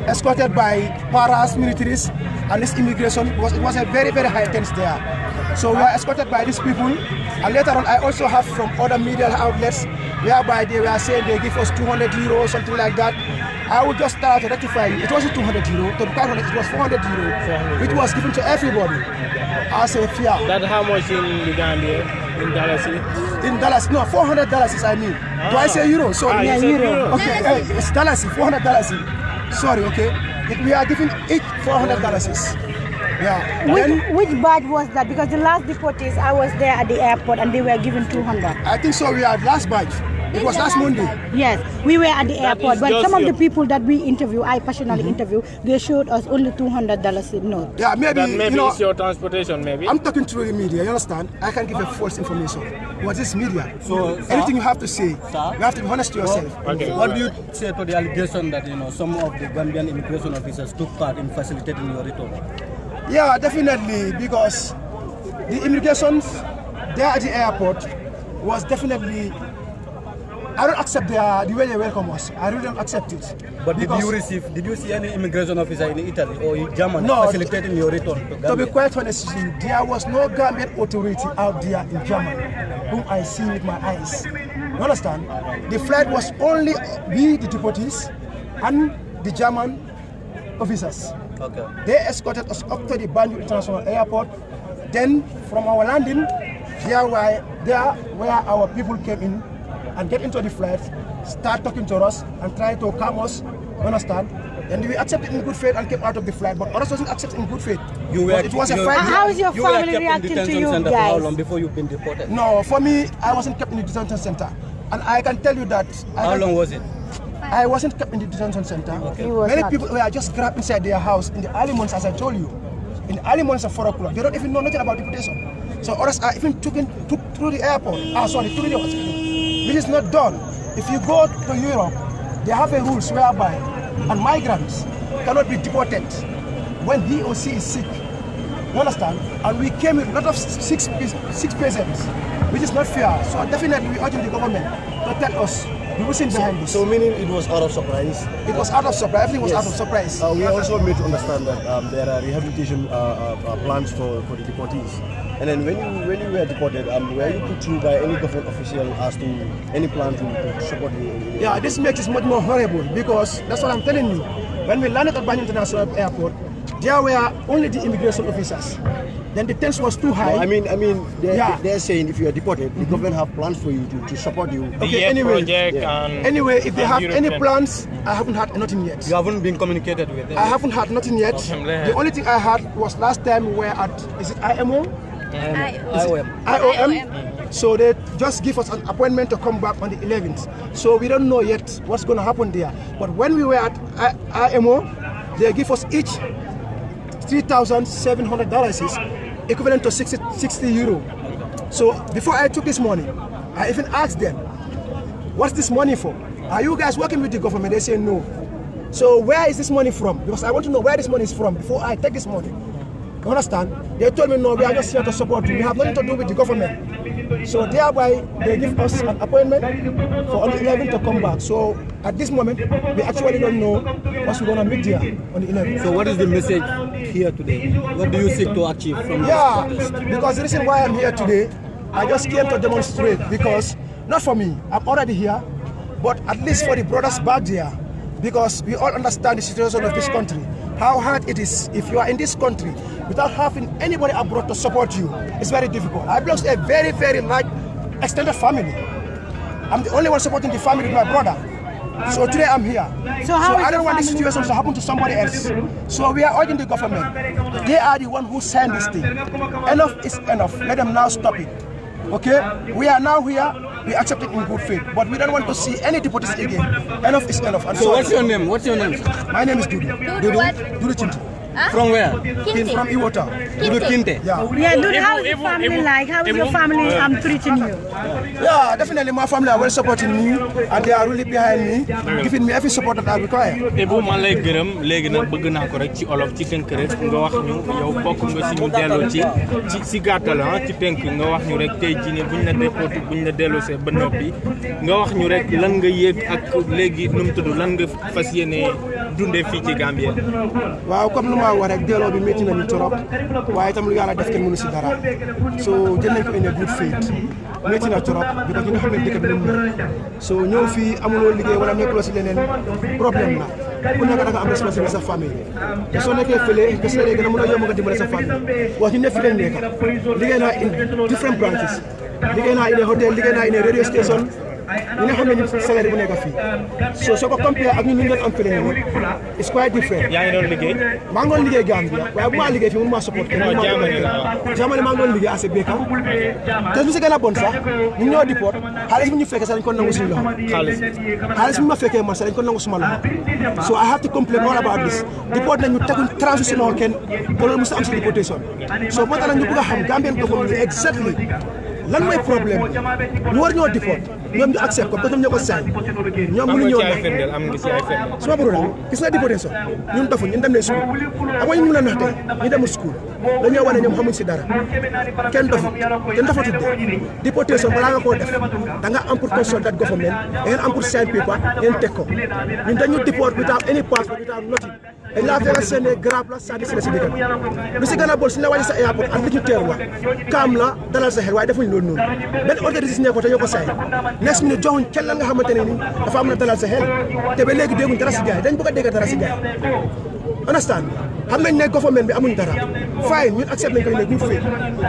escorted by paras, militaries, and this immigration, because it was a very, very high tense there. So we are escorted by these people, and later on I also have from other media outlets whereby they were saying they give us 200 euro or something like that. I would just start to rectify it. It wasn't 200 euro, to be quite honest, it was 400 euro. It was given to everybody as a fear.
That's how much in the Gambia? In Dallas?
In Dallas, no, $400 is I mean. Do I say euro? Sorry.
Yeah, euro.
Okay, it's Dallas, $400. Sorry, okay. We are giving each $400. Yeah.
Which badge was that? Because the last deportees, I was there at the airport and they were given 200.
I think so. We are last badge. It was last Monday.
Yes, we were at the airport, but some of the people that we interview, I personally interview, they showed us only $200 note.
Yeah, maybe
it's your transportation, maybe.
I'm talking through the media. You understand? I can give a false information. What is media? So anything you have to say, you have to be honest to yourself.
Okay. What do you say to the allegation that some of the Gambian immigration officers took part in facilitating your return?
Yeah, definitely, because the immigrations there at the airport was definitely. I don't accept the way they welcome us. I really don't accept it.
But did you see any immigration officer in Italy or in Germany facilitating your return to Gambia?
To be quite honest, there was no Gambian authority out there in Germany whom I see with my eyes. You understand? The flight was only we, the deportees, and the German officers.
Okay.
They escorted us up to the Banjul International Airport. Then from our landing, there where our people came in and get into the flight, start talking to us and try to calm us, understand? And we accepted in good faith and came out of the flight, but others wasn't accepted in good faith.
It was a fight. How is your family reacting to you guys?
For how long before you've been deported?
No, for me, I wasn't kept in the detention center. And I can tell you that...
How long was it?
I wasn't kept in the detention center.
Okay.
Many people were just grabbed inside their house in the early months, as I told you. In the early months of 4 o'clock. They don't even know nothing about deportation. So others are even took through the airport. Through the hospital. Which is not done. If you go to Europe, they have a rules whereby and migrants cannot be deported when he or she is sick. You understand? And we came with a lot of sick patients, which is not fair. So definitely we urge the government to tell us the reason behind this.
So meaning it was out of surprise?
It was out of surprise. Everything was out of surprise.
We also made to understand that there are rehabilitation plans for the deportees. And then when you were deported, were you put through by any government official as to any plan to support you?
Yeah, this makes it much more horrible because that's what I'm telling you. When we landed at Banjul International Airport, there were only the immigration officers. Then the tension was too high.
No, they're saying if you are deported, the government have plans for you to support you.
Okay, anyway, if they have any plans, I haven't had nothing yet.
You haven't been communicated with them?
I haven't had nothing yet. The only thing I had was last time we were at, is it IMO?
IOM.
IOM. So they just give us an appointment to come back on the 11th. So we don't know yet what's going to happen there. But when we were at IMO, they give us each $3,700, equivalent to 60 euro. So before I took this money, I even asked them, what's this money for? Are you guys working with the government? They say no. So where is this money from? Because I want to know where this money is from before I take this money. You understand? They told me, no, we are just here to support you. We have nothing to do with the government. So thereby, they give us an appointment for on the 11th to come back. So at this moment, we actually don't know what we're going to meet there on the 11th.
So what is the message here today? What do you seek to achieve from this protest?
Because the reason why I'm here today, I just came to demonstrate because, not for me, I'm already here, but at least for the brothers back there, because we all understand the situation of this country, how hard it is if you are in this country without having anybody abroad to support you. It's very difficult. I belong to a very, very large extended family. I'm the only one supporting the family with my brother. So today I'm here. So I don't want this situation to happen to somebody else. So we are urging the government. They are the one who signed this thing. Enough is enough. Let them now stop it. Okay? We are now here. We accept it in good faith, but we don't want to see any deportees again. Enough is enough.
So what's your name? What's your name?
My name is Dudu. Dudu Chinti.
Huh? From where?
From Iwota.
Dudu Kinte.
Yeah.
Dudu, how is your family like? How is your family treating you?
Yeah, definitely my family are well supporting me and they are really behind me, giving me every support that I require.
Ebu man lay gërëm légui nak bëgg na ko rek ci olof ci tënk rek nga wax ñu yow bokk nga ci ñu délo ci gàttal ci tënk nga wax ñu rek tay ji ni buñ la déporté buñ la délosé ba noppi nga wax ñu rek lan nga yéeg ak légui num tuddu lan nga fasiyéné dundé fi ci Gambia.
Waaw comme lu ma wax rek délo bi metti nañu torop waye tam lu Yalla def kenn mënu ci dara. So jël nañ ko in a good faith. Metti na torop bi ko ñu xamné dëkk bi ñu so ñëw fi amuloo liggéey wala nekkuloo ci leneen problème la ku nekk da nga am responsabilité sa famille te soo nekkee fële des na léegi na mën a yomb nga dimbale sa famille wax ñu ne fi leen nekk liggéey naa in different branches liggéey naa in a hotel liggéey naa in a radio station ñu nga xam ne ñu salaire bu nekk fii so soo ko compare ak ñun ñu doon am fële ne it's quite different.
yaa ngi doon liggéey
maa ngi doon liggéey Gambia waaye bu maa liggéey fii mënu maa support kenn jamono maa ngi doon liggéey assez béykat te lu si gën a bon sax ñu ñoo deport xaalis bi ñu fekkee sax dañ ko nangu suñu loxo xaalis bi ma fekkee man sax dañ ko nangu suma loxo so I have to complain all about this deport nañu teguñ transitional kenn te loolu mos a am si deportation so moo tax nag ñu bëgg a xam Gambian government exactly lan mooy problème ñu war ñoo deport ñoom ñu accept ko parce que ñoo ko sañ ñoom mënu ñoo
am nga ci ay fenn
suma bro gis nga deportation ñun dafa ñun dem nañ school ak ñu mën a nax tey ñu demul school dañoo wane ñoom xamuñ si dara kenn dofut kenn dafa tudde deportation balaa nga koo def da nga am pour consult that government ngeen am pour sign paper ngeen teg ko ñun dañu deport without any passport without nothing dañ laa fekk seen grave la sànni si la si dëkk lu si gën a bon suñu la wàññi sa airport ak li ñu teeru la kaam la dalal sa xel waaye defuñ loolu noonu benn organisme ne ko te ñoo ko saay next minute joxuñ kenn la nga xamante ne ni dafa am na dalal sa xel te ba léegi dégguñ dara si gaay dañ bëgg a dégg dara si gaay understand xam nañ ne government bi amuñ dara fine ñun accept nañ ko ne good faith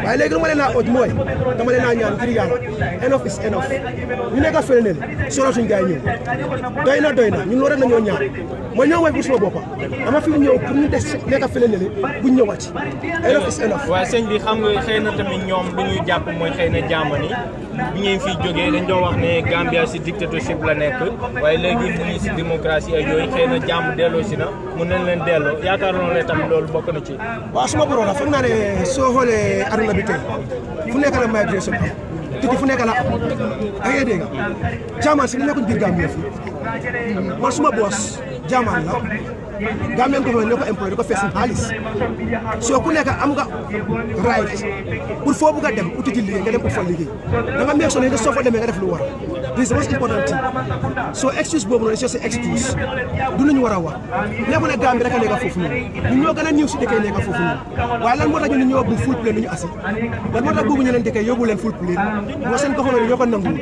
waaye léegi lu ma leen naa oot mooy dama leen naa ñaan ngir yàlla enough is enough ñu nekk fële ne solo suñ gaay ñëw doy na ñun loolu rek la ñoo ñaan ma ñëw mooy pour suma boppa dama fi ñëw pour ñu des nekk fële ne buñ ñëwaat enough is enough
waaye sëñ bi xam nga xëy na tamit ñoom lu ñuy jàpp mooy xëy na jaamani bi ngeen fiy jógee dañ doon wax ne Gambia si dictatorship la nekk waaye léegi mu ngi si démocratie ak yooyu xëy na jàmm delloo si na mun nañ leen delloo yaakaar naa ne tam loolu bokk na ci.
waaw suma borom la foog naa ne soo xoolee aduna bi tey fu nekk la migration am tukki fu nekk la am da ngay dégg jaamaan si li nekkuñ biir Gambia fii man suma boos jaamaan la Gambian government ñoo ko employé di ko fees xaalis soo ku nekk am nga right pour foo bugg a dem uti ji liggéey nga dem ut fa liggéey da nga meeg soo ne nga soo fa demee nga def lu war this is the most important thing so excuse boobu noonu c'est excuse du lu ñu war a wax nekku ne Gambie rek a nekk foofu noonu ñun ñoo gën a ñëw si dëkk yi nekk foofu noonu waaye lan moo tax ñu ñoo bu full plane ñu asi lan moo tax boobu ñeneen dëkk yóbbu leen full plane moo seen government ñoo ko nanguwut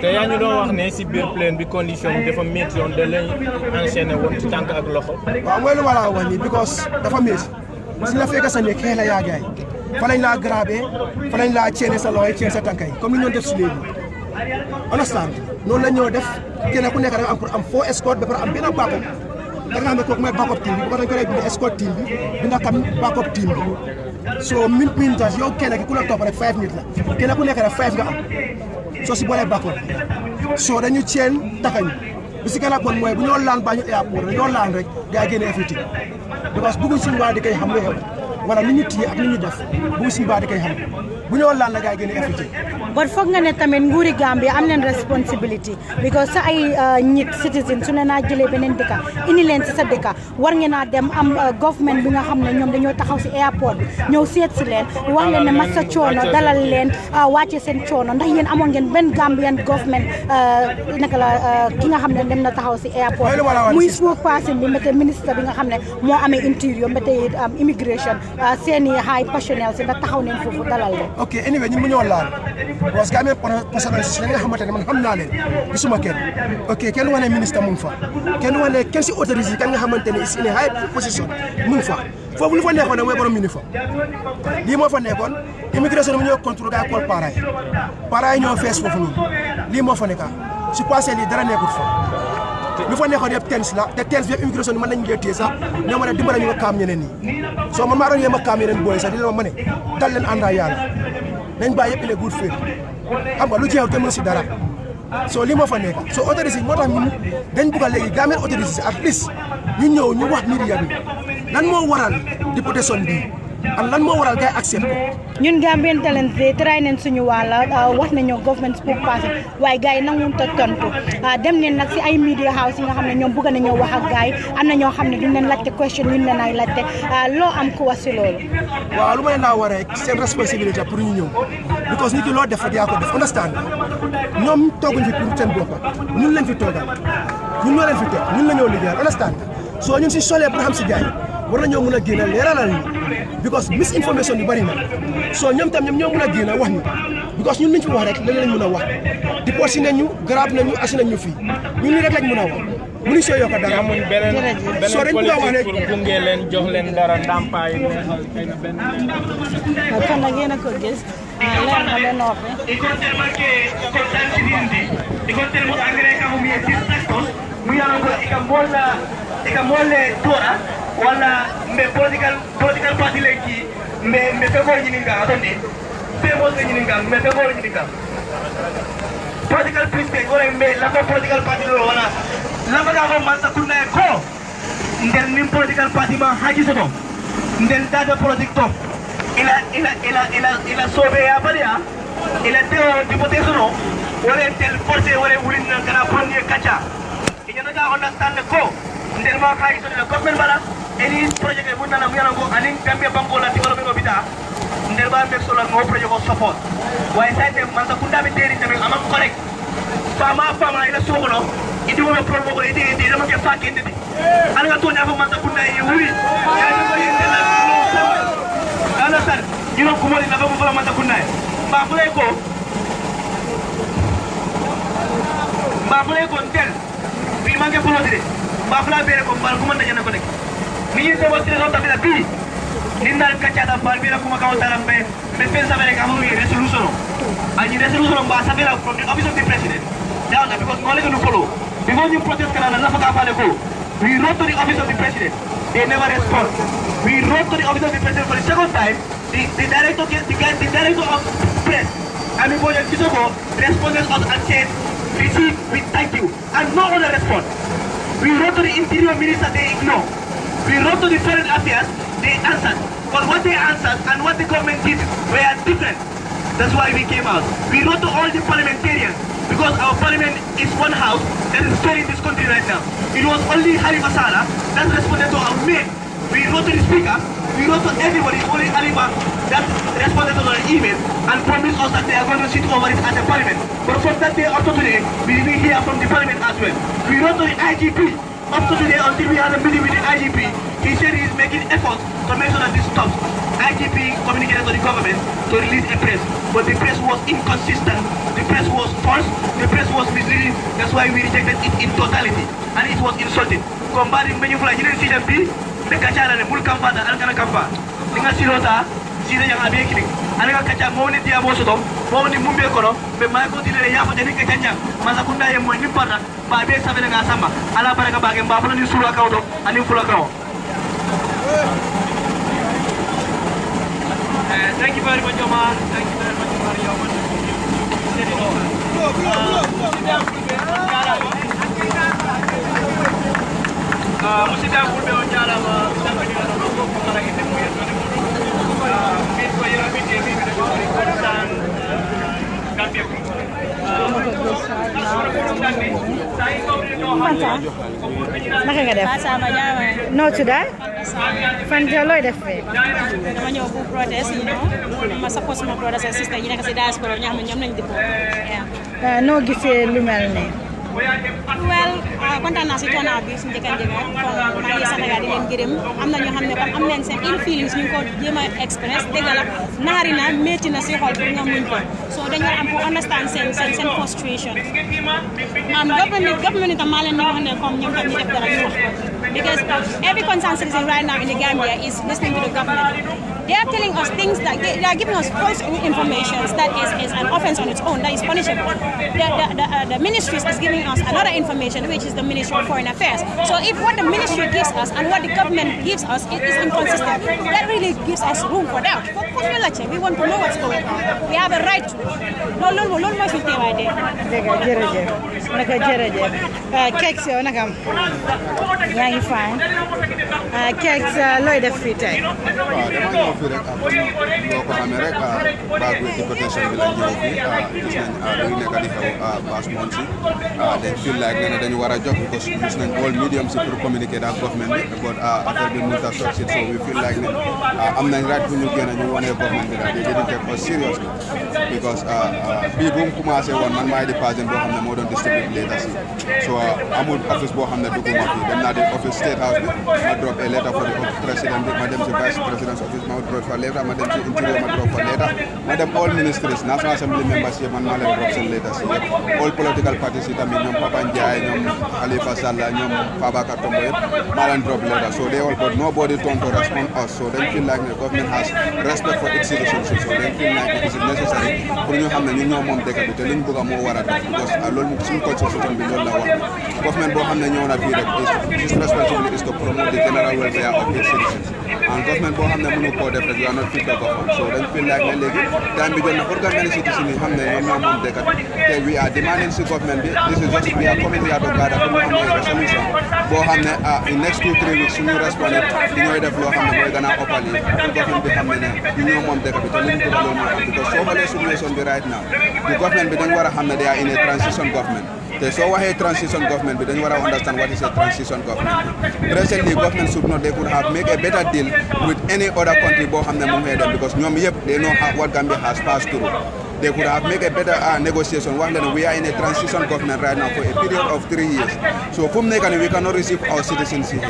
te yaa ñu doon wax ne si biir plane bi condition bi dafa métti yoon da leen enchaîné woon ci tànk ak loxo
waaw mooy lu ma la wax nii because dafa métti si la fekk sa nekk xëy la yaa gaay fa lañ laa grabé fa lañ laa ceene sa loxo ceene sa tànk yi comme ni ñoo def si léegi understand noonu la ñoo def kenn ku nekk da nga am pour am faux escorte ba pare am benn bàppam da nga xam ne kooku mooy backup team bi bu ko dañ ko lay bind escort team bi dina xam backup team bi so min tas yow kenn ki ku la topp rek 5 nit la kenn ku nekk rek 5 nga am soo si boolee backup so dañu ceen takañu bi si gën a bon mooy bu ñoo laan Banjul airport dañoo laan rek gaa génne everything because bëgguñ suñu waa di koy xam lu xew wala ni ñu téye ak ni ñu def bëgguñ suñu waa di koy xam bu ñoo laan la gaa génne everything
but foog nga ne tamit nguuri Gambia am nañ responsibility because sa ay nit citizen su ne naa jëlee beneen dëkka indi leen si sa dëkka war ngeen a dem am government bi nga xam ne ñoom dañoo taxaw si airport bi ñëw seet si leen wax leen ne massa coono dalal leen wàcce seen coono ndax yéen amoon ngeen benn Gambian government naka la ki nga xam ne dem na taxaw si airport muy spokesperson bi mbete ministre bi nga xam ne moo amee interior mbete immigration seeni high personnel si ndax taxaw neen foofu dalal leen
ok anyway ñun mu ñoo laal parce que amee personnel si nga xamante ne man xam naa leen gisuma kenn ok kenn wane ministre mu ngi fa kenn si autorité kan nga xamante ne is in a high position mu ngi fa foofu lu fa nekkoon nag mooy borom uniforme lii moo fa nekkoon immigration mu ñoo contrôle gaa xool parents yi ñoo fees foofu noonu lii moo fa nekka su passé lii dara nekkul fa lu fa nekkoon yëpp tens la te tens bi yëpp immigration bi mën nañu téye sax ñoo ma ne dimbale ñu nga kaam ñeneen ñi soo man maa doon yéem a kaam yeneen booy sax di leen ma ne dal leen àndaa yàlla nañ bàyyi yëpp il est good faith xam nga lu jeexul te mën si dara soo lii moo fa nekk soo autorité moo tax ñun dañ bugg a léegi Gambian autorité at least ñu ñëw ñu wax media bi lan moo waral deportation bi ak lan moo waral gay accept ko
ñun Gambian Talents de try nañ suñu wàlla wax nañu government spokesperson waaye gars yi nanguwul ta tontu dem neen nag si ay media house yi nga xam ne ñoom bëgg nañoo wax ak gars yi am na ñoo xam ne duñ leen laajte question yuñ leen ay laajte loo am ku wax si loolu
waaw lu ma leen naa war rek seen responsabilité pour ñu ñëw because nit ki loo def rek yaa ko def understand ñoom tooguñ fi pour seen bopp ñun lañ fi toogal ñun ñoo leen fi teg ñun la ñoo liggéeyal understand soo ñun si solee pour xam si gars yi war nañoo mën a génne leeralal ñu because misinformation yu bari na soo ñoom tam ñoom ñoo mën a génne wax ñu because ñun liñ fi wax rek lañ lañ mën a wax deport si nañ ñu grab nañ ñu asi nañ ñu fii ñun nii rek lañ mën a wax mënuñ soo yokk dara
amuñ beneen politique pour gunge leen jox leen dara ndàmpaay
kon nag yéen a ko gis leer na leen noppi
wala mbe political party le ki mbe fego nyininga atonde fego nyininga mbe fego nyininga political privilege wala mbe la political party lo wala la baga ko man sakuna ko ndel nim political party ma haji soto ndel dada politique to ila sobe ya balia ila teo deportation wala tel force wala wulin kana premier kacha inyana ga understand ko ndel ma haji soto government bala any project e munana muyana go anin Gambia banko la development ko bita ndel ba mek solo ngo project ko support way sayte man sa kunda be teri tamit amam correct fama ila sogolo idi wona promo ko idi dama ke fakinde di ala to nya ko man sa kunda e wuri ya ko yende la ala sar yino ko moli na ba ko man sa kunda ba fulay ko ndel bi manke polodire ba fula bere ko bal ko man dajana ko nek ni se wotre no tabila bi nindal kacada bal bi la kuma kaw taram be pensa bere ka mu resolution ani resolution ba sabela from the office of the president down because knowledge no follow before you protest kana na fata fa ko we wrote to the office of the president they never respond we wrote to the office of the president for the second time the director of press and before you kisoko responded us and said receive with thank you and no other response. We wrote to the interior minister, they ignore. We wrote to the foreign affairs, they answered. But what they answered and what the government did were different. That's why we came out. We wrote to all the parliamentarians because our parliament is one house that is failing this country right now. It was only Halifa Saleh that responded to our mail. We wrote to the speaker, we wrote to everybody, only Halifa that responded to our email and promised us that they are going to sit over it at the parliament. But from that day up to today, we didn't hear from the parliament as well. We wrote to the IGP up to today until we had a meeting with the IGP. He said he is making efforts to make sure that this stops. IGP communicated to the government to release a press, but the press was inconsistent, the press was false, the press was misleading. That's why we rejected it in totality, and it was insulting. Combating many flags, you didn't see them be the Kachara, the Bull Kampa, the Alcana Kampa. Ninga Silota, sire yang abe kini ale ka kacha mo ni dia mo soto mo ni mumbe kono be ma ko dilere ya ko tani ka janja masa kunda ye mo ni parna ba be sabele ga samba ala baraka bage mba fula ni sura kawdo ani fula kawo thank you very much Omar thank you very much Mario musida fulbe on jala ma tambani ala ko kala ite mo yeto ni min ko yera mi de mi de ko tan Gambia
naka nga def noo tudda fan jaloy def fe
dama ñëw pour protest you know ma support sama brothers and sisters yi nekk ci diaspora ñoo xam ne ñoom lañ dépôt
noo gisee lu mel ne
well kontaan naa si tournoi bi suñu njëkk comme maa ngi Sénégal di leen gërëm am na ñoo xam ne comme am leen seen in feelings ñu ngi ko jéem a express dëgg la naari na métti na si xol pour nga muñ ko so dañu am pour understand seen frustration government itam maa leen di wax ne comme ñoom tam ñu def dara ñu wax because every concerned citizen right now in the Gambia is listening to the government. They are telling us things that they are giving us false information that is an offense on its own, that is punishable. The ministry is giving us another information, which is the Ministry of Foreign Affairs. So if what the ministry gives us and what the government gives us is inconsistent, that really gives us room for doubt. We want to know what's going on. We have a right to. No more to tell idea.
Cakes, you're not come. Yeah, you're fine. Cakes, Lloyd of Free Time.
fi rek boo ko xamee rek baag deportation bi lañ ñëw fii gis nañ luy nekk di xew pass months yi dañ feel like ne dañu war a jóg because gis nañ all mediums pour communiquer ak government bi but affaire bi mënut a succeed so we feel like ne am nañ right pour ñu génn ñu wane government bi daal they didn't take us seriously because bii bu mu commencé woon man maay di pagent boo xam ne moo doon distribute letters yi so amul office boo xam ne dugguma fii dem naa di office state house bi ma drop a letter for the president bi ma dem si vice president's office ma drop for letter ma dem si interior ma drop for letter ma dem all ministries national assembly members yi man maa leen drop seen letters yi yëpp all political parties yi tamit ñoom Papa Ndiaye ñoom Halifa Sallah ñoom Fabakary Tombong yëpp maa leen drop letter so they all but nobody turned to respond us so they feel like the government has respect for its citizens so they feel like it is necessary pour ñu xam ne ñun ñoo moom dëkk bi te liñ bëgg a moo war a def because loolu suñu constitution bi loolu la wax government boo xam ne ñëw na fii rek its responsibility is to promote the general welfare of its citizens and government boo xam ne mënu koo def rek you are not fit to govern so dañ feel like ne léegi time bi jot na pour government citizens yi xam ne ñoom ñoo moom dëkk bi te we are demanding si government bi this is just we are coming here to gather pour ñu am resolution boo xam ne in next 2-3 weeks suñu respondé di ñooy def loo xam ne mooy gën a ëppal yi pour government bi xam ne ñu ñoo moom dëkk bi te li ñu bëgg loolu moo am because soo xoolee situation bi right now the government bi dañ war a xam ne they are in a transition government te soo waxee transition government bi dañu war a understand what is a transition government presently government should not they could have make a better deal with any other country boo xam ne mu ngi dem because ñoom yëpp they know what Gambia has passed through they could have make a better negotiation wax leen we are in a transition government right now for a period of 3 years so fu mu nekk nii we cannot receive our citizens here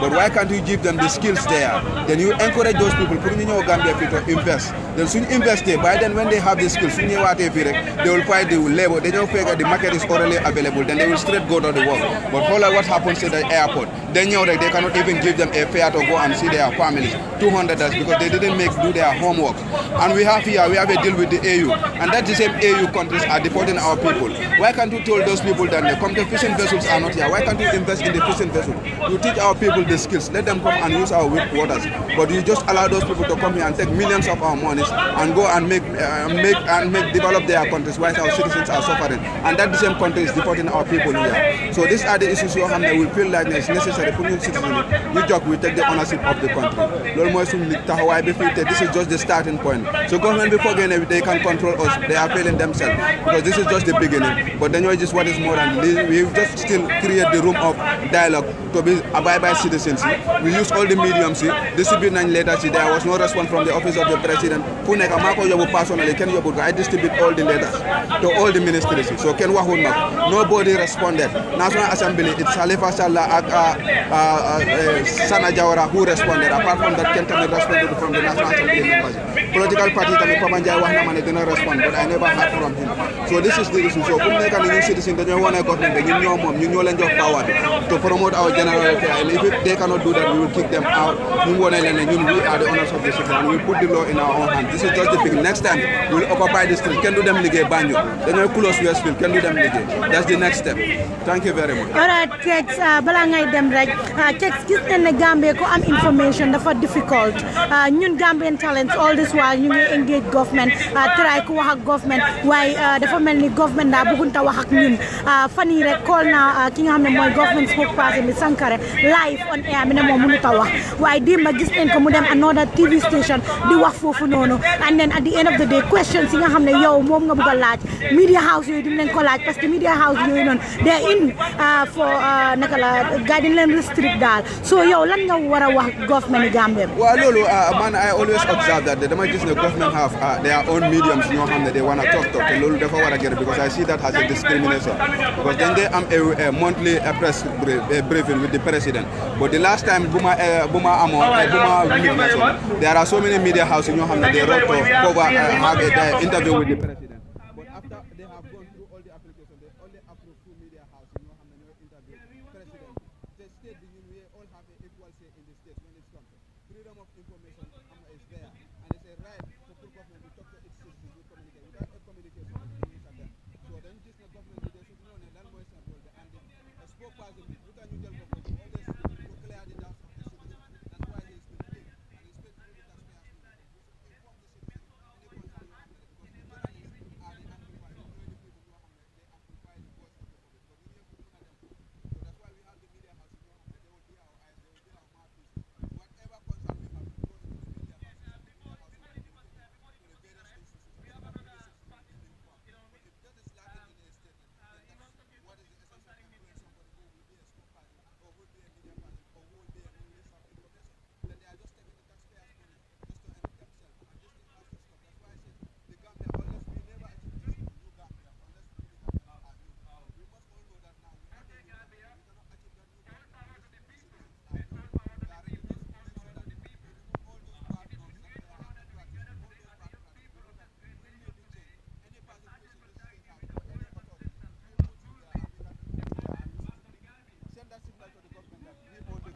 but why can't you give them the skills there then you encourage those people pour ñu ñëw Gambia fii to invest then suñu investé by then when they have the skills suñu ñëwaatee fii rek they will find the labor dañoo fekk the market is already available then they will straight go to the work but xoolal what happens at the airport they ñëw rek they cannot even give them a fare to go and see their families $200 because they didn't do their homework and we have a deal with the AU and that the same AU countries are deporting our people. Why can't you tell those people that the come to fishing vessels are not here? Why can't you invest in the fishing vessel? You teach our people the skills, let them come and use our waters. But you just allow those people to come here and take millions of our monies and go and develop their countries while our citizens are suffering. And that the same country is deporting our people here. So these are the issues you have that we feel like it's necessary for new citizens. We take the ownership of the country. This is just the starting point. So government before they can control us. They are failing themselves because this is just the beginning. But then just what is more than this, we just still create the room of dialogue to be abide by citizens. We use all the mediums. Distribute 9 letters. There was no response from the office of the president. Personally, I distribute all the letters to all the ministries. So nobody responded. National Assembly, it's Halifa Sallah, Sana Jawara who responded. Apart from that, Kentami responded from the National Assembly members. Political party, Papa Njai did not respond, but I never heard from him. So this is the issue. So who make a new citizen that you want to government, you know mom, you know land of power.
to promote our general welfare. And if they cannot do that, we will kick them out. We are the owners of the city and we will put the law in our own hands. This is just the beginning. Next time, we will occupy the street. Can do them ligay banjo. Then we will close Westfield. Can do them ligay. That's the next step. Thank you very much.
All right, Kex, bala ngay dem rek. Kex, gis nañ ne Gambia ko am information dafa difficult. Ñun Gambian talents all this while ñu ngi engage government, try ko wax ak government. Waaye dafa mel ni government daa bëggunta wax ak ñun. Fan yi rek call na ki nga xam ne mooy government spokesperson bi Sankare live on air mi ne moom mënut a wax. Waaye démb gis nañ ko mu dem another TV station di wax foofu noonu. And then at the end of the day questions yi nga xam ne yow moom nga bëgg a laaj media house yooyu duñ leen ko laaj parce que media house yooyu noonu they in for naka la gars dañ leen restrict daal so yow lan nga war a wax government yi Gambia bi.
Well, loolu man I always observe that dama gis ne government have their own mediums ñoo xam ne they wanna talk te loolu dafa war a gër because I see that as a discrimination because then they am a monthly press briefing with the president but the last time there are so many media houses ñoo xam ne they wrote to cover have a interview with the president but after they have gone through all the applications they only approve 2 media houses ñoo xam ne ñoo interview president the state bi ñun we all have an equal say in the state when it comes to freedom of information is there and it's a right for full government to talk to its citizens to communicate without a communication so then this the government they should know ne lan mooy seen rôle and the spokesperson bi lu tax ñu jël ko always to clear the doubts of the citizens that's why he is been paid and especially the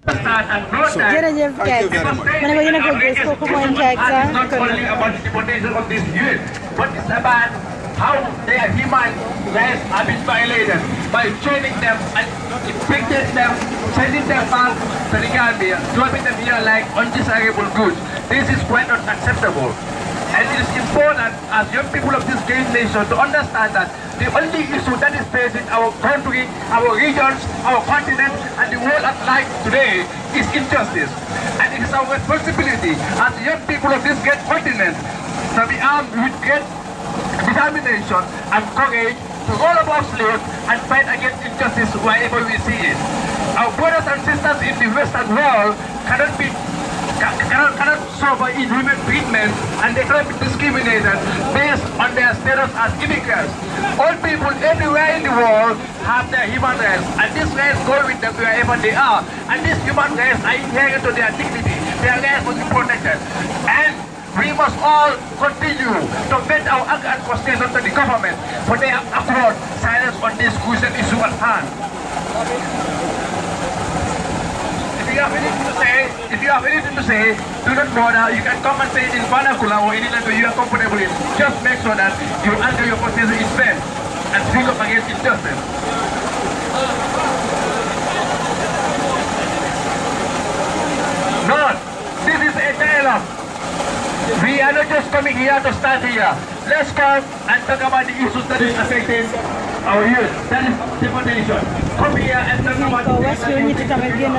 jërëjëf Kex ma ne ko yéen a ko gis kooku mooy Kex
not only about the deportation of these youth, but it's about how their human rights are being violated by training them and evicting them, sending them back to the Gambia, dropping them here like undesirable goods. This is quite unacceptable. And it is important as young people of this great nation to understand that the only issue that is facing our country, our regions, our continent, and the world at large today is injustice. And it is our responsibility as young people of this great continent to be armed with great determination and courage to roll up our sleeves and fight against injustice wherever we see it. Our brothers and sisters in the Western world cannot suffer inhuman treatment and they cannot be discriminated based on their status as immigrants. All people everywhere in the world have their human rights and these rights go with them wherever they are. And these human rights are inherent to their dignity. Their rights must be protected. And we must all continue to vent our anger and frustration to the government for they have afford silence on this crucial issue at hand. If you have anything to say, do not bother. You can come and say it in vernacular or any language you are comfortable in. Just make sure that you answer your frustration in bed and speak up against injustice. Lord, this is a dialogue. We are not just coming here to stand here. Let's come and talk about the issues that is affecting our youth. That is deportation. Come here and talk about the issues that is affecting our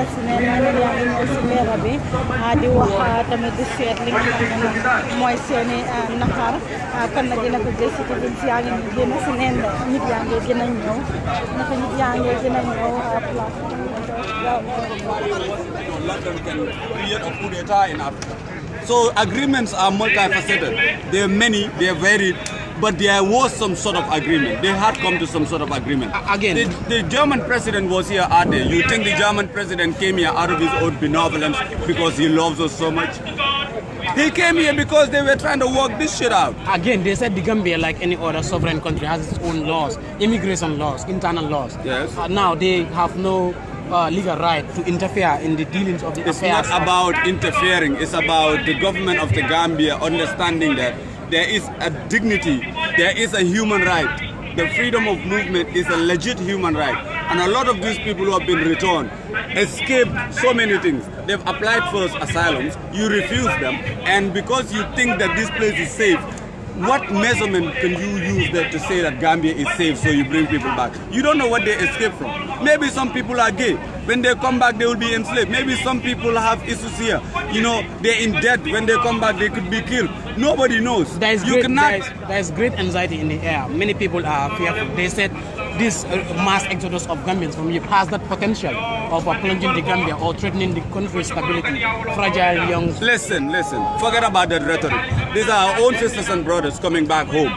London can create a coup d'etat in Africa. So agreements are multifaceted. They're many, they're varied, but there was some sort of agreement. They had come to some sort of agreement. Again, the German president was here out there. You think the German president came here out of his own benevolence because he loves us so much? He came here because they were trying to work this shit out.
Again, they said the Gambia, like any other sovereign country, has its own laws, immigration laws, internal laws.
Yes.
Now they have no legal right to interfere in the dealings of the affairs.
It's not about interfering. It's about the government of the Gambia understanding that there is a dignity, there is a human right. The freedom of movement is a legit human right. And a lot of these people who have been returned escaped so many things. They've applied for asylums, you refuse them, and because you think that this place is safe, what measurement can you use there to say that Gambia is safe so you bring people back? You don't know what they escaped from. Maybe some people are gay. When they come back, they will be enslaved. Maybe some people have issues here. You know, they're in debt. When they come back, they could be killed. Nobody knows.
There is great anxiety in the air. Many people are fearful. They said this mass exodus of Gambians from Europe has that potential of plunging the Gambia or threatening the country's stability. Fragile young...
Listen. Forget about that rhetoric. These are our own sisters and brothers coming back home.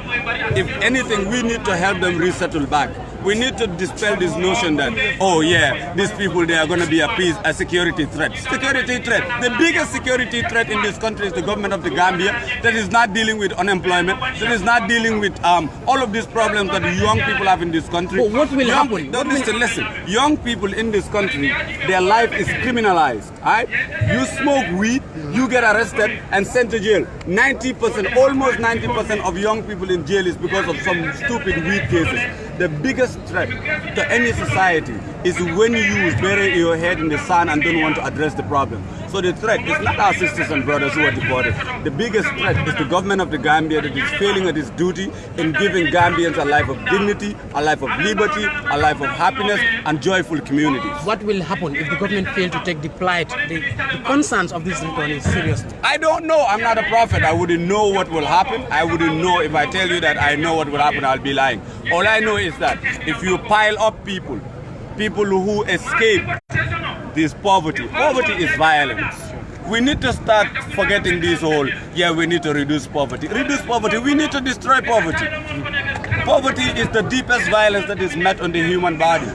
If anything, we need to help them resettle back. We need to dispel this notion that, oh yeah, these people, they are going to be a security threat. Security threat. The biggest security threat in this country is the government of the Gambia that is not dealing with unemployment, that is not dealing with all of these problems that the young people have in this country.
But what will happen?
Listen. Young people in this country, their life is criminalized. Right? You smoke weed, you get arrested and sent to jail. 90%, almost 90% of young people in jail is because of some stupid weed cases. The biggest threat to any society is when you bury your head in the sand and don't want to address the problem. So the threat is not our sisters and brothers who are deported. The biggest threat is the government of the Gambia that is failing at its duty in giving Gambians a life of dignity, a life of liberty, a life of happiness and joyful communities.
What will happen if the government fails to take the plight, the concerns of this returnees seriously?
I don't know. I'm not a prophet. I wouldn't know what will happen. I wouldn't know. If I tell you that I know what will happen, I'll be lying. All I know is that if you pile up people who escape this poverty is violence. We need to start forgetting this whole, we need to reduce poverty. Reduce poverty, we need to destroy poverty. Poverty is the deepest violence that is met on the human body.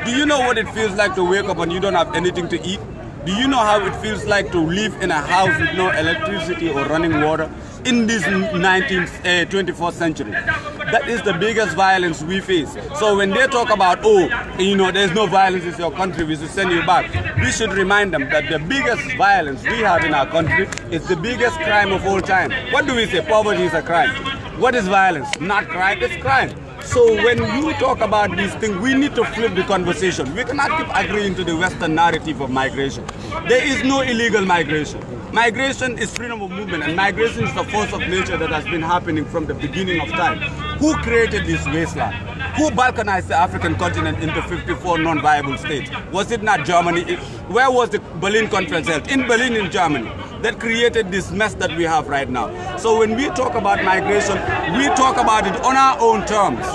Do you know what it feels like to wake up and you don't have anything to eat? Do you know how it feels like to live in a house with no electricity or running water in this 24th century? That is the biggest violence we face. So when they talk about, there's no violence in your country, we should send you back, we should remind them that the biggest violence we have in our country is the biggest crime of all time. What do we say? Poverty is a crime. What is violence? Not crime, it's crime. So when you talk about these things, we need to flip the conversation. We cannot keep agreeing to the Western narrative of migration. There is no illegal migration. Migration is freedom of movement, and migration is the force of nature that has been happening from the beginning of time. Who created this wasteland? Who balkanized the African continent into 54 non-viable states? Was it not Germany? Where was the Berlin Conference held? In Berlin, in Germany. That created this mess that we have right now. So when we talk about migration, we talk about it on our own terms.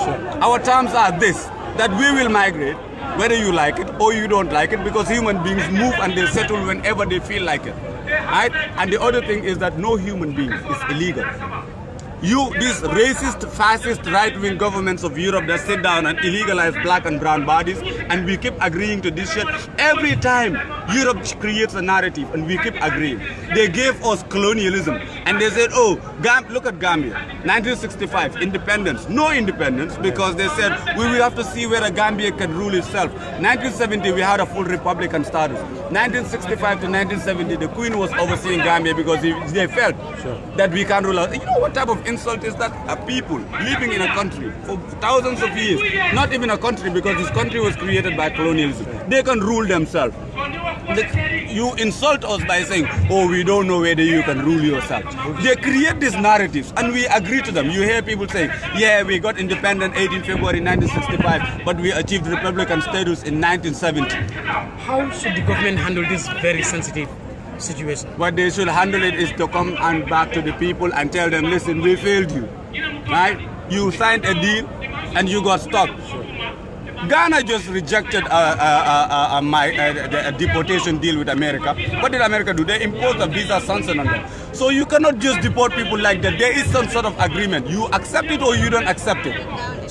Our terms are this, that we will migrate, whether you like it or you don't like it, because human beings move and they settle whenever they feel like it. Right? And the other thing is that no human being is illegal. These racist, fascist, right-wing governments of Europe that sit down and illegalize black and brown bodies, and we keep agreeing to this shit. Every time Europe creates a narrative and we keep agreeing. They gave us colonialism and they said, look at Gambia, 1965, independence. No independence, because they said we will have to see whether Gambia can rule itself. 1970, we had a full republican status. 1965 to 1970, the Queen was overseeing Gambia because they felt that we can't rule out. You know what type of insult is that? A people living in a country for thousands of years, not even a country, because this country was created by colonialism. They can rule themselves. You insult us by saying, we don't know whether you can rule yourself. They create these narratives and we agree to them. You hear people saying, we got independent 18 February 1965, but we achieved republican status in 1970.
How should the government handle this very sensitive situation?
What they should handle it is to come and back to the people and tell them, listen, we failed you. Right? You signed a deal and you got stuck. Ghana just rejected a deportation deal with America. What did America do? They imposed a visa sanction on them. So you cannot just deport people like that. There is some sort of agreement. You accept it or you don't accept it.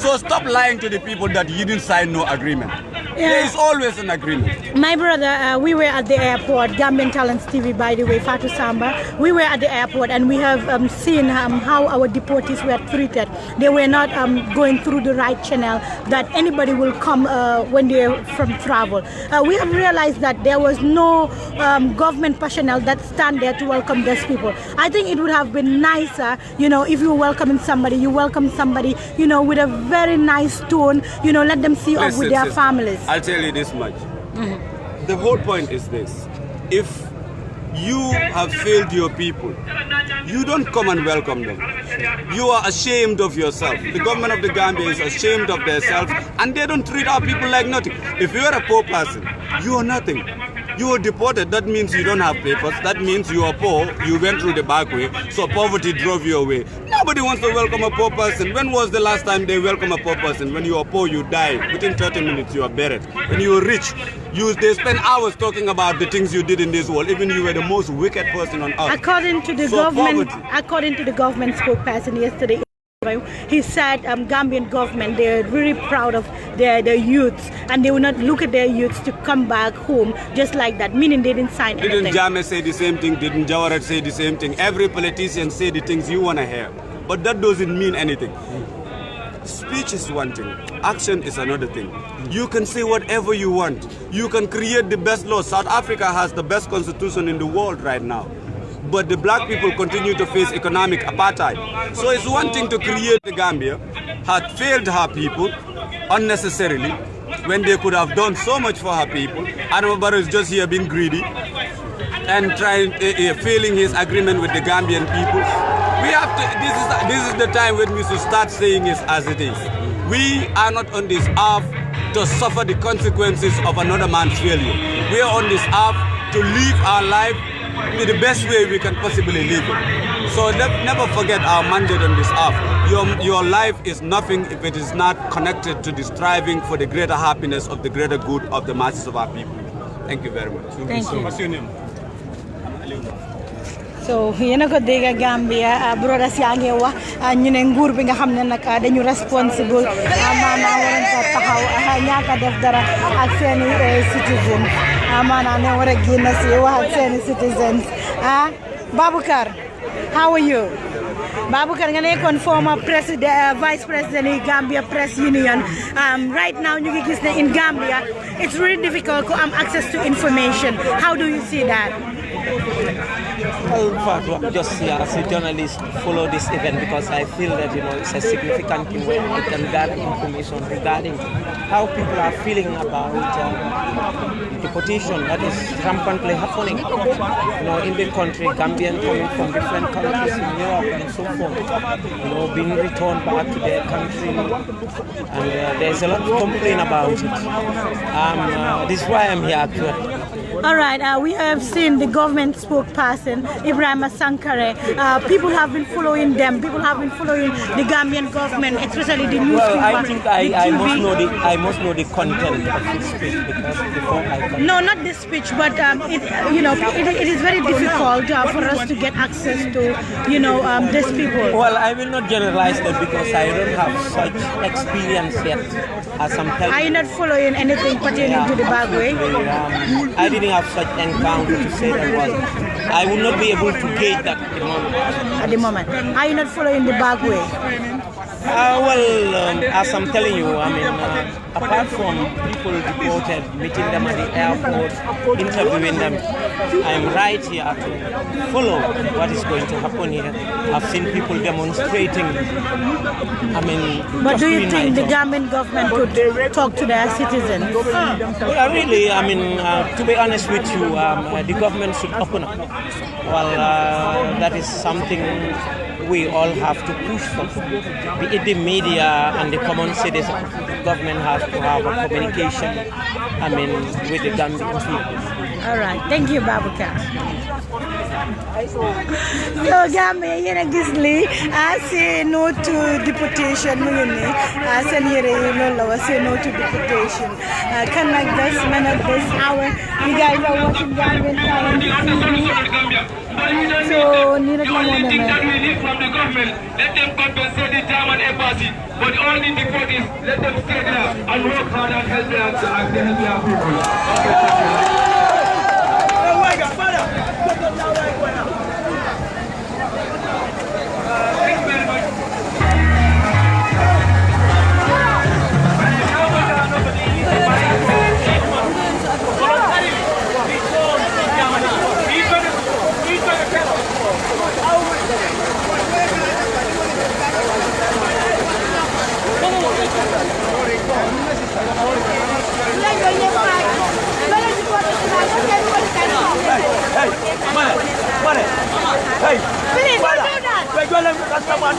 So stop lying to the people that you didn't sign no agreement. There is always an agreement.
My brother, we were at the airport, Gambian Talents TV, by the way, Fatou Samba. We were at the airport and we have seen how our deportees were treated. They were not going through the right channel that anybody will come when they're from travel. We have realized that there was no government personnel that stand there to welcome these people. I think it would have been nicer, you know, if you're welcoming somebody, you welcome somebody, you know, with a very nice tone, you know, let them see off with their families.
I'll tell you this much. The whole point is this: if you have failed your people, you don't come and welcome them. You are ashamed of yourself. The government of the Gambia is ashamed of themselves, and they don't treat our people like nothing. If you are a poor person, you are nothing. You are deported, that means you don't have papers, that means you are poor, you went through the back way, so poverty drove you away. Nobody wants to welcome a poor person. When was the last time they welcome a poor person? When you are poor, you die. Within 30 minutes, you are buried. When you are rich, they spend hours talking about the things you did in this world, even you were the most wicked person on earth.
According to the government spokesperson yesterday, he said Gambian government, they're really proud of their youths, and they will not look at their youths to come back home just like that, meaning they didn't sign anything.
Didn't Jame say the same thing? Didn't Jawarat say the same thing? Every politician say the things you want to hear, but that doesn't mean anything. Speech is one thing, action is another thing. You can say whatever you want. You can create the best laws. South Africa has the best constitution in the world right now. But the black people continue to face economic apartheid. So it's one thing to create the Gambia, had failed her people unnecessarily, when they could have done so much for her people. Adama Barrow is just here being greedy and failing his agreement with the Gambian people. We have to, this is the time when we should start saying it as it is. We are not on this earth to suffer the consequences of another man's failure. We are on this earth to live our life in the best way we can possibly live it. So never forget our mandate on this earth. Your life is nothing if it is not connected to the striving for the greater happiness of the greater good of the masses of our people. Thank you very much.
Thank you.
What's your name?
So yéen a ko dégg Gambia brothers yaa ngi wax ñu ne nguur bi nga xam ne nag dañu responsible maanaam waroon ko taxaw ñaaka def dara ak seeni citizens maanaam ne war a génn si wax ak seeni citizens Baboucarr, how are you? Baboucarr nga nekkoon former president, vice president in Gambia Press Union. Right now ñu ngi gis ne in Gambia it's really difficult to access to information. How do you see that?
Well, just as a journalist, follow this event because I feel that it's a significant thing where I can gather information regarding how people are feeling about deportation that is rampantly happening. In the country, Gambians coming from different countries in Europe and so forth, being returned back to their country, and there's a lot to complain about it. This is why I'm here actually.
All right, we have seen the government spokesperson, Ibrahim Sankare. People have been following them. People have been following the Gambian government, especially the newspaper.
Well, I think I must know the content of his speech because before I can...
No, not this speech, but it is very difficult for us to get access to, these people.
Well, I will not generalize that because I don't have such experience yet. As I'm telling
Are you not following anything pertaining to the Bagway?
I didn't have such encounter to say that was. I will not be able to gauge that at the moment.
At the moment. Are you not following the Bagway?
As I'm telling you, apart from people deported, meeting them at the airport, interviewing them, I'm right here to follow what is going to happen here. I've seen people demonstrating.
But do you think the Gambian government could talk to their citizens?
Really, to be honest with you, the government should open up. Well, that is something we all have to push for. Be it the media and the common citizens, the government has to have a communication, with the Gambian people.
All right, thank you, Baboucarr. So Gambia yéen gis lii say no to deportation mu ngi nii seen yére yi loolu la wax say no to deportation kan nag this minute this hour you guys are watching Gambian Talents. So nii rek la moo demee.
From the government, let them compensate the German embassy, but only deportees, let them stay there. and work hard and help their people. Thank you very much.
Hey, please don't do that. We're going to customer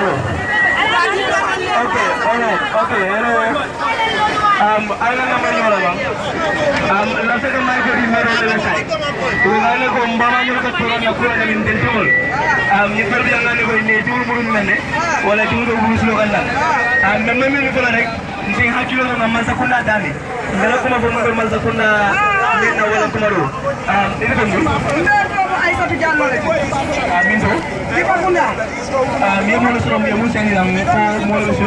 Hello. Okay, alright, okay, anyway. I don't know what you're about. Let's take a mic for the middle side. We're going to go Mbama Yuka Turan Yakura in the tool. You better be a man who may do Murumene, or I do the Ruslogan. And the memory for the saying Hakilo and Masakuna Dani. Melakuma from Masakuna, Lena Walakumaru. I saw the Jan Molly. Miembros from the Museum and Molus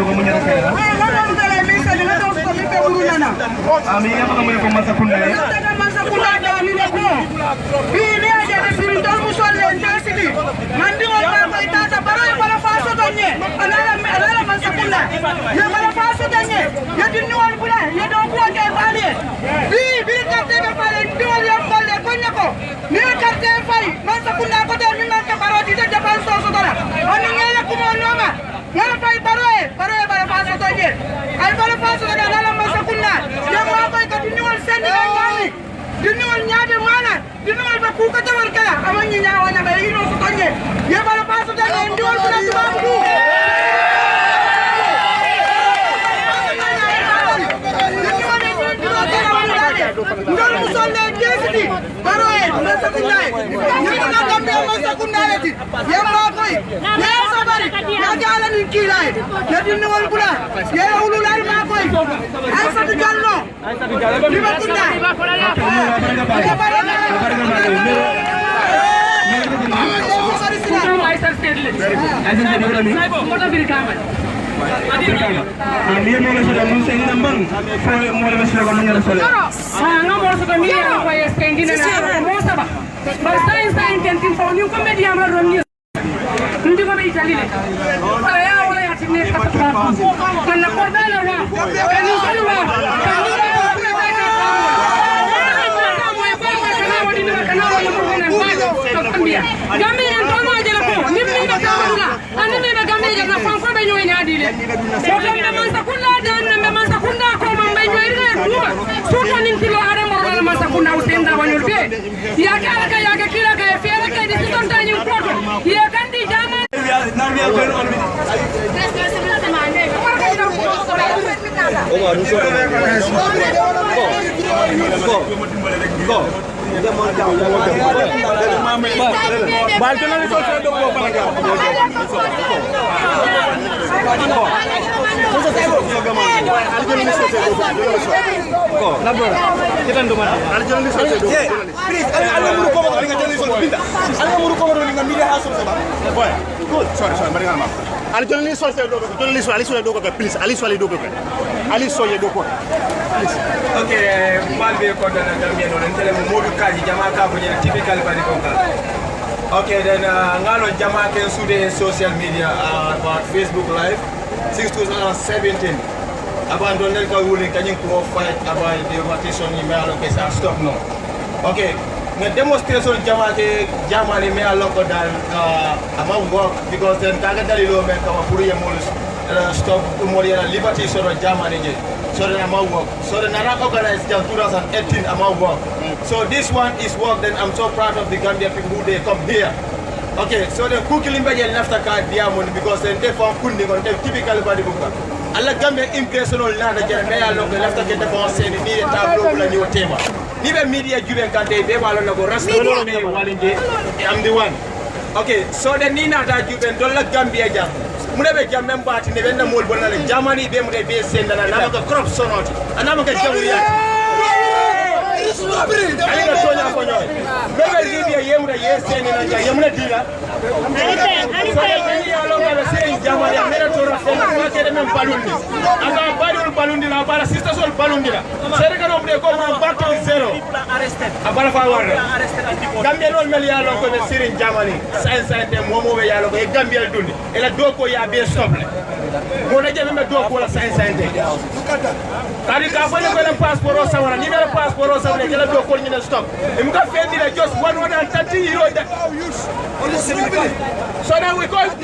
Okay, then ngalo jama ken sude social media about Facebook Live since 2017. Abandon del ka ruling kanyang to fight about the deportation ni me alo kesa stop no. Okay, the demonstration jama ni me alo ko dal among work because then kaga dalilo me ka puri yamulus stop umoriya liberty so jama ni je. So then I'm out work. So then I organized in 2018 I'm out work. So this one is work. Then I'm so proud of the Gambian people who they come here. Okay, so the Kukilimba left a card diamond because then they found Kundi on them typical body book. Allah Gambia impressional land Jeremiah look left a get the phone saying need a tableau and your tema. Even media Julian can they be able to go I'm the one. Okay, so the Nina that you can don't let Gambia jam. Munebe jam member in the vendor mold bonale Germany be mune be send and another crop sonot and I'm going to stop. Just 130 euros. So now we call so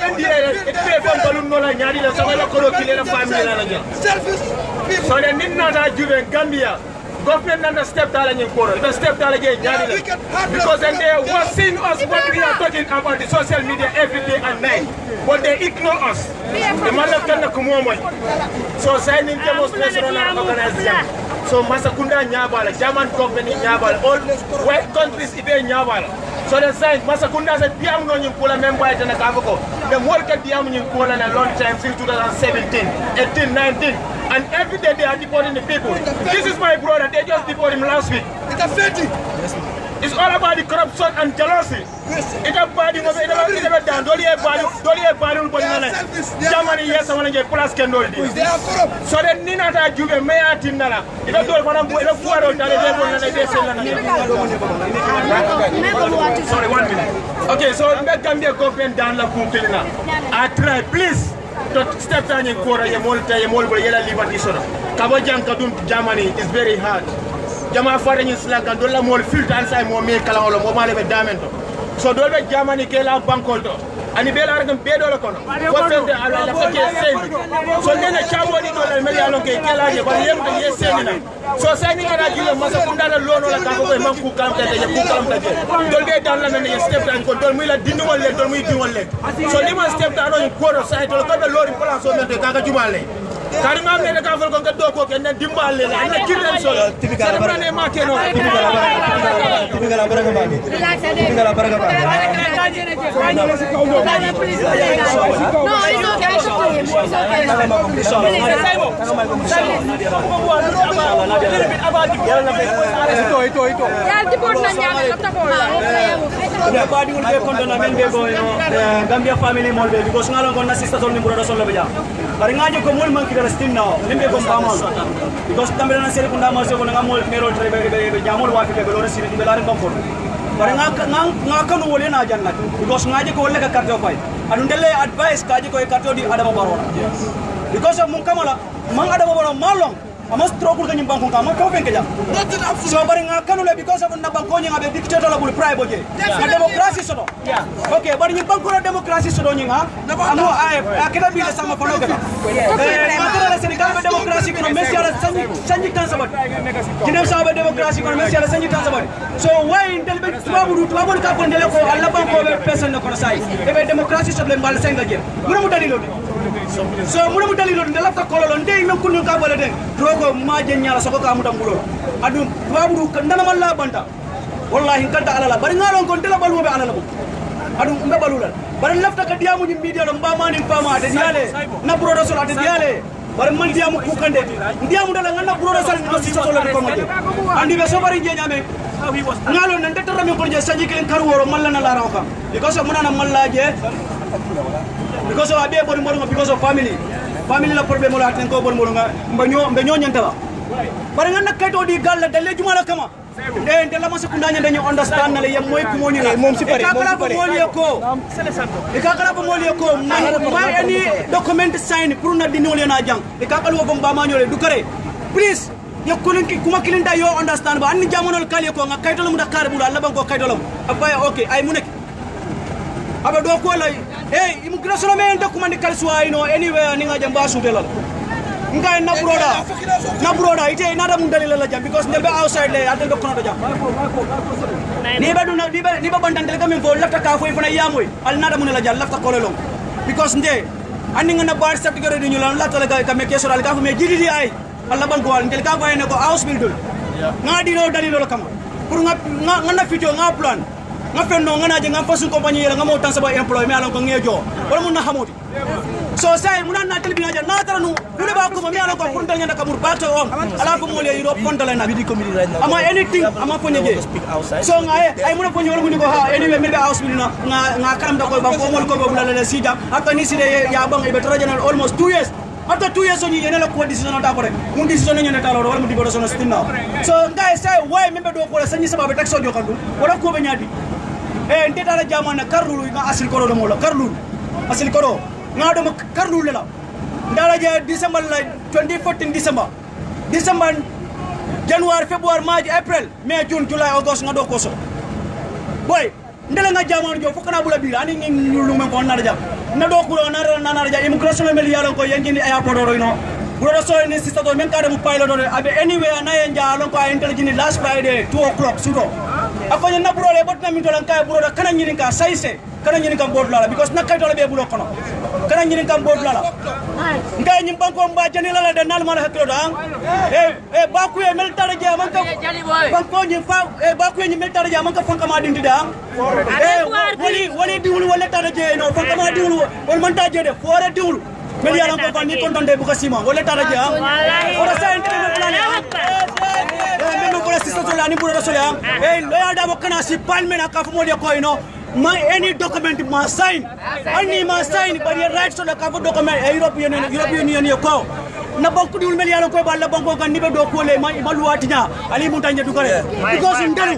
the Nina Juve Gambia.
government and the step down in Koro, the step down again, because then they were seeing us what we are talking about the social media every day and night, but they ignore us. The man of Kanda Kumomo. So signing demonstration on our organization. So Masakunda Nyabala, German company Nyabala, all white countries even Nyabala. So the sign Masakunda said Biam no Nimpula member at Nakavoko. The work at Biam Nimpula in a long time since 2017, 18, 19. And every day they are deporting the people. This is my brother, they just deported him last week. It's a fetish. It's all about the corruption and jealousy. It's a bad thing. It's never done. Don't you value Germany, yes, I want to get plus can do it. So then Nina Juve may at Tinala. If I don't want to put a four on Sorry, 1 minute. Okay, so let Gambia government down la Kumpilina. I try, please. Step down in Kora, Yamolta, Yamolba, Yella Liberty Soda. Kabajang Kadun, Germany is very hard. Jama foreign is like a dollar more filter inside more make a lot of mobile diamond. So Dolbe Germany Kela Bankolto. And the Bella can pay dollar. What's the same? So then a child $1 million Kela, but yes, saying so signing a regular Masakunda loan or a couple of months who come to the Dolbe down and step and control Mila didn't want let me do one leg. So they must step down on quarter side to come the Lord in Palace of the Kakajumale. Karima made a couple of Doko and then Dimbale and the children solo. Typical Gambia family molbe because ngalo gonna sister tol ni brodo solo beja bari ngajo ko mul manki dara stin now limbe ko bamal because tambere na sere kunda ma se ko ngamol mero trebe be jamol wa fi be lore sire be lare bamfo bari nga kanu wole na jannat because ngajo ko wolle ka karto fay adu ndelle advice kaji ko e karto di adama barona because of mun kamala man adama barona malong amos trokul kanyim bangko kama ko ben keja so bari nga kanule because of na bangko nyinga be dictator la bul pray boje na democracy sodo okay bari nyim bangko democracy sodo nyinga amo akeda bi le sama fono kata ngata la senegal be democracy ko messi ala sanji tan sabat kinem sa be democracy ko messi ala sanji tan sabat so why intel be tubabu ka ko ndele ko alla bangko be person ko sai e be democracy sodo le mbal senga je munu dalilo so munu dalilo ndela ta kololo ndey men kunu ka bole den rogo maje nyala sako ka mutam bulo adu babu kandana malla banta wallahi kanta alala bari ngalon kon tela balu be alala bu adu mbe balula bari lafta ka diamu ni media do mbama ni fama de diale na brodo sol ade diale bari man diamu ku kande diamu dala ngana brodo sol do sisa sol ko ngoje andi be so bari je nyame ngalon nan tetara men ko je saji ken kar woro malla na la raw kam because munana malla je because of abe bori moronga because of family la problem la tan ko bori moronga mbanyo nyanta ba bari ngana kaito di galla dalle jumala kama de de la masa kundanya dañu understand na le yam moy ko moni mom si pare mom si pare e ka kala ko moli ko ma any document sign pour na dinole na jang e ka kala ko ba ma ñole du kare please yo kulin ki kuma kilinda yo understand ba anni jamonol kali ko nga kaito mu dakar bu Allah ban ko kaito lam abay okay ay mu nek aba do ko lay hey immigration men document kal suwa ino anywhere ni nga jam ba su delal ngai na broda ite nada mun dalila la jam because nelbe outside le atel do kono do jam ni ba duna ni ba bandan del gamin fo lafta ka fo fana yamoy al nada mun la jam lafta ko lelong because nde andi nga na bar certificate di ñu la lafta la ka me keso dal ka fo me jididi ay alla ban ko al del ka ko ne ko house building nga di no dalilo la kama pour nga na fito nga plan nga fenno nga naje nga fasu compagnie la nga mo tan saba employé mais alon ko ngejo wala mun na xamoti so say mun na tel bi nga na tara nu ne ba ko mi alon ko pour dal nyanda kamur bakto om ala ko mo le Europ kontale na bidi community right now ama anything ama ko nyeje so nga ay mun ko nyoro mun ko ha anyway mi be house bi na nga karam da ko ba ko mo ko bo la le sija hatta ni side ya bang e be trajanal almost 2 years after 2 years on yene la ko decision ta pare mun decision nyene ta lo wala mun deportation stinna so guys say why mi be do ko la sanyi sababe taxo jo kandu wala ko be nyadi ndeta la jamana karlulu nga asil koro do mola karlulu asil koro nga do karlulu la ndala je December la 2014 December January February March April May June July August nga do ko so boy ndela nga jamana jo fokana bula bi ani ngi lu men ko na jam na do ko na ja immigration mel yalo ko yangi ni airport do no Brother so in sister to men ka dem pilot do abe anywhere na enja alon ko intelligent last Friday 2 o'clock sudo akonya na bro le bot na min to lan kay bro kana nyirin ka saise kana nyirin ka board lala because nakay to le be bulo kono kana nyirin ka board lala ngay nyim banko mba jani lala de nal mala haklo da ba ku e mel tare je man ka banko nyi fa ba ku nyi mel tare je man ka fanka ma dindi da wali diwul wala tare je no fanka ma diwul wal man ta je de fore diwul mel yalan ko kan ni kon donde bu ko sima wala tare je ora sa internet plan men ko sister to lani buro so ya loya da mo kana si palmen aka fu mo de ko ino my any document must sign any must sign but your rights to the cover document European Union ko na banku dul mel yalan ko balla banko kan nibe do ko le ma luwatinya ali mutanje du kare because ndalu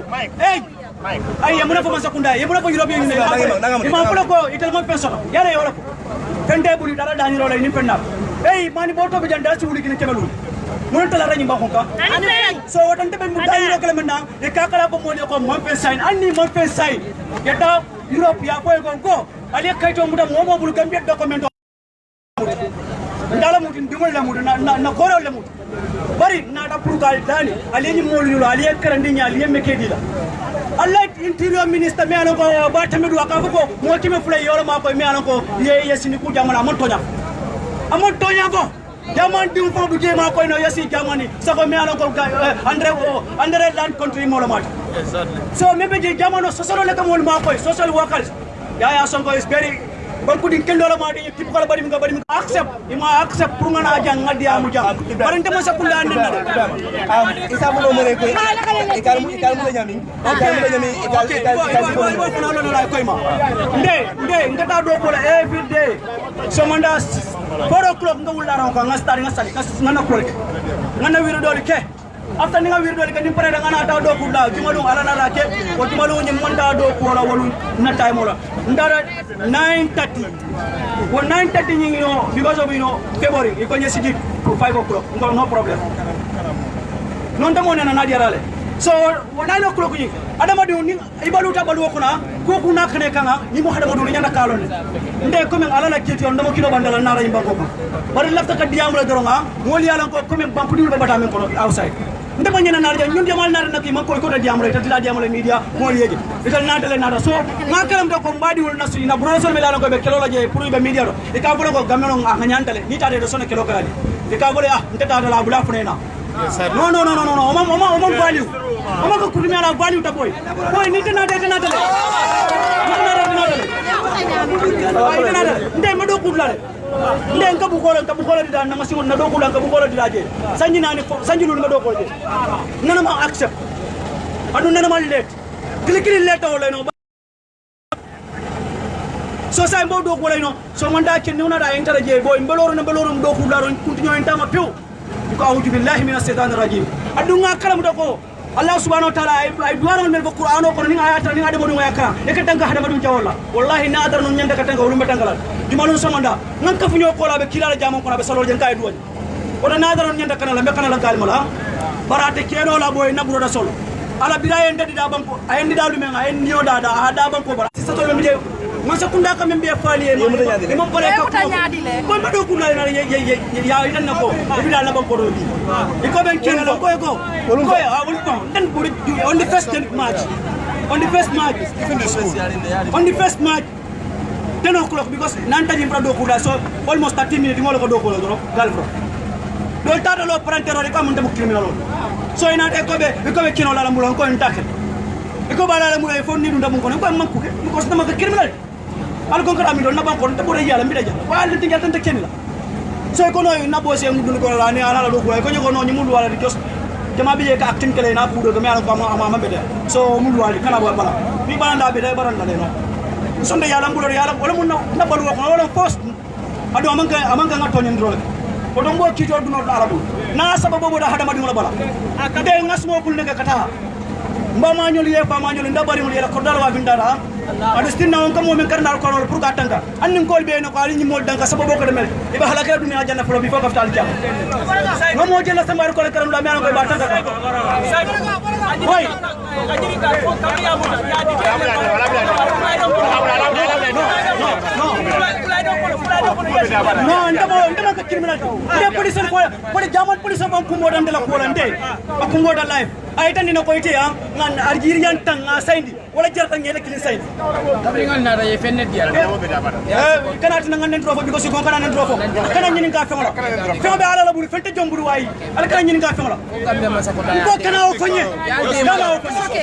ay yamuna fa masakunda yamuna fa European Union ma ko ko itel mo penso yare yola ko kende buli dara dani rola ni penna mani boto be janda ci wuli kini kebelu mun tala rani ba ko ka so wotante be mudda yiro kala menna e kakala ko moni ko mon pen sign anni mon pen sign yeta Europ ya ko go ali kayto muda mo bul Gambia document ndala mutin dimol la mudu na koro la mudu bari na da prugal dani ali ni molu ali karandi nya ali mekedi la Allah interior minister me anako ba tamedu aka ko mo kime fulay yoro ma ko me anako ye sini ku jamana amon tonya ko jaman dim fo du jema ko no yasi jamani sako me anako andre land country mo mat so me be jamano social le kam ma ko social workers ya sonko is very banku din kendo la ma di tip ko bari mi accept ima accept pour ngana jang ngadi amu jang barante mo sakunda nan isa mo mo re ko ikal mo nyami nde ngata do ko every day so manda 4 o'clock nga wula ran ko ngastari ngana ko ngana wiru do ke after ninga wiru do ke ni pare da ngana ta do ko da jumalu ala na ke ko jumalu ni monda do ko la wolu na time la ndara 9:30 wo 9:30 ni because of February iko nyesi di 5 o'clock no problem non tamo na na diarale so 9 o'clock ni adama du ni ibalu ta balu ko na ko kuna kane kanga ni mo hadama du nyanda kalon nde ko men ala la kiti on damo kilo bandala na ra yimba ko bari lafta ka diam la doronga moli ala ko men bampu dul bata men ko outside nde ma nyana narja ñun jamal nar nak man ko ta diam rek ta diam la media moli yegi ital na tele na so ma karam do ko mbadi wol nasu ina brosol me la ko be kelo la je pour be media do e ka bolo ko gamelo nga nyantale ni ta de do sona kelo kala e ka bolo nte ta la bula funena no mama value mama ko kudumi ala value ta boy ni tena tele nde ma do kudlale nde ngabu ko di da na ma simon na do kudlan ngabu ko di da je sanji nani sanji lu nga do ko je nana ma accept adu nana ma let kili let o le no so sai mbo do ko le no so manda ken ni na da entara je boy mbeloro do kudlaro kuntinyo entama piu ko a'udhu billahi minash shaitanir rajim adunga kalam do ko Allah subhanahu wa ta'ala ay duwaron mel ko Qur'ano ko ni ayata ni ade modum yakka e ka tanga hada madum jawalla wallahi na adar non nyanda ka tanga wulum betangala jumalun samanda nan ka funyo ko la be kilala jamon ko na be salol jen kay duwaji oda na adar non nyanda kana la be kana la kalmala barate keno la boy naburo da solo ala bilaye ndadi da banko ay ndida lu men ay niyo da ada banko bara sista to be masa kunda ka membe fali e mo pare ka ko ma do kula na ya idan nako bi da la ban ko do di ko ben ken ko ko I will come then put it on the first March on the first March on the first March 10 o'clock because nanta jim do kula so almost 30 minutes ngolo ko do ko do galfro do tata lo prantero ka mun dem criminal so ina de ko be kino la mulo ko intake ko bala la mulo fo ni dum dum ko man ko because dama ka criminal al ko ngara mi do na ban ko te bore yalla mi daja wala tingal tan te kenila so ko no na bo se mudul ko la ni ala do ko ko no ni mudu wala di just jama bi ka actin kele na pudo ga mi ala ko ama be de so mudu wala kana bo bala mi bala be de baranda le no so nde yalla mbulo yalla wala mun na balu ko wala post ado amanga ngato nyen drole ko do mbo kito du no arabu na sababu bo da hada madi wala bala de ngasmo kul ne kata mbama nyol ye ba ma nyol ndabari mo yela ko dal wa bindara adu stinna on kam mo men karnal ko pour ka tanka annin kol be no ko ali ni mol danka sababu ko demel e ba halaka dunya janna flo bi fo kaftal jam ngamo jella sambar ko karam la me an ko ba tanka hoy No, ndama ka criminal. Nde police ko de jaman police ban kumo dan de la ko lande. Akungo da life. Ay tan dina ko ite ya ngan argirian tang saindi wala jarta ngene kilin saindi.
Tabringal na da ye fennet dia.
Kana tan ngan ndro fo because ko kana ndro fo. Kana nyini ka fengala. Fengbe ala la buri fente jomburu wayi. Ala kana nyini ka fengala.
Gambe masa ko da.
Ko kana o fonye. Kana o fonye.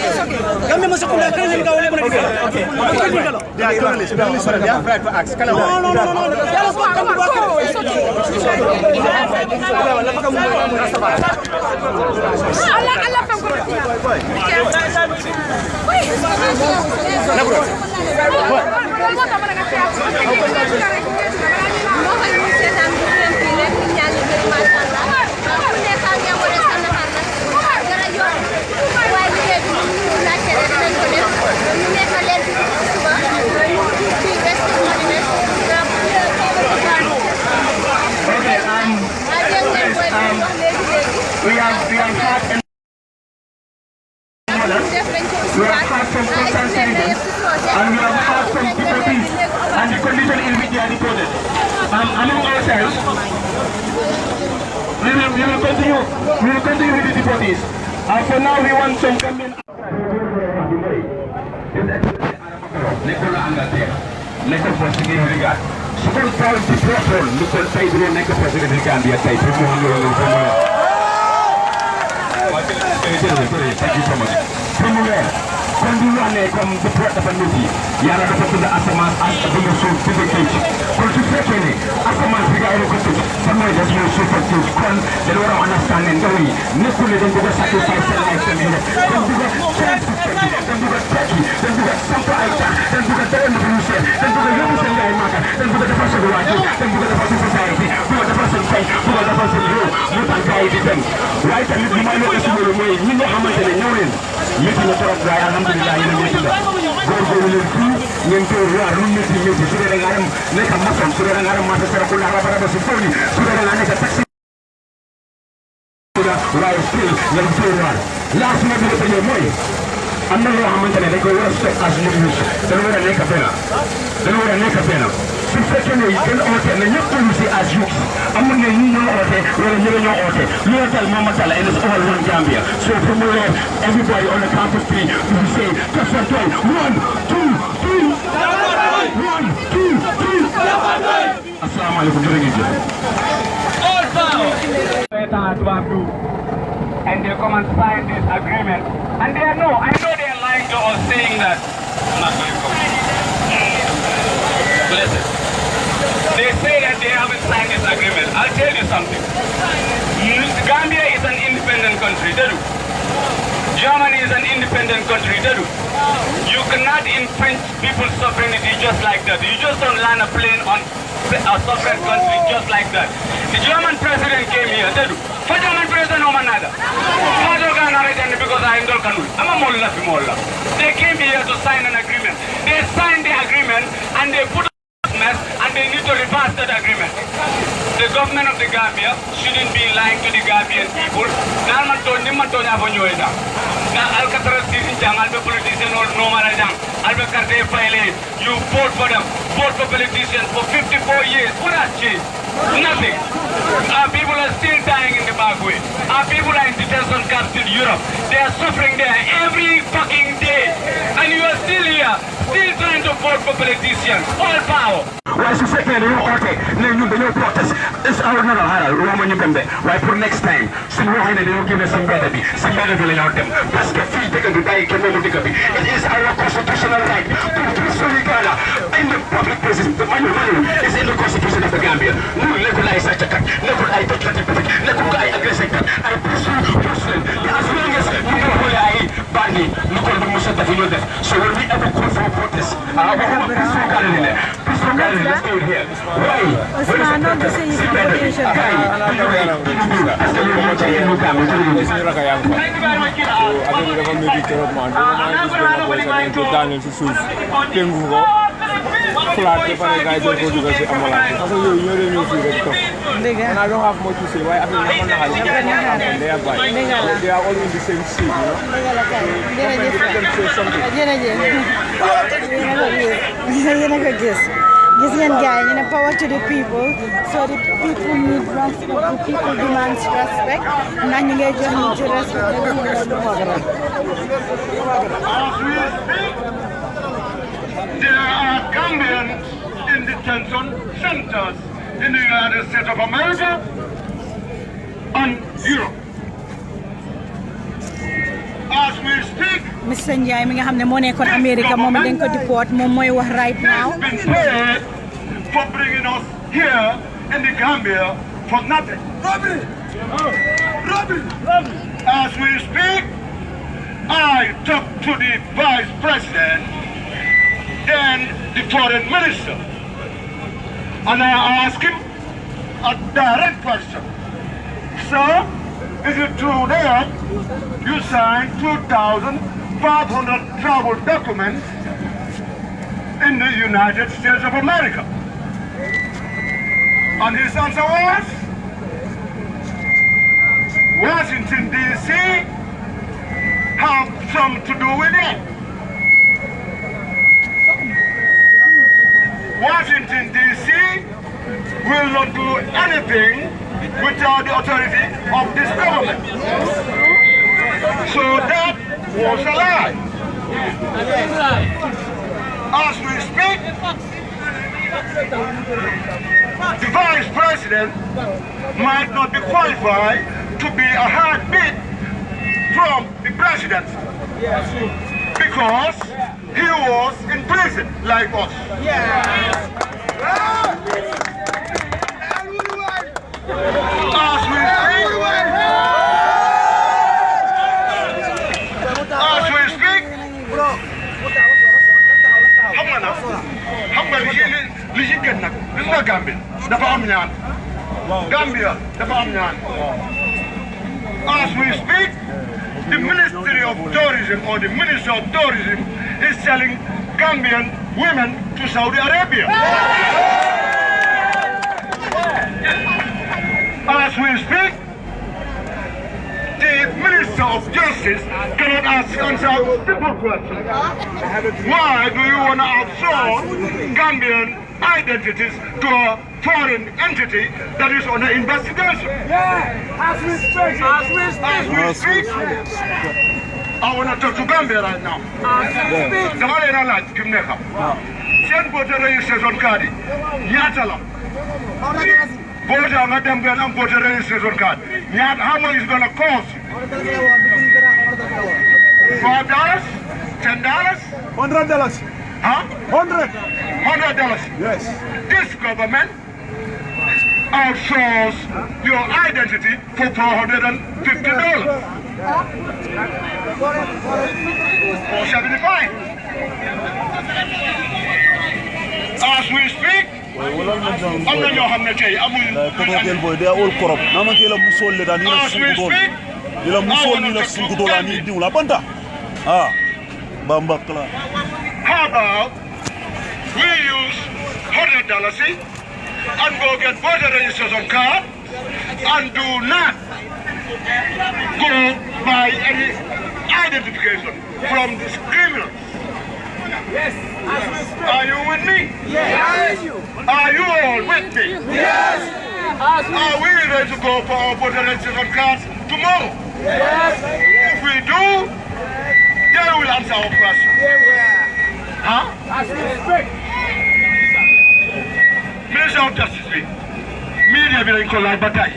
Gambe masa ko da kana nyini ka wala bana diga. Okay.
They are journalists. They are right to ask.
No. Yalla ko kam ko. Allah
we have had we have had some concerned citizens and we have had some deportees and the condition in which they are deported. Among ourselves, we will continue with the deportees. For now, we want some Gambian. Thank you so much. Kon di wane comme deport dafa métti yàlla dafa tudd asamaan ak bu ñu suuf ci géej kon su fekkee ne asamaan bi nga ko tudd fa mooy des ñu suuf ak suuf kon dañu war a understand ne ndaw yi nekkul ne dañ bëgg a sacrifice seen life seen dañ bëgg a change système bi dañ bëgg a tekki dañ bëgg a samp ay tax dañ bëgg a dara lu ñu seet dañ bëgg a yóbbu seen yaay maaka dañ bëgg a defar seen waajur dañ bëgg a defar seen société bëgg a defar seen fay bëgg a defar seen réew mu tax gars yi di dem waaye tamit li may nekk si loolu mooy ñi nga xamante ne ñëw leen métti na trop gars yi alhamdulilah yéen a métti la góorgóorlu leen fii ngeen koy waar lu métti su dee da ngaa dem nekk maçon su dee da ngaa dem marché saraku la rabaraba si fóoni su dee da ngaa nekk taxi waaye still ngeen koy waar laa su ma bëgg a tëjee mooy am na loo xamante ne dañ koy war a stop as news dañu war a nekk benn su fekkee ne kenn oote na ñëpp ñu si as youth amul ne ñi ñoo oote wala ñu ñoo oote lu la tal Mama Talla and it's all one Gambia so from where everybody on the count of three we say just one time 1 2 3 1 2 3 assalamu alaikum all power and they come and sign this agreement and I know they are lying to us saying that I'm not going to come. Listen, they say that they haven't signed this agreement. I'll tell you something. Gambia is an independent country, they do. Germany is an independent country, they do. You cannot infringe people's sovereignty just like that. You just don't land a plane on a sovereign country just like that. The German president came here, they do. For German president, no man nada. Because I am I'm a molla. They came here to sign an agreement. They signed the agreement and they put mess and they need to reverse that agreement. The government of the Gambia shouldn't be lying to the Gambian people. You vote for them, vote for politicians for 54 years. What has changed? Nothing. Our people are still dying in the back way. Our people are in detention camps in Europe. They are suffering there every fucking day. And you are still here, still trying to vote for politicians. All power. Why is it that you okay? No protest. This is our normal Roman Uganda. Why for next time? So we want to give us some better in our them. Parce que fille they can do that, can never take a bit. It is our constitutional right to peacefully gather in the public places. The money is in the constitution of the Gambia. No legalize such a cut. Never I touch that perfect. Never I aggressive cut. I pursue Muslim. As long as you know who I bani, look on the Muslim that you know that. So when we ever call for protest, peaceful gathering. Let's do it here. Why?
flat ba pare gars yi ko dugal ci ambulance parce que yooyu ñoo leen ñëw fii rek toog And I don't have much to say. Why? I mean, they are buying. They are all in the same seat, you know.
Gis ngeen gaay ñu ne power to the people, so the people need respect, the people demand respect, ndax ñu ngay jox ñu ci respect.
There are Gambians in detention centers in the United States of America and Europe. As we speak,
Mr. Njai mi nga xam ne moo nekkoon America moom dañ ko deport moom mooy wax right now.
been paid for bringing us here in the Gambia for nothing. Robbery! Robbery! As we speak, I talked to the Vice President and the Foreign Minister, and I asked him a direct question. Sir, is it true that you signed 2,500 travel documents in the United States of America? And his answer was, Washington, D.C. have something to do with it. Washington, D.C. will not do anything without the authority of this government. So that was a lie. As we speak, the Vice President might not be qualified to be a heartbeat from the President because he was in prison like us. As we speak, As we speak, the Ministry of Tourism or the Minister of Tourism is selling Gambian women to Saudi Arabia. As we speak, the Minister of Justice cannot answer simple questions. Why do you want to outsource Gambian identities to a foreign entity that is under investigation? As we speak, I want to talk to Gambia right now. The man in a light, give me a cup. Send voter registration card. Yatala. Voter on them and voter registration card. How much is going to cost? $5? $10?
$100.
Huh?
$100.
Yes. This government outsource your identity for $450. Or 75. As we speak,
they are all corrupt. As we speak, how about we use $100 and go get voter registration card and do not go by any identification from these criminals? Yes. Are you with me? Yes. Are you all with me? Yes. Are we ready to go for our voter registration cards tomorrow? Yes. If we do, they will answer our question. Huh? As we speak. Minister of Justice, media will collide batay.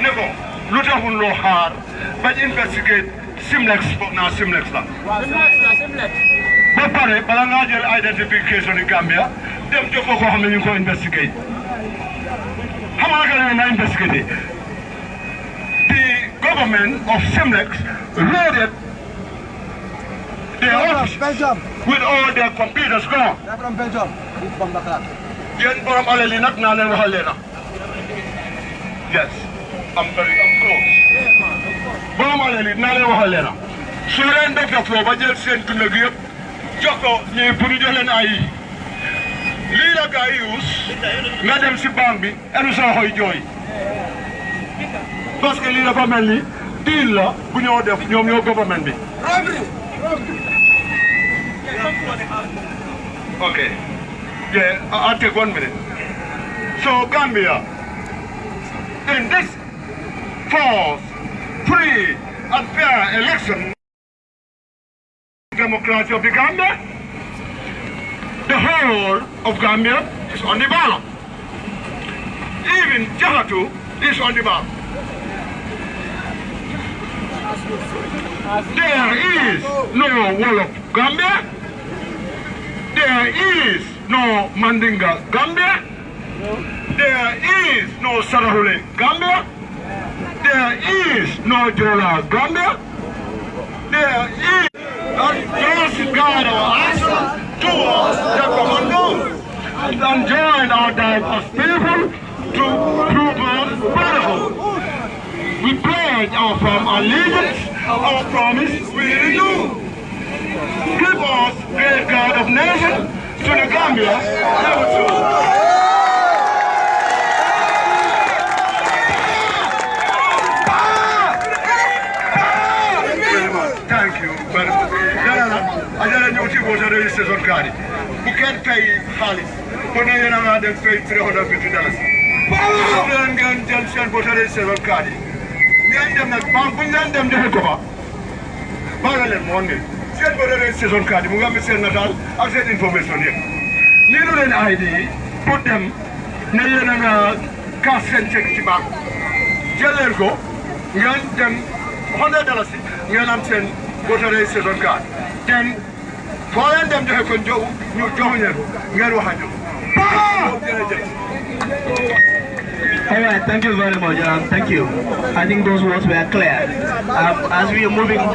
Never. Look at who hard, but investigate Simlex now Simlex la. But pare, balanga identification in Gambia, them to go how many go investigate. How many can I investigate? The government of Simlex raided their office with all their computers gone. They're from Belgium. From the
Yes, I'm close. So then Dr. Floba just sent to the group, Joko, you put it in an IE. lii la gars yi use nga dem si banque bi enu sa xoy jooy parce que lii dafa mel ni deal la bu ñoo def ñoom ñoo government bi. Okay. Yeah, I'll take 1 minute. So Gambia, in this false, free and fair election, democracy of the Gambia, the whole of Gambia is on the ballot. Even Jahatu is on the ballot. There is no wall of Gambia. There is no Mandinga Gambia. There is no Sarahule Gambia. There is no Jola Gambia. There is just guide our action towards the common goal and join our diverse people to proper brotherhood. We pledge our firm allegiance, our promise we renew. Give us great God of nations to the Gambia, never to. Thank you very much. I don't know if you go to the registration card. You can't pay Halis. But now you have to pay $350. You can just go to the registration card. You can them to go. Send for the registration card. You have to send Natal. I'll send information here. Neither an ID. Put them. Neither a cash and check back. Tell them go. You them $100. You have to send go to the registration card. Then foreign them to have control. You join them. You have to.
All right, thank you very much. Thank you. I think those words were clear. As we are moving on,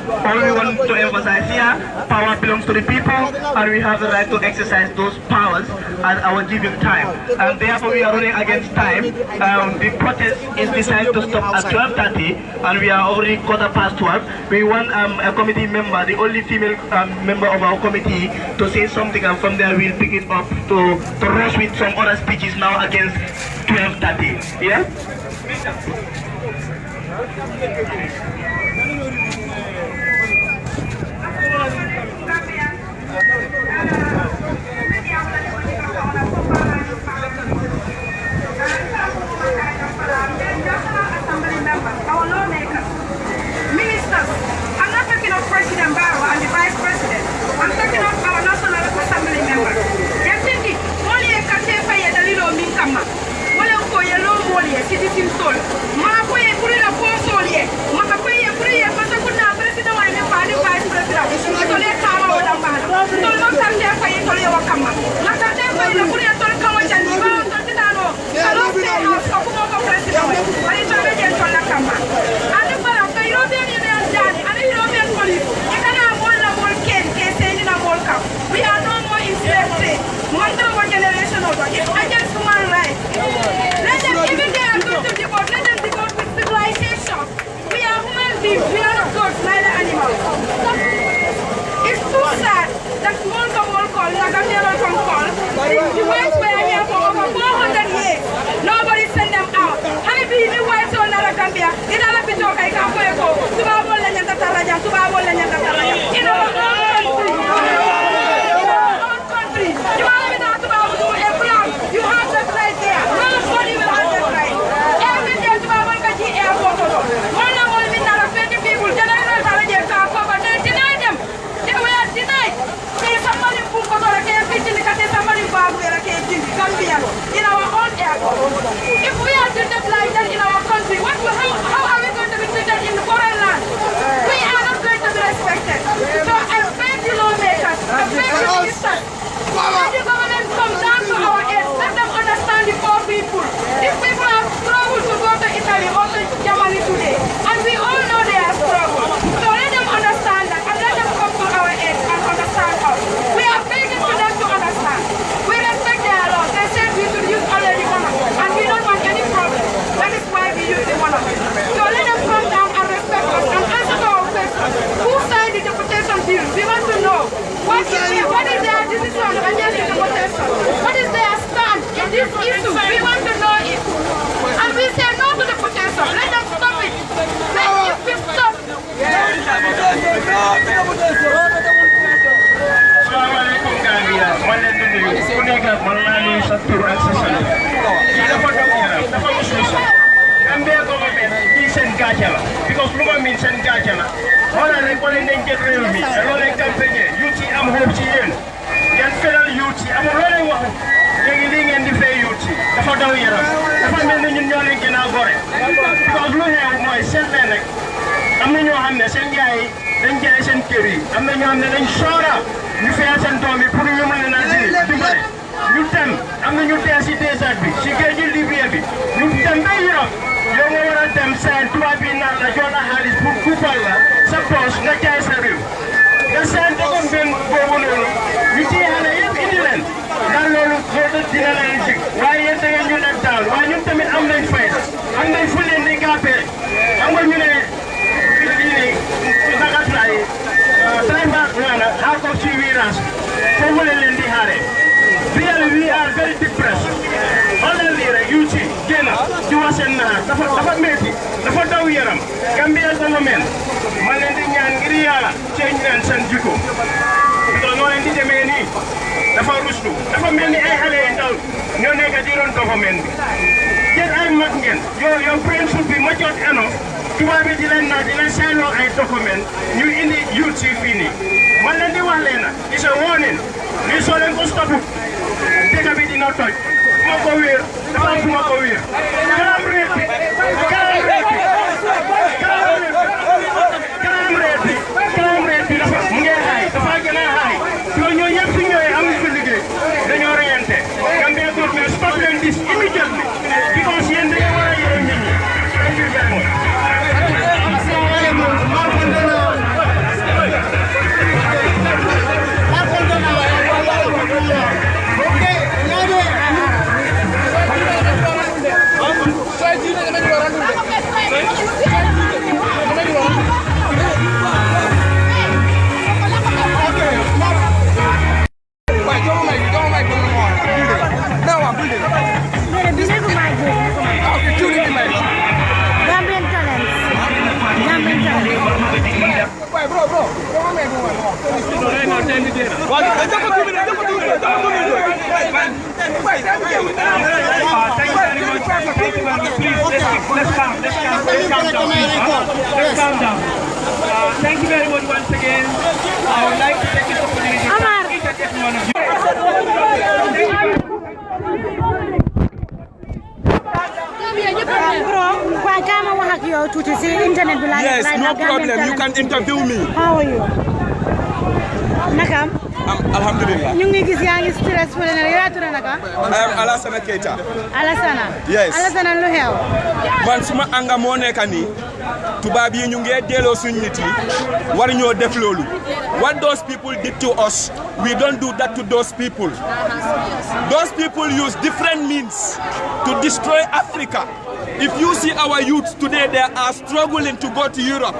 all we want to emphasize here, power belongs to the people, and we have the right to exercise those powers at our given time. And therefore, we are running against time. The protest is decided to stop at 12:30, and we are already 12:15. We want a committee member, the only female member of our committee, to say something, and from there we'll pick it up to rush with some other speeches now against 12:30. Yeah?
Ministers, I'm not talking of President Barrow and the Vice President. I'm talking of our National Assembly members. You're thinking, only a catefa yet a little minkama. Well, for your low molly, citizen soul. Makapoye, put it up for solie. Makapoye, free, but I could not president and the Vice President. So let's have our number. So, not
màgget réew mi loolu lay campagne youth yi am hope ci yéen ngeen feral youth yi amul loo leen waxu léegi lii ngeen di fay youth yi dafa daw yaram dafa mel ni ñun ñoo leen gën a gore parce que lu xew mooy seet leen rek am na ñoo xam ne seen yaay dañ jaay seen kër yi am na ñoo xam ne dañ soora ñu fayal seen doom yi pour ñu mën leen a dimbale ñu dem am na ñu dee si désert bi si géeju Libye bi ñu dem ba Europe yow nga war a dem seen tubaab bi naan la jox la xaalis pour kuufal la sa poche nga jaay sa réew nga seen dogon benn boobu noonu ñu ci xale yëpp indi leen ndax loolu dina leen jig waaye yéen da ngeen ñu leen daal waaye ñun tamit am nañ fayda am nañ fu leen di gàppee xam nga ñu ne lii nakatlaay driver nana haa ko ci virage foofu leen di xaaree really we are very depressed xoolal lii rek yu ci génn di wax seen naxar dafa métti dafa daw yaram Gambia government ma leen di ñaan ngir yàlla change leen seen jikko parce que noo leen di demee nii dafa ruslu dafa mel ni ay xale yu ndaw ñoo nekk di ron government bi yéen ay mag ngeen yow principe bi ma jot eno tubaab bi di leen seetloo ay document ñu indi youth yi fii nii ma leen di wax leen it's a warning lii soo leen ko stoppu dëkk bi dina toj ma ko wéer dafa am fu ma ko wéer karam reet bi dafa mu ngeen xaay dafa gën a xaay soo ñoo ñëpp su ñëwee am fi liggéey dañoo reyante Gambia government stop leen this immediately because yéen dañoo war a yërëm nit ñi thank you very much. Thank you very much once again. I would like to take this opportunity to thank each and every one of you.
Yes, no problem. You can interview me.
How are you? Nakam?
Alhamdulillah.
Ñu ngi gis yaa ngi stressful na yaa tudd naka?
I am Alassana Keita.
Alassana?
Yes.
Alassana lu xew?
Man suma anga moo nekk nii tubaab yi ñu ngi delloo suñu nit yi war ñoo def loolu. What those people did to us, we don't do that to those people. Those people use different means to destroy Africa. If you see our youths today, they are struggling to go to Europe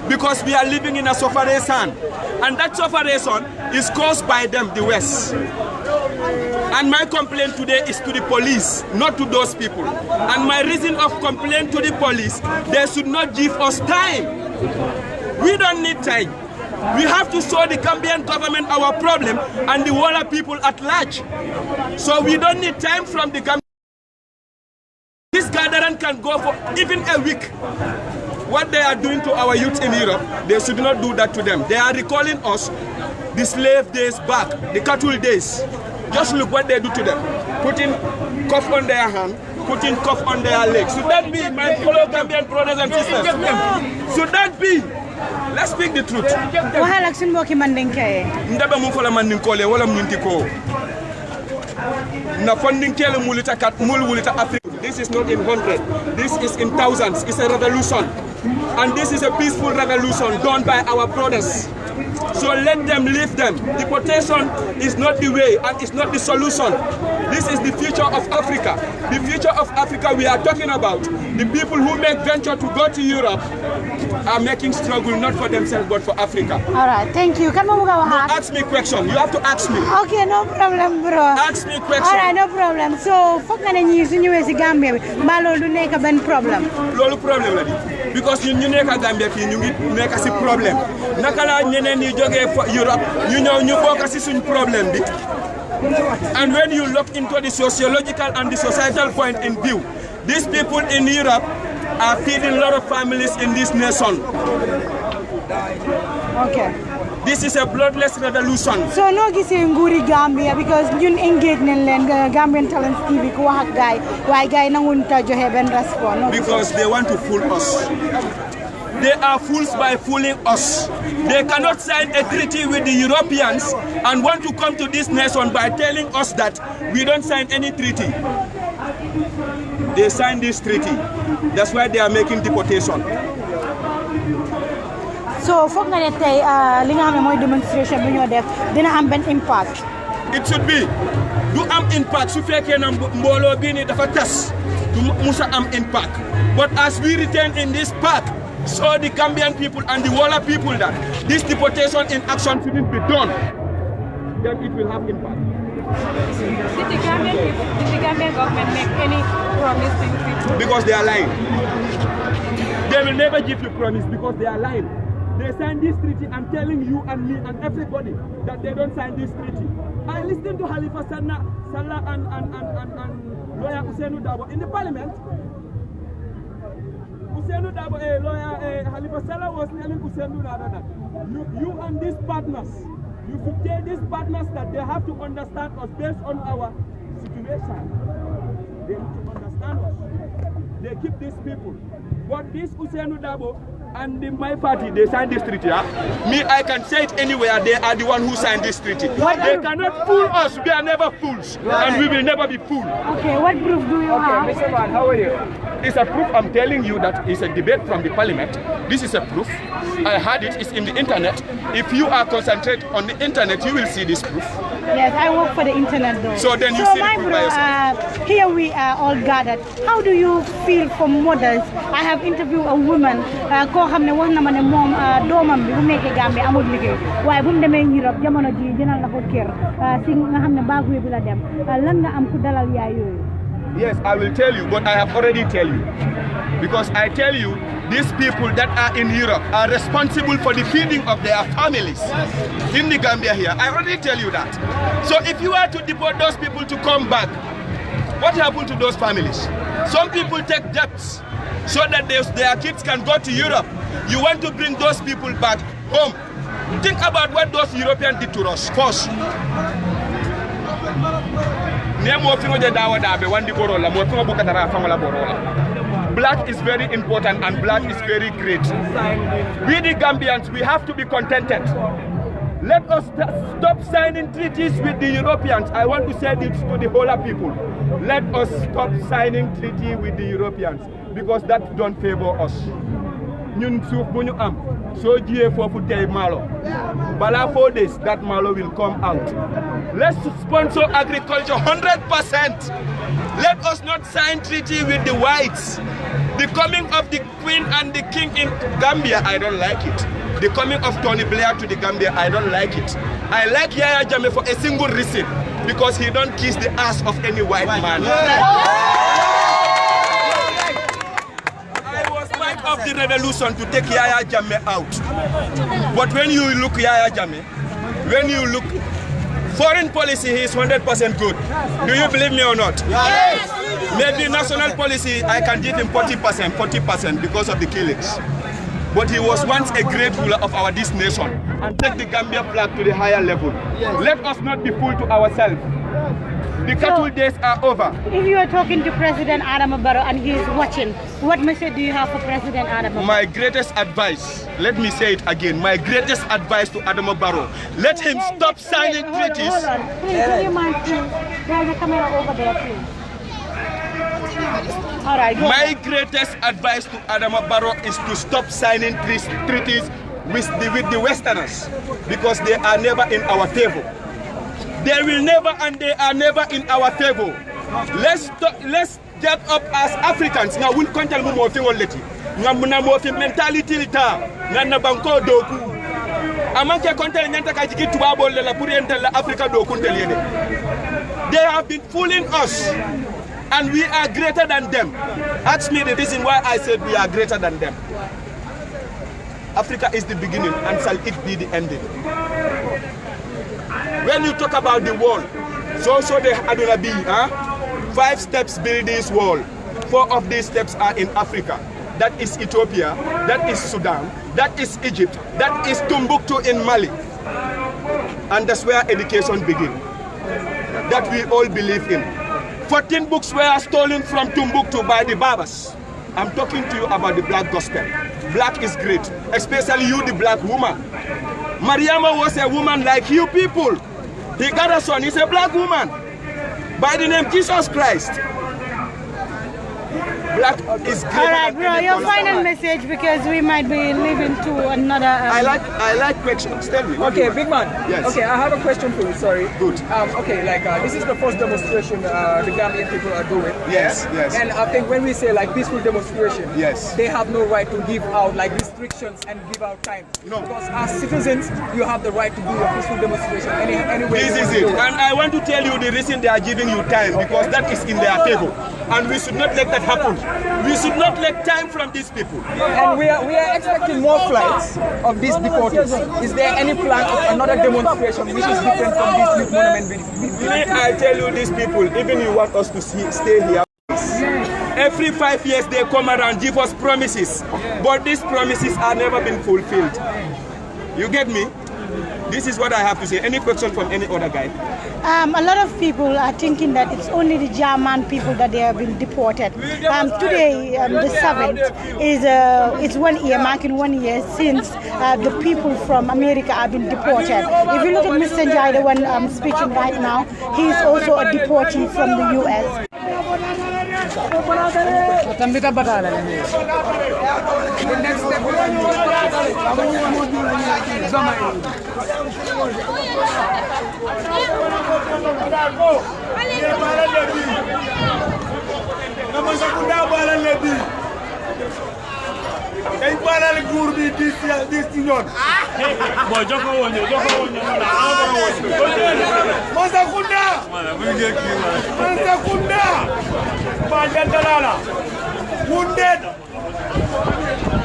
because we are living in a sufferation. And that sufferation is caused by them, the West. And my complaint today is to the police, not to those people. And my reason of complaint to the police, they should not give us time. We don't need time. We have to show the Gambian government our problem and the Walla people at large. So we don't need time from the Gambian. This gathering can go for even a week. What they are doing to our youth in Europe, they should not do that to them. They are recalling us the slave days back, the cattle days. Just look what they do to them. Putting cuff on their hand, putting cuff on their legs. Should that be, my fellow Gambian brothers and sisters? Should that be? Let's speak the truth.
Wahala sun mo ki mandinke.
Ndaba mu fola mandinkole wala munti ko. Na fondinkele mulita kat mul wulita Africa. This is not in 100. This is in thousands. It's a revolution. And this is a peaceful revolution done by our brothers. So let them leave them. Deportation is not the way and it's not the solution. This is the future of Africa. The future of Africa we are talking about. The people who make venture to go to Europe are making struggle not for themselves but for Africa.
All right, thank you. Can no,
ask me question. You have to ask me.
Okay, no problem, bro.
Ask me question.
All right, no problem. So, fuck na ni suñu wé ci Gambia bi. Ba lolu nek ben problem.
Lolu problem la di. Because ñu nek Gambia fi ñu ngi nek ci problème. Naka la ñeneen ñi joggé Europe ñu ñew ñu bokk ci suñu problème bi. And when you look into the sociological and the societal point in view, these people in Europe are feeding a lot of families in this nation.
Okay.
This is a bloodless revolution.
So no gisee nguuri Gambia because ñun engage nañ leen Gambian Talents TV ku wax ak gaay waaye gaay nanguñ ta joxe benn response.
Because they want to fool us. They are fools by fooling us. They cannot sign a treaty with the Europeans and want to come to this nation by telling us that we don't sign any treaty. They signed this treaty. That's why they are making deportation.
So foog nga ne tey li nga xam ne mooy demonstration bu ñoo def dina am benn impact.
It should be. Du am impact su fekkee na mbooloo bii nii dafa tas du musa am impact. But as we return in this park, show the Gambian people and the Walla people that this deportation in action shouldn't be done, then it will have impact.
Did the Gambian government make any promise to you people?
Because they are lying. They will never give you promise because they are lying. They signed this treaty and telling you and me and everybody that they don't sign this treaty. I listened to Halifa Sallah and lawyer Usainu Dabo in the parliament. Usainu Dabo, lawyer Halifa Sallah was telling Usainu Dabo that you and these partners, you should tell these partners that they have to understand us based on our situation. They need to understand us. They keep these people. But this Usainu Dabo and my party, they signed this treaty. Me, I can say it anywhere. They are the one who signed this treaty. They cannot fool us. We are never fools. And we will never be fooled.
Okay, what proof do you have?
Mr. Man, how are you? It's a proof. I'm telling you that it's a debate from the parliament. This is a proof. I had it. It's in the internet. If you are concentrated on the internet, you will see this proof.
Yes, I work for the internet though.
So then you see
my
the proof
bro,
by yourself.
Here we are all gathered. How do you feel for mothers? I have interviewed a woman koo xam ne wax na ma ne moom doomam bi bu nekkee Gambie amul liggéey waaye bu mu demee Europ jamono ji jënal na ko kër si nga xam ne baaguye bi la dem lan nga am ku dalal yaay yooyu.
Yes, I will tell you, but I have already tell you. Because I tell you, these people that are in Europe are responsible for the feeding of their families in the Gambia here. I already tell you that. So if you are to deport those people to come back, what happened to those families? Some people take debts so that their kids can go to Europe. You want to bring those people back home. Think about what those Europeans did to us first. Black is very important and black is very great. We the Gambians, we have to be contented. Let us stop signing treaties with the Europeans. I want to say this to the whole people. Let us stop signing treaty with the Europeans because that don't favor us. Ñun suuf bu ñu am soo jiyee foofu tey malo bala 4 days that malo will come out. Let's sponsor agriculture 100%. Let us not sign treaty with the whites. The coming of the queen and the king in Gambia, I don't like it. The coming of Tony Blair to the Gambia, I don't like it. I like Yaya Jammeh for a single reason, because he don't kiss the ass of any white man. I was part of the revolution to take Yaya Jammeh out. But when you look Yaya Jammeh, when you look foreign policy, he is 100% good. Do you believe me or not? Yes. Maybe national policy, I can give him 40% because of the killings. But he was once a great ruler of this nation and take the Gambia flag to the higher level. Yes. Let us not be fooled to ourselves. The cattle days are over. If
you are talking to President Adama Barrow and he is watching, what message do you have for President Adama Barrow?
My greatest advice, let me say it again, my greatest advice to Adama Barrow, let him stop signing treaties.
Hold on. Please, do you mind, please? There's a camera over there, please. All right,
my greatest advice to Adama Barrow is to stop signing treaties with the Westerners, because they are never in our favor. They will never and they are never in our favor. Let's get up as Africans. Now we can't tell you more thing already. Mentality ta na banko doku. Amanke kontel nyanta kajiki tubabo le la puri entel Africa doku nteliene. They have been fooling us, and we are greater than them. Ask me the reason why I said we are greater than them. Africa is the beginning and shall it be the ending. When you talk about the wall, so the Aduna B, 5 steps build this wall. 4 of these steps are in Africa. That is Ethiopia, that is Sudan, that is Egypt, that is Timbuktu in Mali. And that's where education begins. That we all believe in. 14 books were stolen from Timbuktu by the Barbers. I'm talking to you about the black gospel. Black is great, especially you, the black woman. Mariama was a woman like you people. He got a son, he's a black woman. By the name Jesus Christ. Black is great.
All right, bro, your final message, because we might be leaving to another...
I like questions. Tell me.
Okay, big man.
Yes.
Okay, I have a question for you. Sorry.
Good.
Okay, like this is the first demonstration the Gambian people are doing.
Yes,
yeah?
yes.
And I think when we say like peaceful demonstration,
yes,
they have no right to give out like restrictions and give out time.
No.
Because as citizens, you have the right to do a peaceful demonstration anyway.
This is it. And I want to tell you the reason they are giving you time, because that is in their favor. And we should not let that happen. We should not let time from these people.
And we are expecting more flights of these deportees. Is there any plan of another demonstration which is different from this youth monument?
I tell you, these people, even you want us to stay here, every 5 years they come around, give us promises. But these promises have never been fulfilled. You get me? This is what I have to say. Any question from any other guy?
A lot of people are thinking that it's only the German people that they have been deported. Today, the 7th, is 1 year, marking 1 year since the people from America have been deported. If you look at Mr. Njai, the one speaking right now, he is also a deportee from the U.S.
Wounded.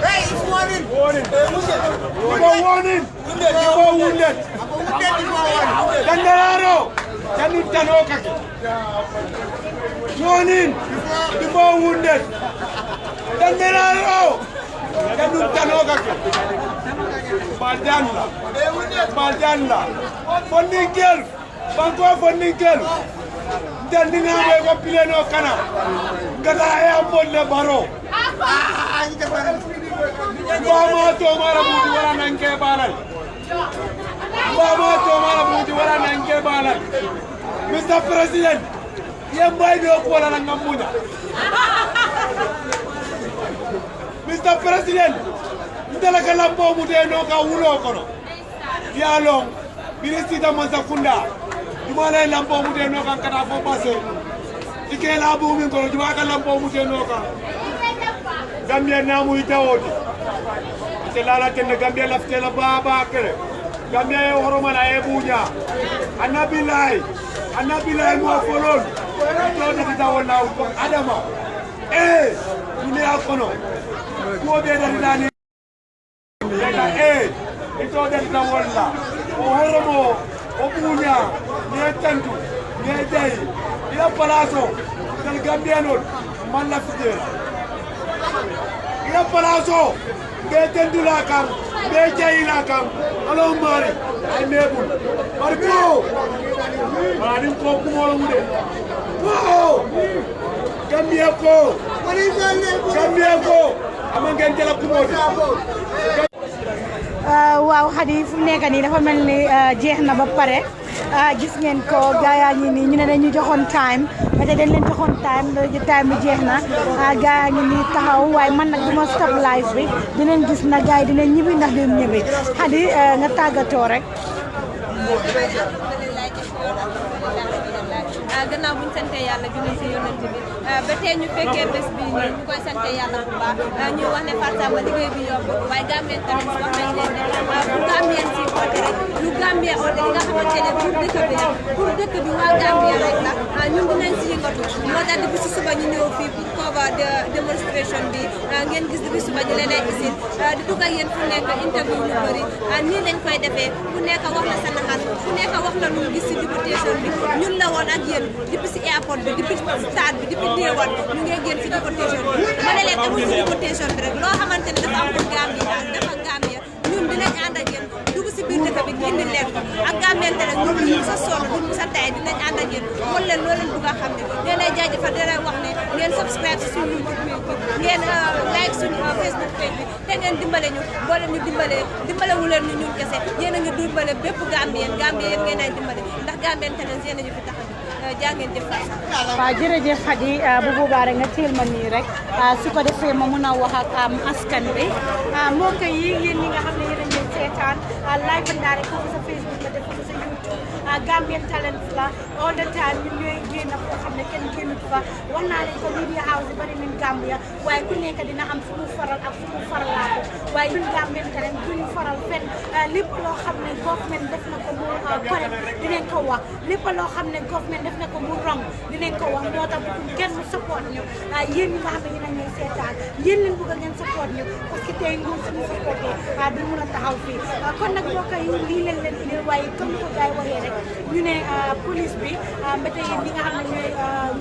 Hey, it's warning. Warning. You go warning. You go wounded. Dandararo. Danu tanoka. Warning. You go wounded. Dandararo. Danu tanoka. Baldanla. Baldanla. Fondingel. Banko fondingel. Dandinga me ko pileno kana. Gata ya modle baro. Bama to mara buti wala nanke balal. Bama to mara buti wala nanke balal. Mr. President, ye mbay do ko wala ngamunya. Mr. President, ndala kala bo mute no ka wulo kono. Ya long, ministre Mansa Kunda. Jumala lampo mute no kan kata fo passé. Ike la bu min ko jumaka lampo mute no kan. Gambia namu itawodi. Ate lala tenne Gambia lafte la baba kere. Gambia e horoma na e buja. Anabilai mo folon. To de tawona ko adama. Ine akono. Ko be da dani. Ito de tawona. O horomo o buja. Ne tantu. Ne dai. Ila palaso. Dal Gambiano man lafte. Ila palaso be tendula kam be jayila kam alo mari ay mebul marko mari ko ko mo mude ko Gambia ko amangen tela ko modi
waaw Khady fu nekk nii dafa mel ni jeex na ba pare gis ngeen ko gaaya ñi nii ñu ne dañu joxoon time ba tey dañ leen joxoon time bi jeex na gaaya ñi nii taxaw waaye man nag duma stop live bi dinañ gis na gaay dinañ ñibbi ndax duñ ñibbi Khady nga tàggatoo rek.
gannaaw buñ sante yàlla junne si yonent bi ba tey ñu fekkee bés bi ñu koy sante yàlla bu baax ñu wax ne Farsamba liggéey bi yomb waaye Gambien tamit wax nañ leen ne bu Gambien si oote rek lu Gambien oote li nga xamante ne pour dëkk bi la pour dëkk bi waa Gambien rek la ñun dinañ si yëngatu moo tax depuis si suba ñu ñëw fii pour cover demonstration bi ngeen gis depuis suba ñu leen ay isin di dugg ak yéen fu nekk interview yu bëri nii lañ koy defee ku nekk wax la sa naxar ku nekk wax la lu gis si deportation bi ñun la woon ak yéen depuis si airport bi depuis stade bi depuis day one ñu ngi génn si deportation bi ma ne leen demul si deportation bi rek loo xamante ne dafa am pour Gambia dafa Gambia ñun dinañ ànd ak yéen dugg si biir dëkk bi indi leen ko ak Gambien te ñun duñu sa sonn duñu sa tay dinañ ànd ak yéen wala leen loo leen bëgg a xam ne nee lay jaajëfal di lay wax ne ngeen subscribe si suñu YouTube bi ngeen like suñu Facebook page bi te ngeen dimbale ñu boo leen ñu dimbale wu leen ñu ñun kese yéen a ngi dimbale bépp Gambien yëpp ngeen ay dimbale ndax Gambien te yéen a ñu fi tax jàngeen jëf
waaw jërëjëf Khady bu boobaa rek nga teel ma nii rek su ko defee ma mun a wax ak askan bi mbokk yi yéen ñi nga xam ne yéen a ñuy seetaan live and direct foofu sa Facebook la def foofu sa YouTube Gambian Talents la all the time ñun ñooy génn foo xam ne kenn génnut fa wax naa leen ko media house yi bari nañ Gambia waaye ku nekk dina am fu mu faral ak fu mu faralaatu waaye ñun Gambian Talents duñu faral fenn lépp loo xam ne government def na ko mu correct dinañ ko wax lépp loo xam ne government def na ko mu wrong dinañ ko wax moo tax bu kenn support ñu yéen ñi nga xam ne yéen a ñuy seetaan yéen leen bëgg ngeen support ñu parce que tey nguur suñu supporté du mun a taxaw fii kon nag mbokk yi lii leen leen indil waaye comme ni ko gars yi waxee rek ñu ne police bi ba tey yéen ñi nga xam ne ñooy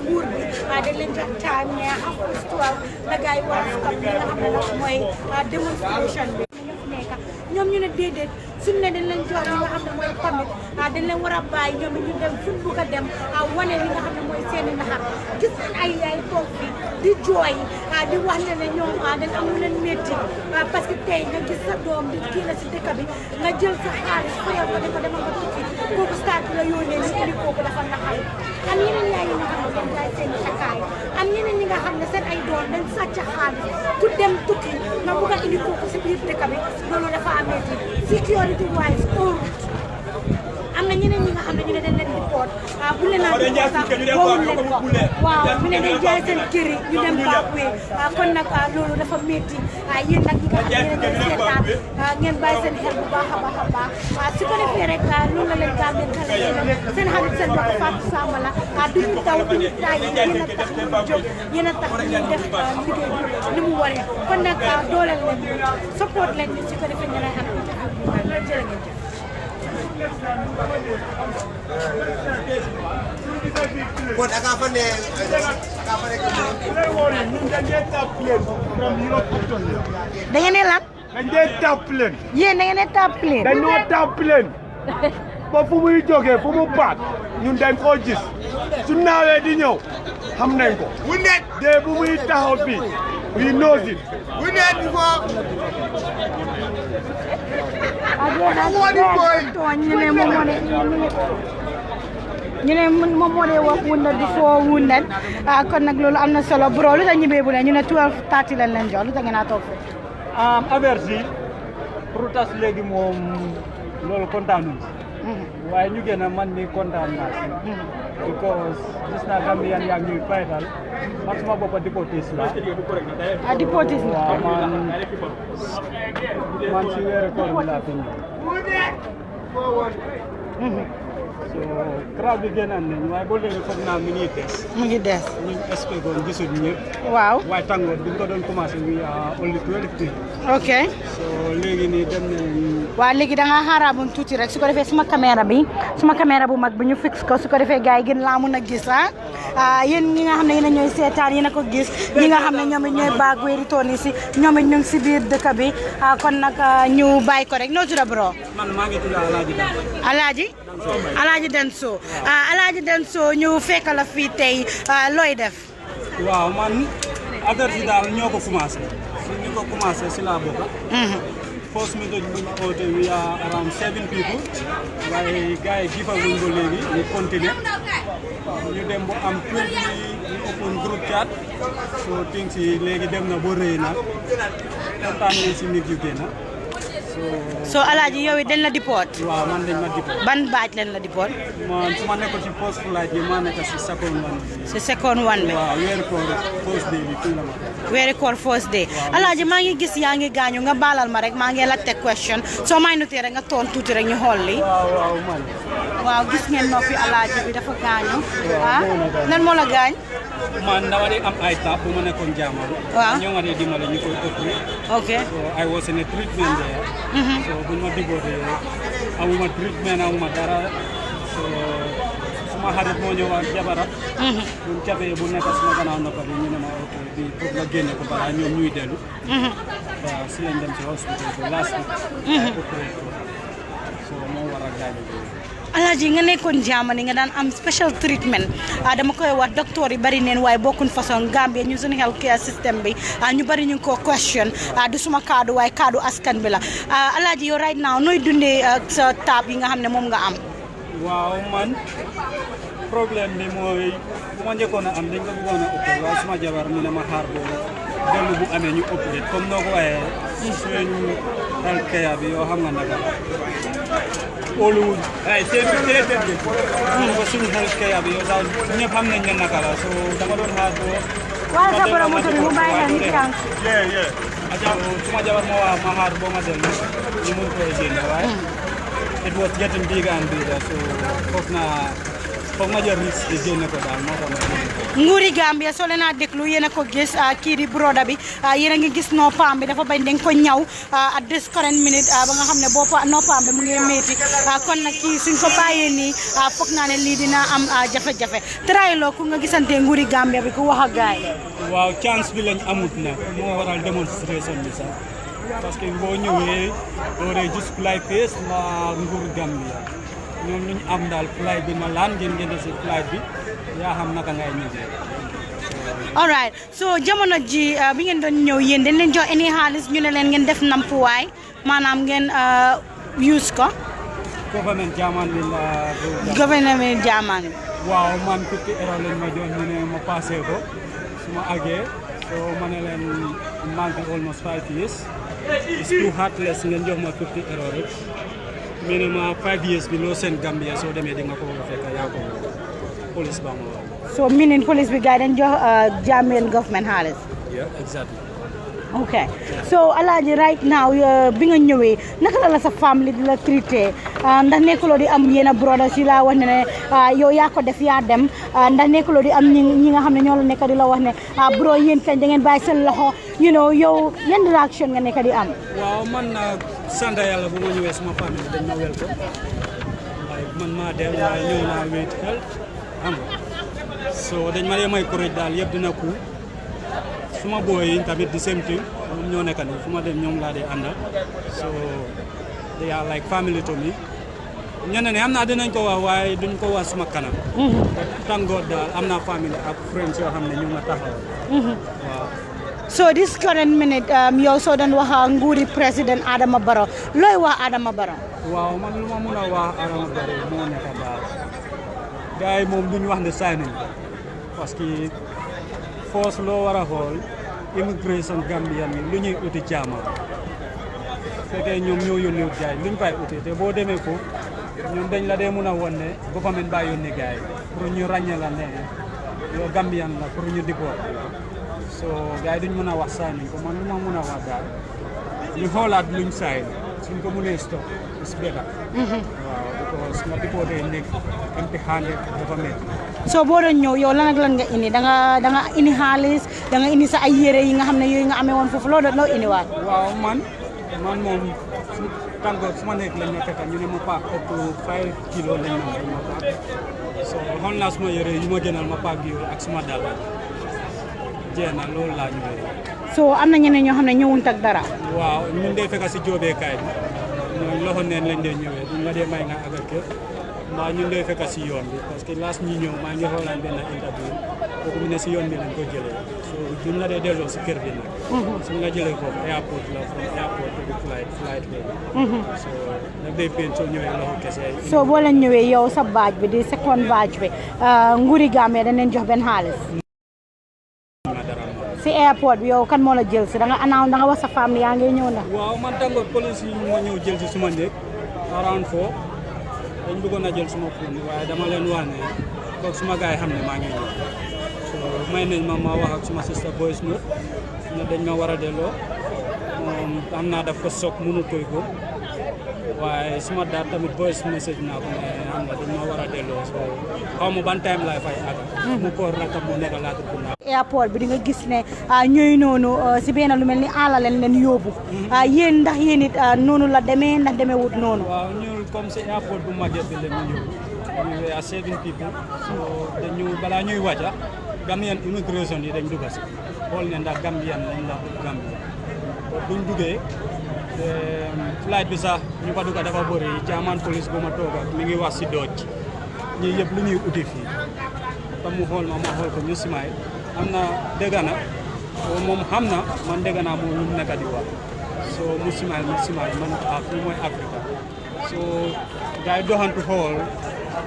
nguur bi dañ leen jox time ne half past 12 la gars yi war a stop li nga xam ne nag mooy démonstration bi ñoom ñu ne déedéet suñ ne dañ leen jox li nga xam ne mooy permit dañ leen war a bàyyi ñoom ñu dem fuñ bugg a dem wane li nga xam ne mooy seeni naxar gis nañ ay yaay toog fi di jooy di wax ne ñoom dañ am lu leen métti parce que tey nga gis sa doom di kii la si dëkk bi nga jël sa xaalis fayal ko ne ko demal nga tukki kooku stade bi la yónnee ñu indi kooku dafa naxar am yeneen yaay yi nga xam ne dañ jaay seen takkaay am ñeneen ñi nga xam ne seen ay doom dañ sàcc xaalis ku dem tukki nga bugg a indi kooku si biir dëkk bi loolu dafa ameeti security wise am na ñeneen ñi nga xam ne ñu ne dañ leen di poot bu leen naan sax boobu leen ko waaw ñu ne dañ jaay seen kër yi ñu dem baakuwee kon nag loolu dafa métti yéen nag ñi nga xam ne yéen a seetaan ngeen bàyyi seen xel bu baax a baax su ko defee rek loolu la leen Gambian Talents seen xarit seen mbokk Fatou Samba la duñu daw duñu tàyyi yéen a tax ñu jóg yéen a tax ñu def liggéey bi ni mu waree kon nag dooleel leen ñu support leen ñu su ko defee ñu lay am jërë ngeen jëf
But I can't find
da ngeen ne lan
dañ dee tap plane
yéen da ngeen ne tap plane
dañoo tap plane ba fu muy jógee fu mu baat ñun dañ koo gis su naawee di ñëw xam nañ ko wu nekk dee bu muy taxaw fii we know it wu nekk before
ñu ne moom moo dee wax wounded before wounded kon nag loolu am na solo bro lu tax ñibee bu ne ñu ne 12:30 lañ leen jox lu tax ngeen a toog foofu
affaire si protest léegi moom loolu kontaanuñ waaye ñu gën a man ni kontaan naa si because gis naa Gambian yaa ngi ñuy faytal man suma boppa deportees la
deportees la
man si weeru koor bi laa fi so crowd bi génnoon nañu waaye boo léegi foog naa mi ngi des
mu ngi des
ñu expect woon gisuñ ñëpp
waaw
waaye tàngoor bi ñu ko doon commencé wi only 12 people
ok
so léegi nii dem nañ
waaw léegi da nga xaaraaboon tuuti rek su ko defee suma caméra bu mag bi ñu fix ko su ko defee gars yi gën laa mun a gis yéen ñi nga xam ne yéen a ñooy seetaan yéen a ko gis ñi nga xam ne ñoom it ñooy baag wéeri toon yi si ñoom it ñu ngi si biir dëkk bi kon nag ñu bàyyi ko rek noo tudd bro
man maa ngi tudd
Alaaji Danso Alaaji Danso ñu fekk la fii tey looy def
waaw man affaire si daal ñoo ko commencé si ñu ko commencé si laa bokk first meeting buñ oote we are around 7 people waaye gars yi gifa wuñ ko léegi ñu continuer ñu dem bu am 20 ñu open group chat so things yi léegi dem na ba rëy na kontaan nañ si nit yu génn
so Alaaji yow dañ la deport
waaw man dañ ma deport
ban baaj leen la deport
man su ma nekkoon ci first flight yi maa nekk si second one
si second one bi
waaw weeri koor first day bi fii la ma
weeri koor first day Alaaji maa ngi gis yaa ngi gaañu nga baalal ma rek maa ngi laajte question soo may notee rek nga toon tuuti rek ñu xool li waaw gis ngeen noppi Alaaji bi dafa gaañu nan moo la gaañ
man dama di am ay tap bu ma nekkoon jaamal ñoo nga di dimbale ñu koy opéré
ok
so I was in a treatment there so buñ ma dibootee amuma treatment amuma dara so suma suma xarit moo ñëwaat jabara buñ cabee bu nekk suma gannaaw noppa bi ñu ne ma ok bi pour nga génne ko balaa ñoom ñuy dellu waaw si lañ dem si hospital bi last week opéré ko so moo war a gaañu
Alaaji nga nekkoon Germany nga daan am special treatment dama koy wax docteur yi bari neen waaye bokkuñ façon Gambia ñu suñu health care system bi ñu bari ñu ko question du suma kaddu waaye kaddu askan bi la Alaaji yow right now nooy dundee sa taab yi nga xam ne moom nga am
waaw man problème bi mooy bu ma njëkkoon a am dañ ko bëggoon a opéré waaye suma jabar ñu ne ma xaar boobu dellu bu amee ñu opéré comme noo ko waxee suñu health care bi yoo xam nga naka Hollywood ay téeméer bi ko suñu health care bi yow daal ñëpp xam nañ ne naka la so dama doon xaar ko
waaye sa borom moto bi mu bàyyi xel nit yaa
suma jabar moo waa ma xaar boo ma dellu ñu mun koy génne waaye it was getting bigger and bigger so foog ma jël risque di génne ko daal moo tax
nguuri Gambia soo leen a déglu yéen a ko gis kii di broda bi yéen a ngi gis noppaam bi dafa bañ dañ ko ñaw at this current minute ba nga xam ne noppaam bi mu ngi métti kon nag kii suñ ko bàyyee nii foog naa ne lii dina am jafe-jafe trailoo ku nga gisante nguuri Gambia bi ku wax ak gaay
waaw chance bi lañ amut nag moo waral démonstration bi sax parce que boo ñëwee doo dee gis fly face la nguur Gambia ñoom lu ñu am daal flight bi na laan ngeen si flight bi yaa xam naka ngay ñëwee.
all right so jamono ji bi ngeen doon ñëw yéen dañ leen jox any xaalis ñu ne leen ngeen def nampuwaay maanaam ngeen use ko.
government jaamaan bi la.
government jaamaan bi.
waaw man €50 lañ ma jox ñu ne ma passé ko su ma àggee so ma ne leen manqué almost 5 years it's too heartless ngeen jox ma €50 rek. minimum 5 years bi loo seen Gambia soo demee di nga ko fekk yaa ko police ba mo
so meaning police bi guy dañ jox Gambian government xaalis
yeah exactly
okay so Alaaji right now bi nga ñëwee naka la sa family di la traité ndax nekkuloo di am yéen a brothers yi laa wax ne yow yaa ko def yaa dem ndax nekkuloo di am ñi nga xam ne ñoo la nekk di la wax ne bro yéen kañ da ngeen bàyyi seen loxo you know yow yan réaction nga nekk di am
waaw man sant yàlla bu ma ñëwee suma famille dañ ma wel ko waaye man maa dem waaye ñëw naa wéet xel xam nga so dañ ma dee may courage daal yëpp dina ku suma booy yi tamit di same thing ñoom ñoo nekk nii fu ma dem ñoom laa dee àndal so they are like family to me ñeneen ne am naa dinañ ko wax waaye duñ ko wax suma kanam tàngoor daal am naa famille ak friends yoo xam ne ñu ma taxaw waaw
so this current minute yow soo doon wax nguuri président Adama Barrow looy wax Adama Barrow
waaw man lu ma mun a wax Adama Barrow moo nekk daal gars yi moom duñ wax ne saay nañ parce que force loo war a xool immigration Gambian yi lu ñuy uti jaama fekkee ñoom ñoo yónnee gars yi luñ fay uti te boo demee foofu ñoom dañ la dee mun a won ne government baa yónnee gars yi pour ñu ràññee la ne yow Gambian la pour ñu déport so gars yi duñ mën a wax saay nañ ko man lu ma mën a wax daal ñu xoolaat luñ saay suñ ko mënee stop is better waaw because nga déporté nekk empty handed dafa métti
so boo doon ñëw yow lan ak lan nga indi da nga indi xaalis da nga indi sa ay yére yi nga xam ne yooyu nga amee woon foofu loo indi waat
waaw man moom su tàngoor su ma nekk lañ ma fekk ñu ne ma paak ëpp 5 kilos lañ ma paak so xool naa suma yére yu ma gënal ma paak yooyu ak suma dàll jeex na loolu laa ñëwee
so am na ñeneen ñoo xam ne ñëwuñ tak dara
waaw ñun dee fekk si jóobeekaay bi ñooñu loxo neen lañ dee ñëwee duñ la dee may nga àgg kër mbaa ñun dee fekk si yoon bi parce que laas ñi ñëw maa ngi xoolaan benn interview kooku mu ne si yoon bi lañ ko jëlee so duñ la dee delloo si kër bi nag suñ la jëlee foofu airport la from airport to flight boobu so nag day peen soo ñëwee loxo kese
so boo leen ñëwee yow sa baaj bi di second baaj bi nguuri Gambia dañ leen jox benn xaalis si airport bi yow kan moo la jël si da nga announce da nga wax sa famille yaa ngi ñëw ndax
waaw man tàngoor police yi moo ñëw jël si suma néeg around 4 dañ bëggoon a jël suma phone waaye dama leen wax ne donc suma gars yi xam ne maa ngi ñëw so may nañ ma wax ak suma sister boys note ne dañ ma war a delloo moom am naa daf ko soog mënu koy ko waaye suma daat tamit voice message naa ko ne am na dañ ma war a delloo so xaw ma ban time laay fay ak mu koor rakam mu nekk laata bu naa
airport bi di nga gis ne ñooy noonu si benn lu mel ni àll leen yóbbu yéen ndax yéen it noonu la demee ndax demee wut noonu
waaw ñun comme si airport bu magget bi la ñu ñëw
we were saving people. So the new bala ñuy wàcca Gambian immigration yi dañ dugg si xool ne ndax Gambian lañ la Gambia buñ duggee flight bi sax ñu fa dugga dafa bëri German police bu ma tooga mi ngi wax si dooj ñi yëpp lu ñuy uti fii tam mu xool ma xool ko ñu simaay am na dégg na moom xam na man dégg naa moom lu mu nekk di wax so mu simaay man fii mooy Africa so gars yi doxantu xool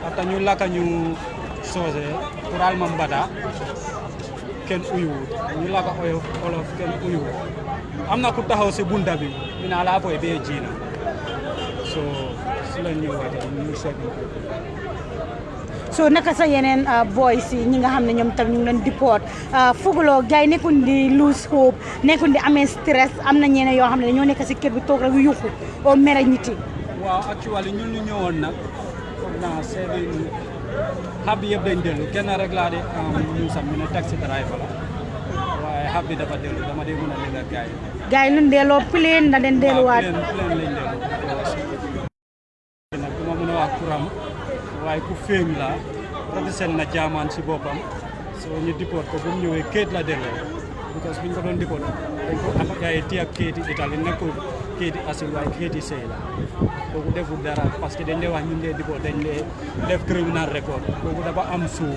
ata ñu lakka ñu soose kural ma mbata kenn uyuwut ñu lakka olof kenn uyuwut am na ku taxaw si bunta bi mi naa laa foy bee jiina so si la ñu wate ñu seetlu
so naka sa yeneen boys yi ñi nga xam ne ñoom tam ñu ngi leen deport fuguloo gars yi nekkuñ di lose hope nekkuñ di amee stress am na ñeneen yoo xam ne dañoo nekk si kër bi toog rek yuuxu oo mere ñit yi
waaw actually ñun ñu ñëwoon nag foog naa seeni xab bi yëpp dañ dellu kenn rek laa di ñu sax mu ne taxi driver la waaye xab bi dafa dellu dama dee mën a dégg ak gars yi
gars yi luñ delloo plane na den delluwaat
plane lañ dellu nag du ma mën a wax kuram waaye ku féem la represent na jaamaan si boppam so ñu deport ko bu mu ñëwee kéet la delloo because bu ñu ko doon deport dañ ko am gars yi téye ak kéeti Italie nekkul kéeti asil waaye kéeti sëy la kooku deful dara parce que dañ lay wax ñu dee deport dañ lay def criminal record kooku dafa am suu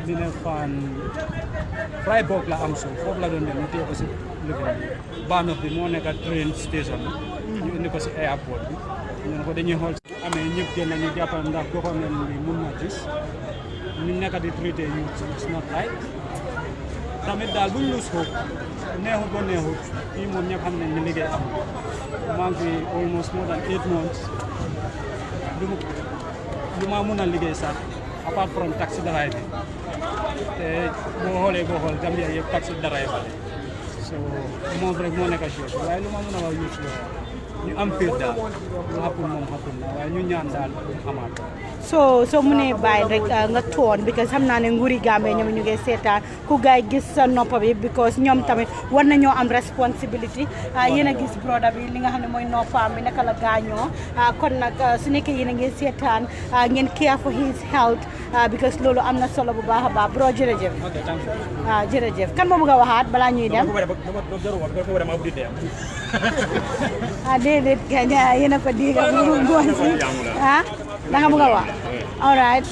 dina fan Freiburg la am suu foofu la doon dem ñu téye ko si liggéey Banof bi moo nekk train station ñu indi ko si airport bi ñu ko dañuy xool amee ñëpp génn ñu jàppal ndax government bi mun na gis ñu nekk di traité yu it's not right tamit daal buñ lose hope neexut ba neexut fii moom ñëpp xam nañ ne liggéey am maa ngi fi almost more than 8 months lu ma mun a liggéey sax apart from taxi driver te boo xoolee Gambia yëpp taxi driver so moom rek moo nekk chose waaye lu ma mun a wax youth la ñu am fiir daal lu xapul moom xapul na waaye ñu ñaan daal amaat
soo mu ne bàyyi rek nga toon because xam naa ne nguuri Gambie ñoom ñu ngi seetaan ku gaay gis sa noppa bi because ñoom tamit war nañoo am responsibility yéen a gis broda bi li nga xam ne mooy noppaam bi naka la gaañoo kon nag su nekkee yéen a ngi seetaan ngeen care for his health because loolu am na solo bu baax a baax bro jërëjëf jërëjëf kan moo bëgg a waxaat balaa ñuy dem déedéet yéen a ko diiga bu ngoon si da nga bëgg a wax all right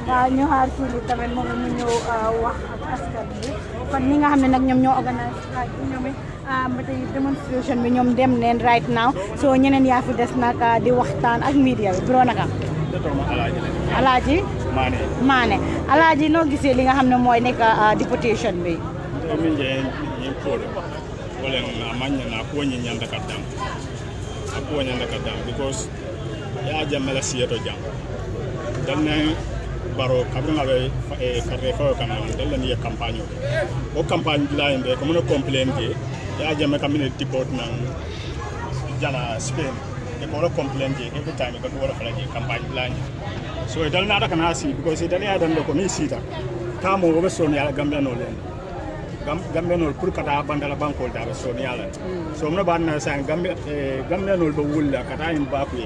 waaw ñu xaar kii bi tamit moom ñu ñëw wax ak askan bi kon ñi nga xam ne nag ñoom ñoo organise ñoom ba tey demonstration bi ñoom dem neen right now so ñeneen yaa fi des nag di waxtaan ak media bi bro naka Alaaji Maane Alaaji noo gisee li nga xam ne mooy nekk deportation bi
because ya jamela siyeto jam dalne baro kabringa be karre fa kana dalne ni campagne o campagne la inde ko mo complain ke ya jamme kamine deport na jala Spain e ko complain ke every time ko wala fala je campagne la so dalna da kana si because dalne ya dan ko mi sita kamo go so ni ala Gambia no len Gambia no pour kata bandala bankol da so ni ala so mo ban na san Gambia no be wulla kata in ba ku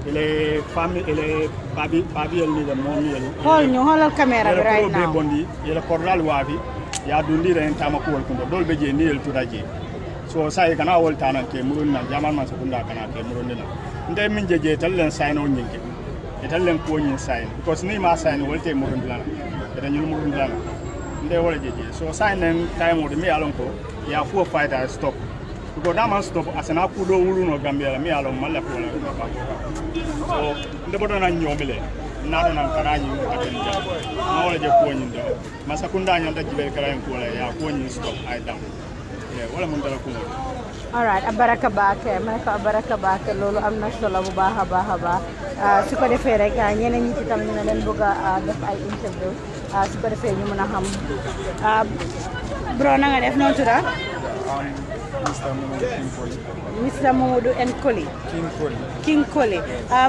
ele famille ele babi el ni de momi el
hol ñu holal caméra bi right now
bondi ele korral wabi ya dundi ren tama ko wol ko dol be je ni el turaje so sai kana wol tanan ke murun na jaman man sakunda kana ke murun na ndey min je talen sign on nyinke talen ko nyin sign because ni ma sign wolte murun dala da ñu murun dala ndey wala je so sign nen time o de mi alon ko ya fu fighter stop because that man stop asana ku do wulu no Gambia mi alon malla ko la ba so ndebodo na nyomile nado nan karani aten ja no wala je ko nyin do masakunda nyanda jibe karayen ko la ya ko nyin stop ay dam wala mun dala ko
all right abaraka baake may fa abaraka baake loolu am na solo bu baax a baax su ko defee rek ñeneen ñi ci tam ñu leen bëgg a def ay interview su ko defee ñu mën a xam bro na nga def noonu tuda Mr. Momodu and Koli. King Koli.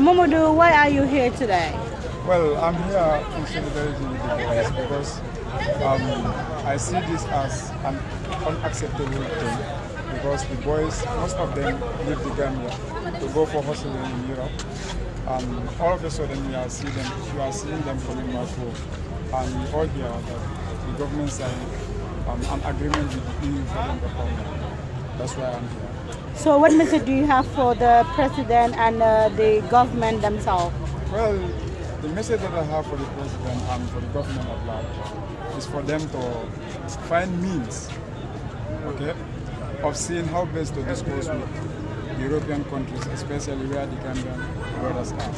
Momodu, why are you here today?
Well, I'm here in solidarity with the boys because I see this as an unacceptable thing because the boys, most of them leave the Gambia to go for hustling in Europe. all of a sudden you are seeing them coming back home. And we all hear that the government signed an agreement with the EU for them to come back. That's why I'm here.
So what message do you have for the president and the government themselves?
Well, the message that I have for the president and for the government at large is for them to find means, okay, of seeing how best to discuss with the European countries, especially where the Gambian brothers are,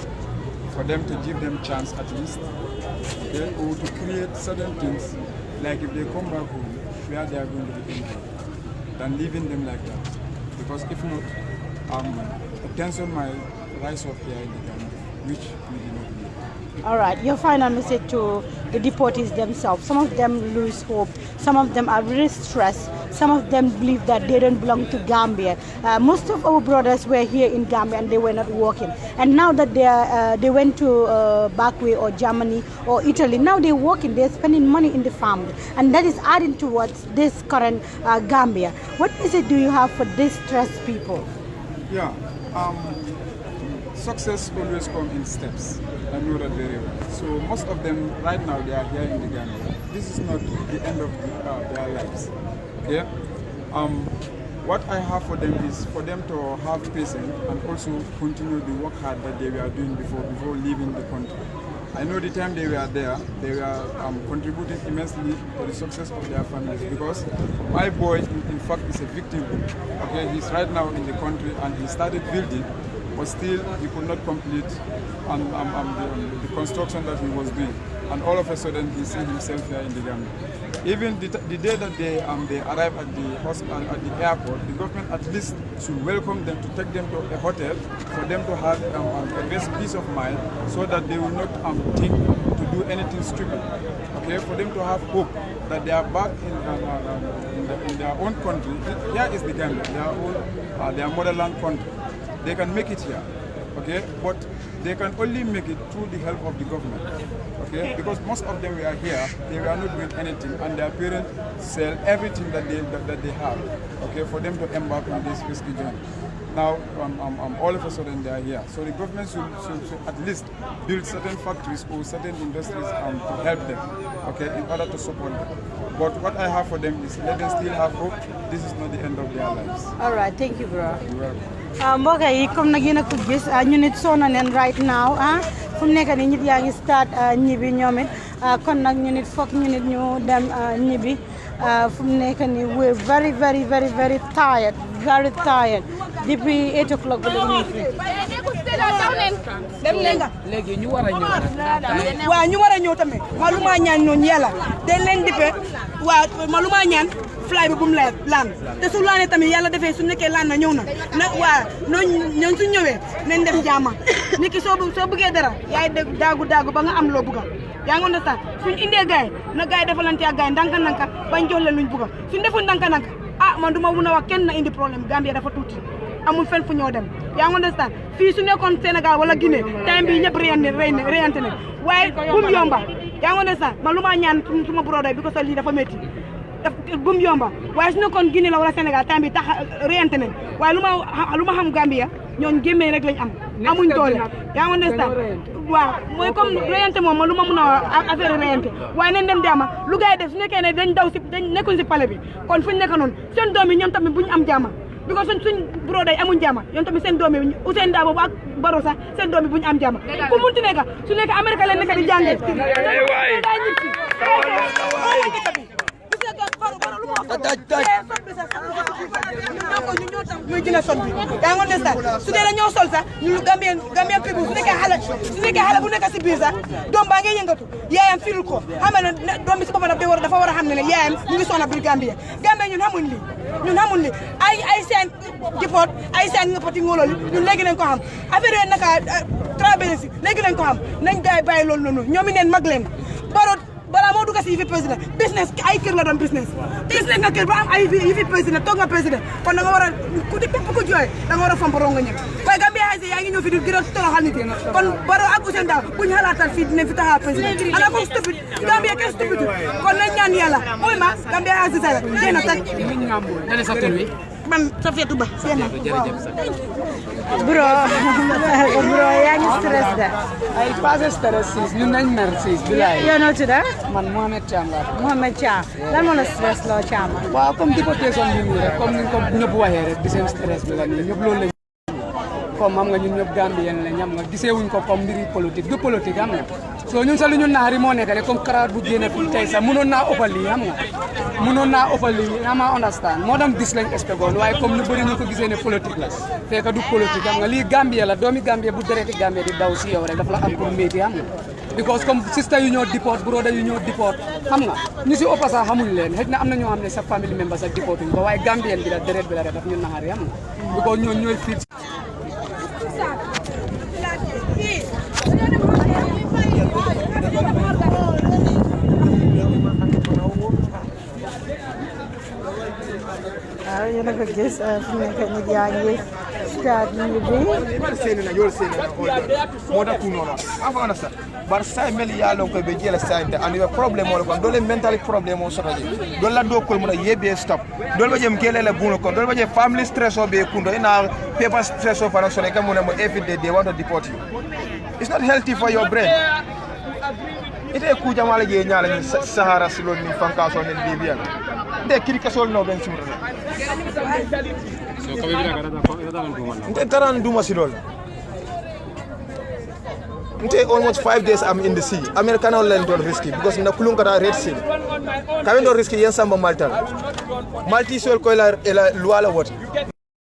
for them to give them chance at least, okay, or to create certain things, like if they come back home, where they are going to be injured, than leaving them like that. Because if not, tension might rise up here in the Gambia, which we do not need.
All right, your final message to the deportees themselves. Some of them lose hope. Some of them are really stressed. Some of them believe that they don't belong to Gambia. Most of our brothers were here in Gambia and they were not working. And now that they went to Backway or Germany or Italy, now they're working. They're spending money in the family. And that is adding towards this current Gambia. What message do you have for these stressed people?
Yeah, success always comes in steps. I know that very well. So most of them right now, they are here in the Gambia. This is not the end of their lives. Okay? What I have for them is for them to have patience and also continue the work hard that they were doing before leaving the country. I know the time they were there, they were contributing immensely to the success of their families, because my boy, in fact, is a victim. Okay, he's right now in the country and he started building, but still he could not complete the construction that he was doing. And all of a sudden he sees himself here in the Gambia. Even the day that they arrive at the hospital, at the airport, the government at least should welcome them, to take them to a hotel, for them to have a best peace of mind, so that they will not think to do anything stupid. Okay, for them to have hope that they are back in their own country. Here is the Gambia, their motherland country. They can make it here, okay, but they can only make it through the help of the government, okay, because most of them were here, they were not doing anything, and their parents sell everything that they have, okay, for them to embark on this risky journey. Now, all of a sudden they are here, so the government should at least build certain factories or certain industries to help them, okay, in order to support them. But what I have for them is let them still have hope. This is not the end of their lives.
All right, thank you, bro.
You're welcome.
mbokk yi comme nag yéen a ko gis ñu nit sonna neen right now fu mu nekk nii nit yaa ngi start ñibbi ñoom it kon nag ñu nit foog ñu nit ñu dem ñibbi fu mu nekk nii we're very tired, depuis 8 o'clock ba léegi ñu fi dem leen nga léegi ñu war a ñëw waaw ñu war a ñëw tamit ma lu ma ñaan ñooñu yàlla dañ leen dippe waaw ma lu ma ñaan fly bi bu mu laan te su laanee tamit yàlla defee su nekkee laan na ñëw na waa ñoon su ñëwee nañ def jaama nit ki soo bëggee dara yaay daagu ba nga am loo bëgga yaa ngi understand suñ indee gaay na gaay defalante ak gaay ndanka bañ jox leen luñ bëgga suñ deful ndanka man duma mun a wax kenn na indi problème Gambia dafa tuuti amul fenn fu ñoo dem yaa ngi understand fii su nekkoon Sénégal wala Guinée time bi ñëpp reyante ne waaye bu mu yomba yaa ngi understand man lu ma ñaan suma broday bi ko sa lii dafa métti bu mu yomba waaye su nekkoon Guinée la wala Sénégal time bi tax reyante ne waaye lu ma xam Gambia ñooñu gémmee rek lañ am amuñ doole yaa ngi understand waaw mooy comme reyante moom man lu ma mun a affaire reyante waaye nañ dem jaama lu gars yi def su nekkee ne dañ nekkuñ si palais bi kon fuñ nekk noonu seen doom yi ñoom tamit buñ am jaama because suñ broday amuñ jaama ñoom tamit seen doom yi Ousainou Darboe ak Barrow sax seen doom yi buñ am jaama ku munti nekk su nekk Amérique leen nekk di jàngee muy gën a son bi yaa ngi understand su dee dañoo sol sax ñu Gambian people su nekkee xale bu nekk si biir sax doom baa ngay yëngatu yaayam firul ko xam ne doom bi si boppam dafa war a xam ne yaayam ñu ngi sonna biir Gambia ñun xamuñ li ay seen deport ay seen ngëppati ngóololi ñun léegi nañ ko xam affaire yooyu naka traversé si léegi nañ ko xam nañ daay bàyyi loolu noonu ñoom neen mag leen balaa moo dugg si yi fi président business ay kër la doon business nga kër ba am ay yi fi président toog nga président kon da nga war a ku di bépp ku jooy da nga war a fomparoo nga ñëpp waaye Gambia xaysi yaa ngi ñëw fi di gën a toroxal nit yi kon Barrow ak Ousainou Darboe buñ xalaatal fii dinañ fi taxaw président ala ko stupide Gambia kenn stupide kon nañ ñaan yàlla mooy ma Gambia xaysi sa jeex na tag
dale sa tur wi
man Safiatou Ba seen
bro
bro yaa ngi stress da
ay passé stress sis ñun nañ mer sis bilaay
yow noo tudd
man Mohamed Thiam la
Mohamed Thiam lan moo la stress loo Thiam
waaw comme deportation bi nii rek comme ni ko ñëpp waxee rek di seen stress bi la nii ñëpp loolu lañ comme xam nga ñun ñëpp Gambien la ñam nga gisee wuñ ko comme mbiri politique du politique xam nga so ñun sa lu ñu naari moo nekk rek comme crowd bu génne fii tey sax mënoon naa ëppal lii xam nga mënoon naa ëppal lii na ma understand moo dem dis lañ expectoon waaye comme ñu bëri ñu ko gisee ne politique la fekk du politique xam nga lii Gambia la doomi Gambia bu dereti Gambia di daw si yow rek daf la am pour métier xam nga because comme sister yu ñoo deport broda yu ñoo deport xam nga ñu si ëpp sax xamuñ leen xëy na am na ñoo xam ne sa family member sa deportuñ ko waaye Gambien bi la deret bi la rek daf ñu naxari xam nga because ñoo ñooy fiit
yéen a ko gis fi nekk nit yaa ngi start ñu bi
you'll see more than 2 no I understand but say mel ya lon ko be jela sante and you problem mo ko dole mentally problem o soto je dole la do ko mo yebe stop dole ba jem kele la buno ko dole ba je family stress o be kundo ina paper stress o para so ne kam mo every day they want to deport you it's not healthy for your brain ite ku jamala je nyaala ni sahara silon ni fankaso nen bibian de kiri kasol no ben sumro
so ko be bila
nte taran duma silol nte almost 5 days I'm in the sea American land don't risky because na kulun kata red sea kawen don't risky yen samba malta malti sol ko la luala wat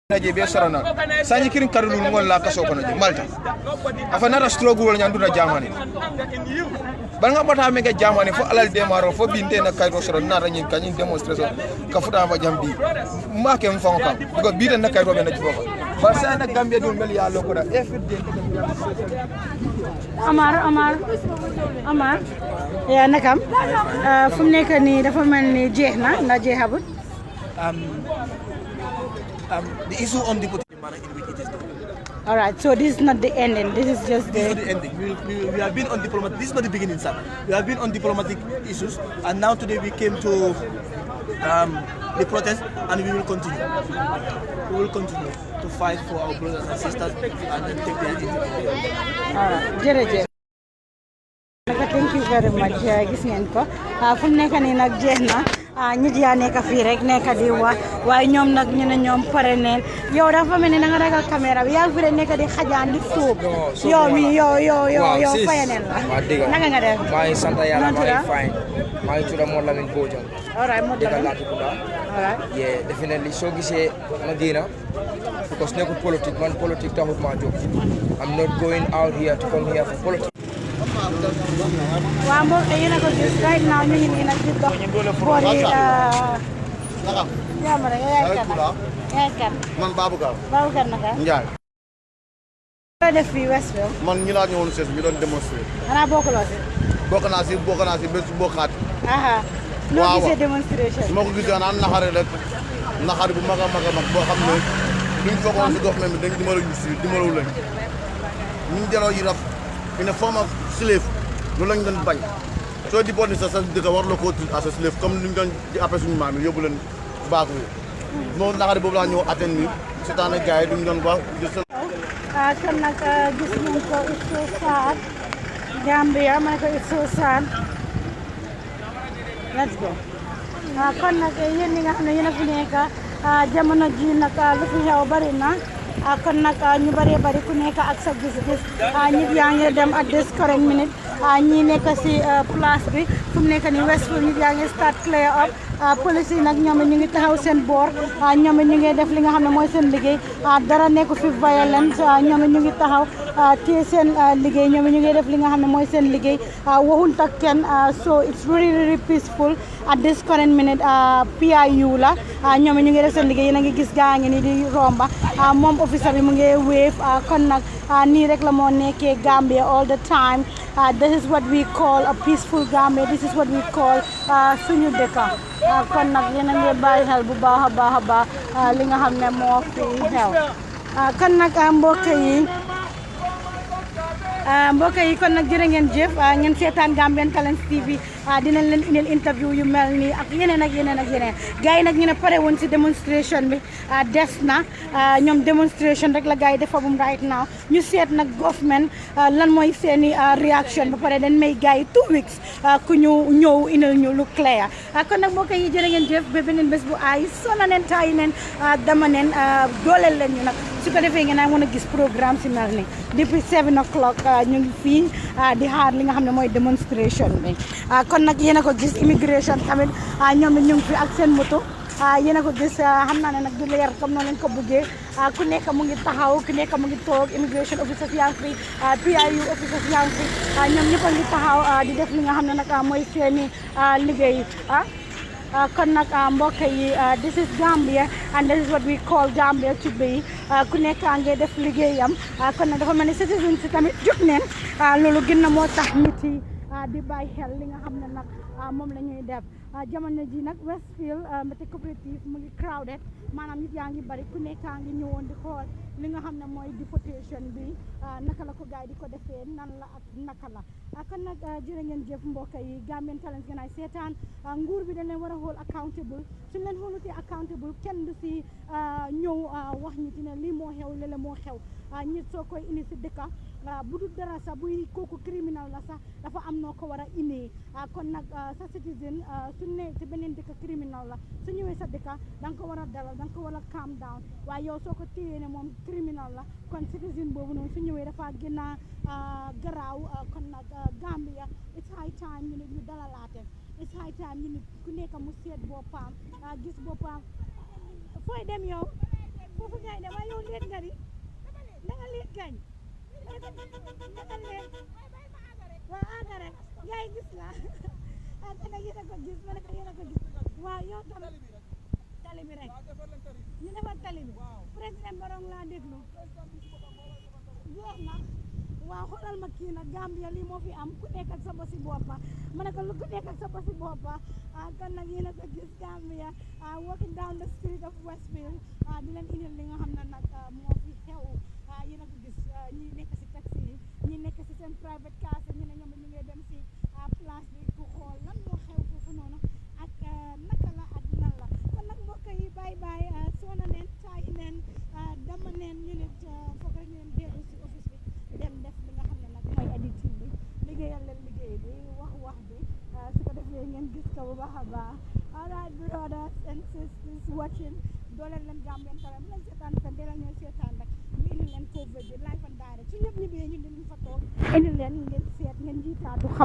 na je be sarana sanyi kirin karulu ngol la kaso kono je malta afa nara struggle wol nyandu na jamani bal nga bata mega jamani fo alal demaro fo binte na kayro soro na ranyi kanyin demonstration ka futa ba jambi ma ke mfa ko because bide na kayro be na jibo ba sa na Gambia dum mel ya loko da every day
Amar ya nakam fu mu nekk nii dafa mel ni jeex na ndax jeexabut
the issue on deportation manner in which it is done.
All right, so this is not the ending. This is just
this is not the ending. We have been on diplomatic. This is not the beginning, sir. We have been on diplomatic issues, and now today we came to the protest, and we will continue. We will continue to fight for our brothers and sisters, and then take their dignity.
All right, jërëjëf. Thank you very much. Gis ngeen ko fu mu nekk nii nag jeex na. Nit yaa nekk fii rek nekk di wax waaye ñoom nag ñu ne ñoom pare neen yow dafa mel ni da nga ragal caméra bi yaa ngi fi rek nekk di xajaan di suub yow mi yow fayaneen la naka nga def
maa ngi sant yàlla maa ngi fine maa ngi tudd Modou Lamine Bojang dëkk Latrikunda yeah definitely soo gisee ma génn because nekkul politique man politique taxut maa jóg I'm not going out here to come here for politics.
Waaw mbokk yi yéen a ko gis right now ñu ngi nii nag di dox boori jaama rek yaay kan
man Baboucar
naka
Ndiaye
loo def fii Westfield
man ñu laa ñëwoon seet ñu doon démonstrer
xanaa bokkuloo si
bokk naa si bés bokkaat
noo gisee démonstration
moo ko gisee naan naxari bu mag a mag boo xam ne duñ foogoon si government bi dañ dimbalu leen ñu jëloo Europ in a form of slave loolu lañ doon bañ soo di boot ni sa dëkk war la koo tudd as a slave comme ni ñu doon di après suñu maam yi yóbbu leen baaku yi moom naxari boobu laa ñëw atteindre ni seetaan ak gars yi duñu doon wax
kon nag gis ngeen ko it's so sad Gambia ma ne ko it's so sad let's go kon nag yéen ñi nga xam ne yéen a fi nekk jamono ji nag lu fi xew bari na kon nag ñu bari ku nekk ak sa gis-gis nit yaa ngi dem at this current minute ñi nekk si place bi fu mu nekk nii Westfield nit yaa ngi start clear up police yi nag ñoom ñu ngi taxaw seen boor ñoom ñu ngi def li nga xam ne mooy seen liggéey dara nekku fi violence ñoom ñu ngi taxaw téye seen liggéey ñoom ñu ngi def li nga xam ne mooy seen liggéey waxuñ tak kenn so it's really peaceful at this current minute PIU la ñoom ñu ngi def seen liggéey yéen a ngi gis gaa ngi ni di romba moom officer bi mu ngi wave kon nag nii rek la moo nekkee Gambia all the time this is what we call a peaceful Gambia this is what we call suñu dëkk kon nag yéen a ngi bàyyi xel bu baax a baax li nga xam ne moo fi xew kon nag mbokk yi kon nag jërë ngeen jëf ngeen seetaan Gambian Talents TV dinañ leen indil interview yu mel nii ak yeneen ak yeneen ak yeneen gars yi nag ñu ne pare woon si démonstration bi des na ñoom démonstration rek la gars yi defagum right now ñu seet nag government lan mooy seeni réaction ba pare dañ may gars yi 2 weeks ku ñu ñëw indil ñu lu clair kon nag mbokk yi jërë ngeen jëf ba beneen bés bu ay sona neen tayi neen dama neen dooleel leen ñu nag su ko defee ngeen a mën a gis programme si mel ni depuis 7 o'clock ñu ngi fii di xaar li nga xam ne mooy démonstration bi kon nag yéen a ko gis immigration tamit ñoom it ñu ngi fi ak seen moto yéen a ko gis xam naa ne nag du leer comme noonu leen ko bëggee ku nekk mu ngi taxaw ku nekk mu ngi toog immigration officers yaa ngi fi PIU officers yaa ngi fi ñoom ñëpp a ngi taxaw di def li nga xam ne nag mooy seeni liggéey kon nag mbokk yi this is Gambia and this is what we call Gambia to be ku nekk ngee def liggéeyam kon nag dafa mel ni citizens si tamit jóg neen loolu gën na moo tax nit yi di bàyyi xel li nga xam ne nag moom la ñuy def jamono ji nag Westfield mbete coopérative mu ngi crowded maanaam nit yaa ngi bari ku nekk ngi ñëwoon di xool li nga xam ne mooy deportation bi naka la ko gars yi di ko defee nan la ak naka la kon nag jërë ngeen jëf mbokk yi Gambian Talents ngeen ay seetaan nguur bi dañ leen war a hold accountable suñ leen holdutee accountable kenn du si ñëw wax ñi ne lii moo xew lele moo xew nit soo koy indi si dëkka bu dul dara sax buy kooku criminal la sax dafa am noo ko war a indi kon nag sa citizen su ne si beneen dëkka criminal la su ñëwee sa dëkka da nga ko war a dalal da nga ko war a calm down waaye yow soo ko téyee ne moom criminal la kon citizen boobu noonu su ñëwee dafa gën a garaaw kon nag Gambia it's high time ñu ne ñu dalalaate it's high time ñu ne ku nekk mu seet boppam gis boppam fooy dem yow foofu ngay dem waaye yow leet nga di da nga leet gañ naka leet waaw aga rek yaay gis la kon nag yéen a ko gis ma ne ko yéen a ko gis waaw yow tam tali bi rek ñu defar tali bi président Barrow laa déglu jeex na waaw xoolal ma kii nag Gambia lii moo fi am ku nekk ak sa bosi boppa ma ne ko lu ku nekk ak sa bosi boppa kon nag yéen a ko gis Gambia walking down the street of Westfield di leen indil li nga xam ne nag moo fi xew yéen a ko gis ñi nekk si taxi yi ñi nekk si seen private cars ñu ne ñoom ñu ngi dem si place bi ku xool lan moo xew foofu noonu ak naka la ak nan la kon nag mbokk yi bye bye soona neen taay neen dama neen ñu nit foog rek ñu leen dellu si office bi dem def li nga xam ne nag mooy editing bi liggéeyal leen liggéey bi wax bi su ko defee ngeen gis ko bu baax a baax all right brothers and sisters watching dooleel leen Gambian Talents leen seetaan fen dee la ñooy seetaan rek ñu indi leen coverage bi live and direct su ñëpp ñibbee ñu leen fa toog indi leen ngeen seet ngeen jiitaatu xam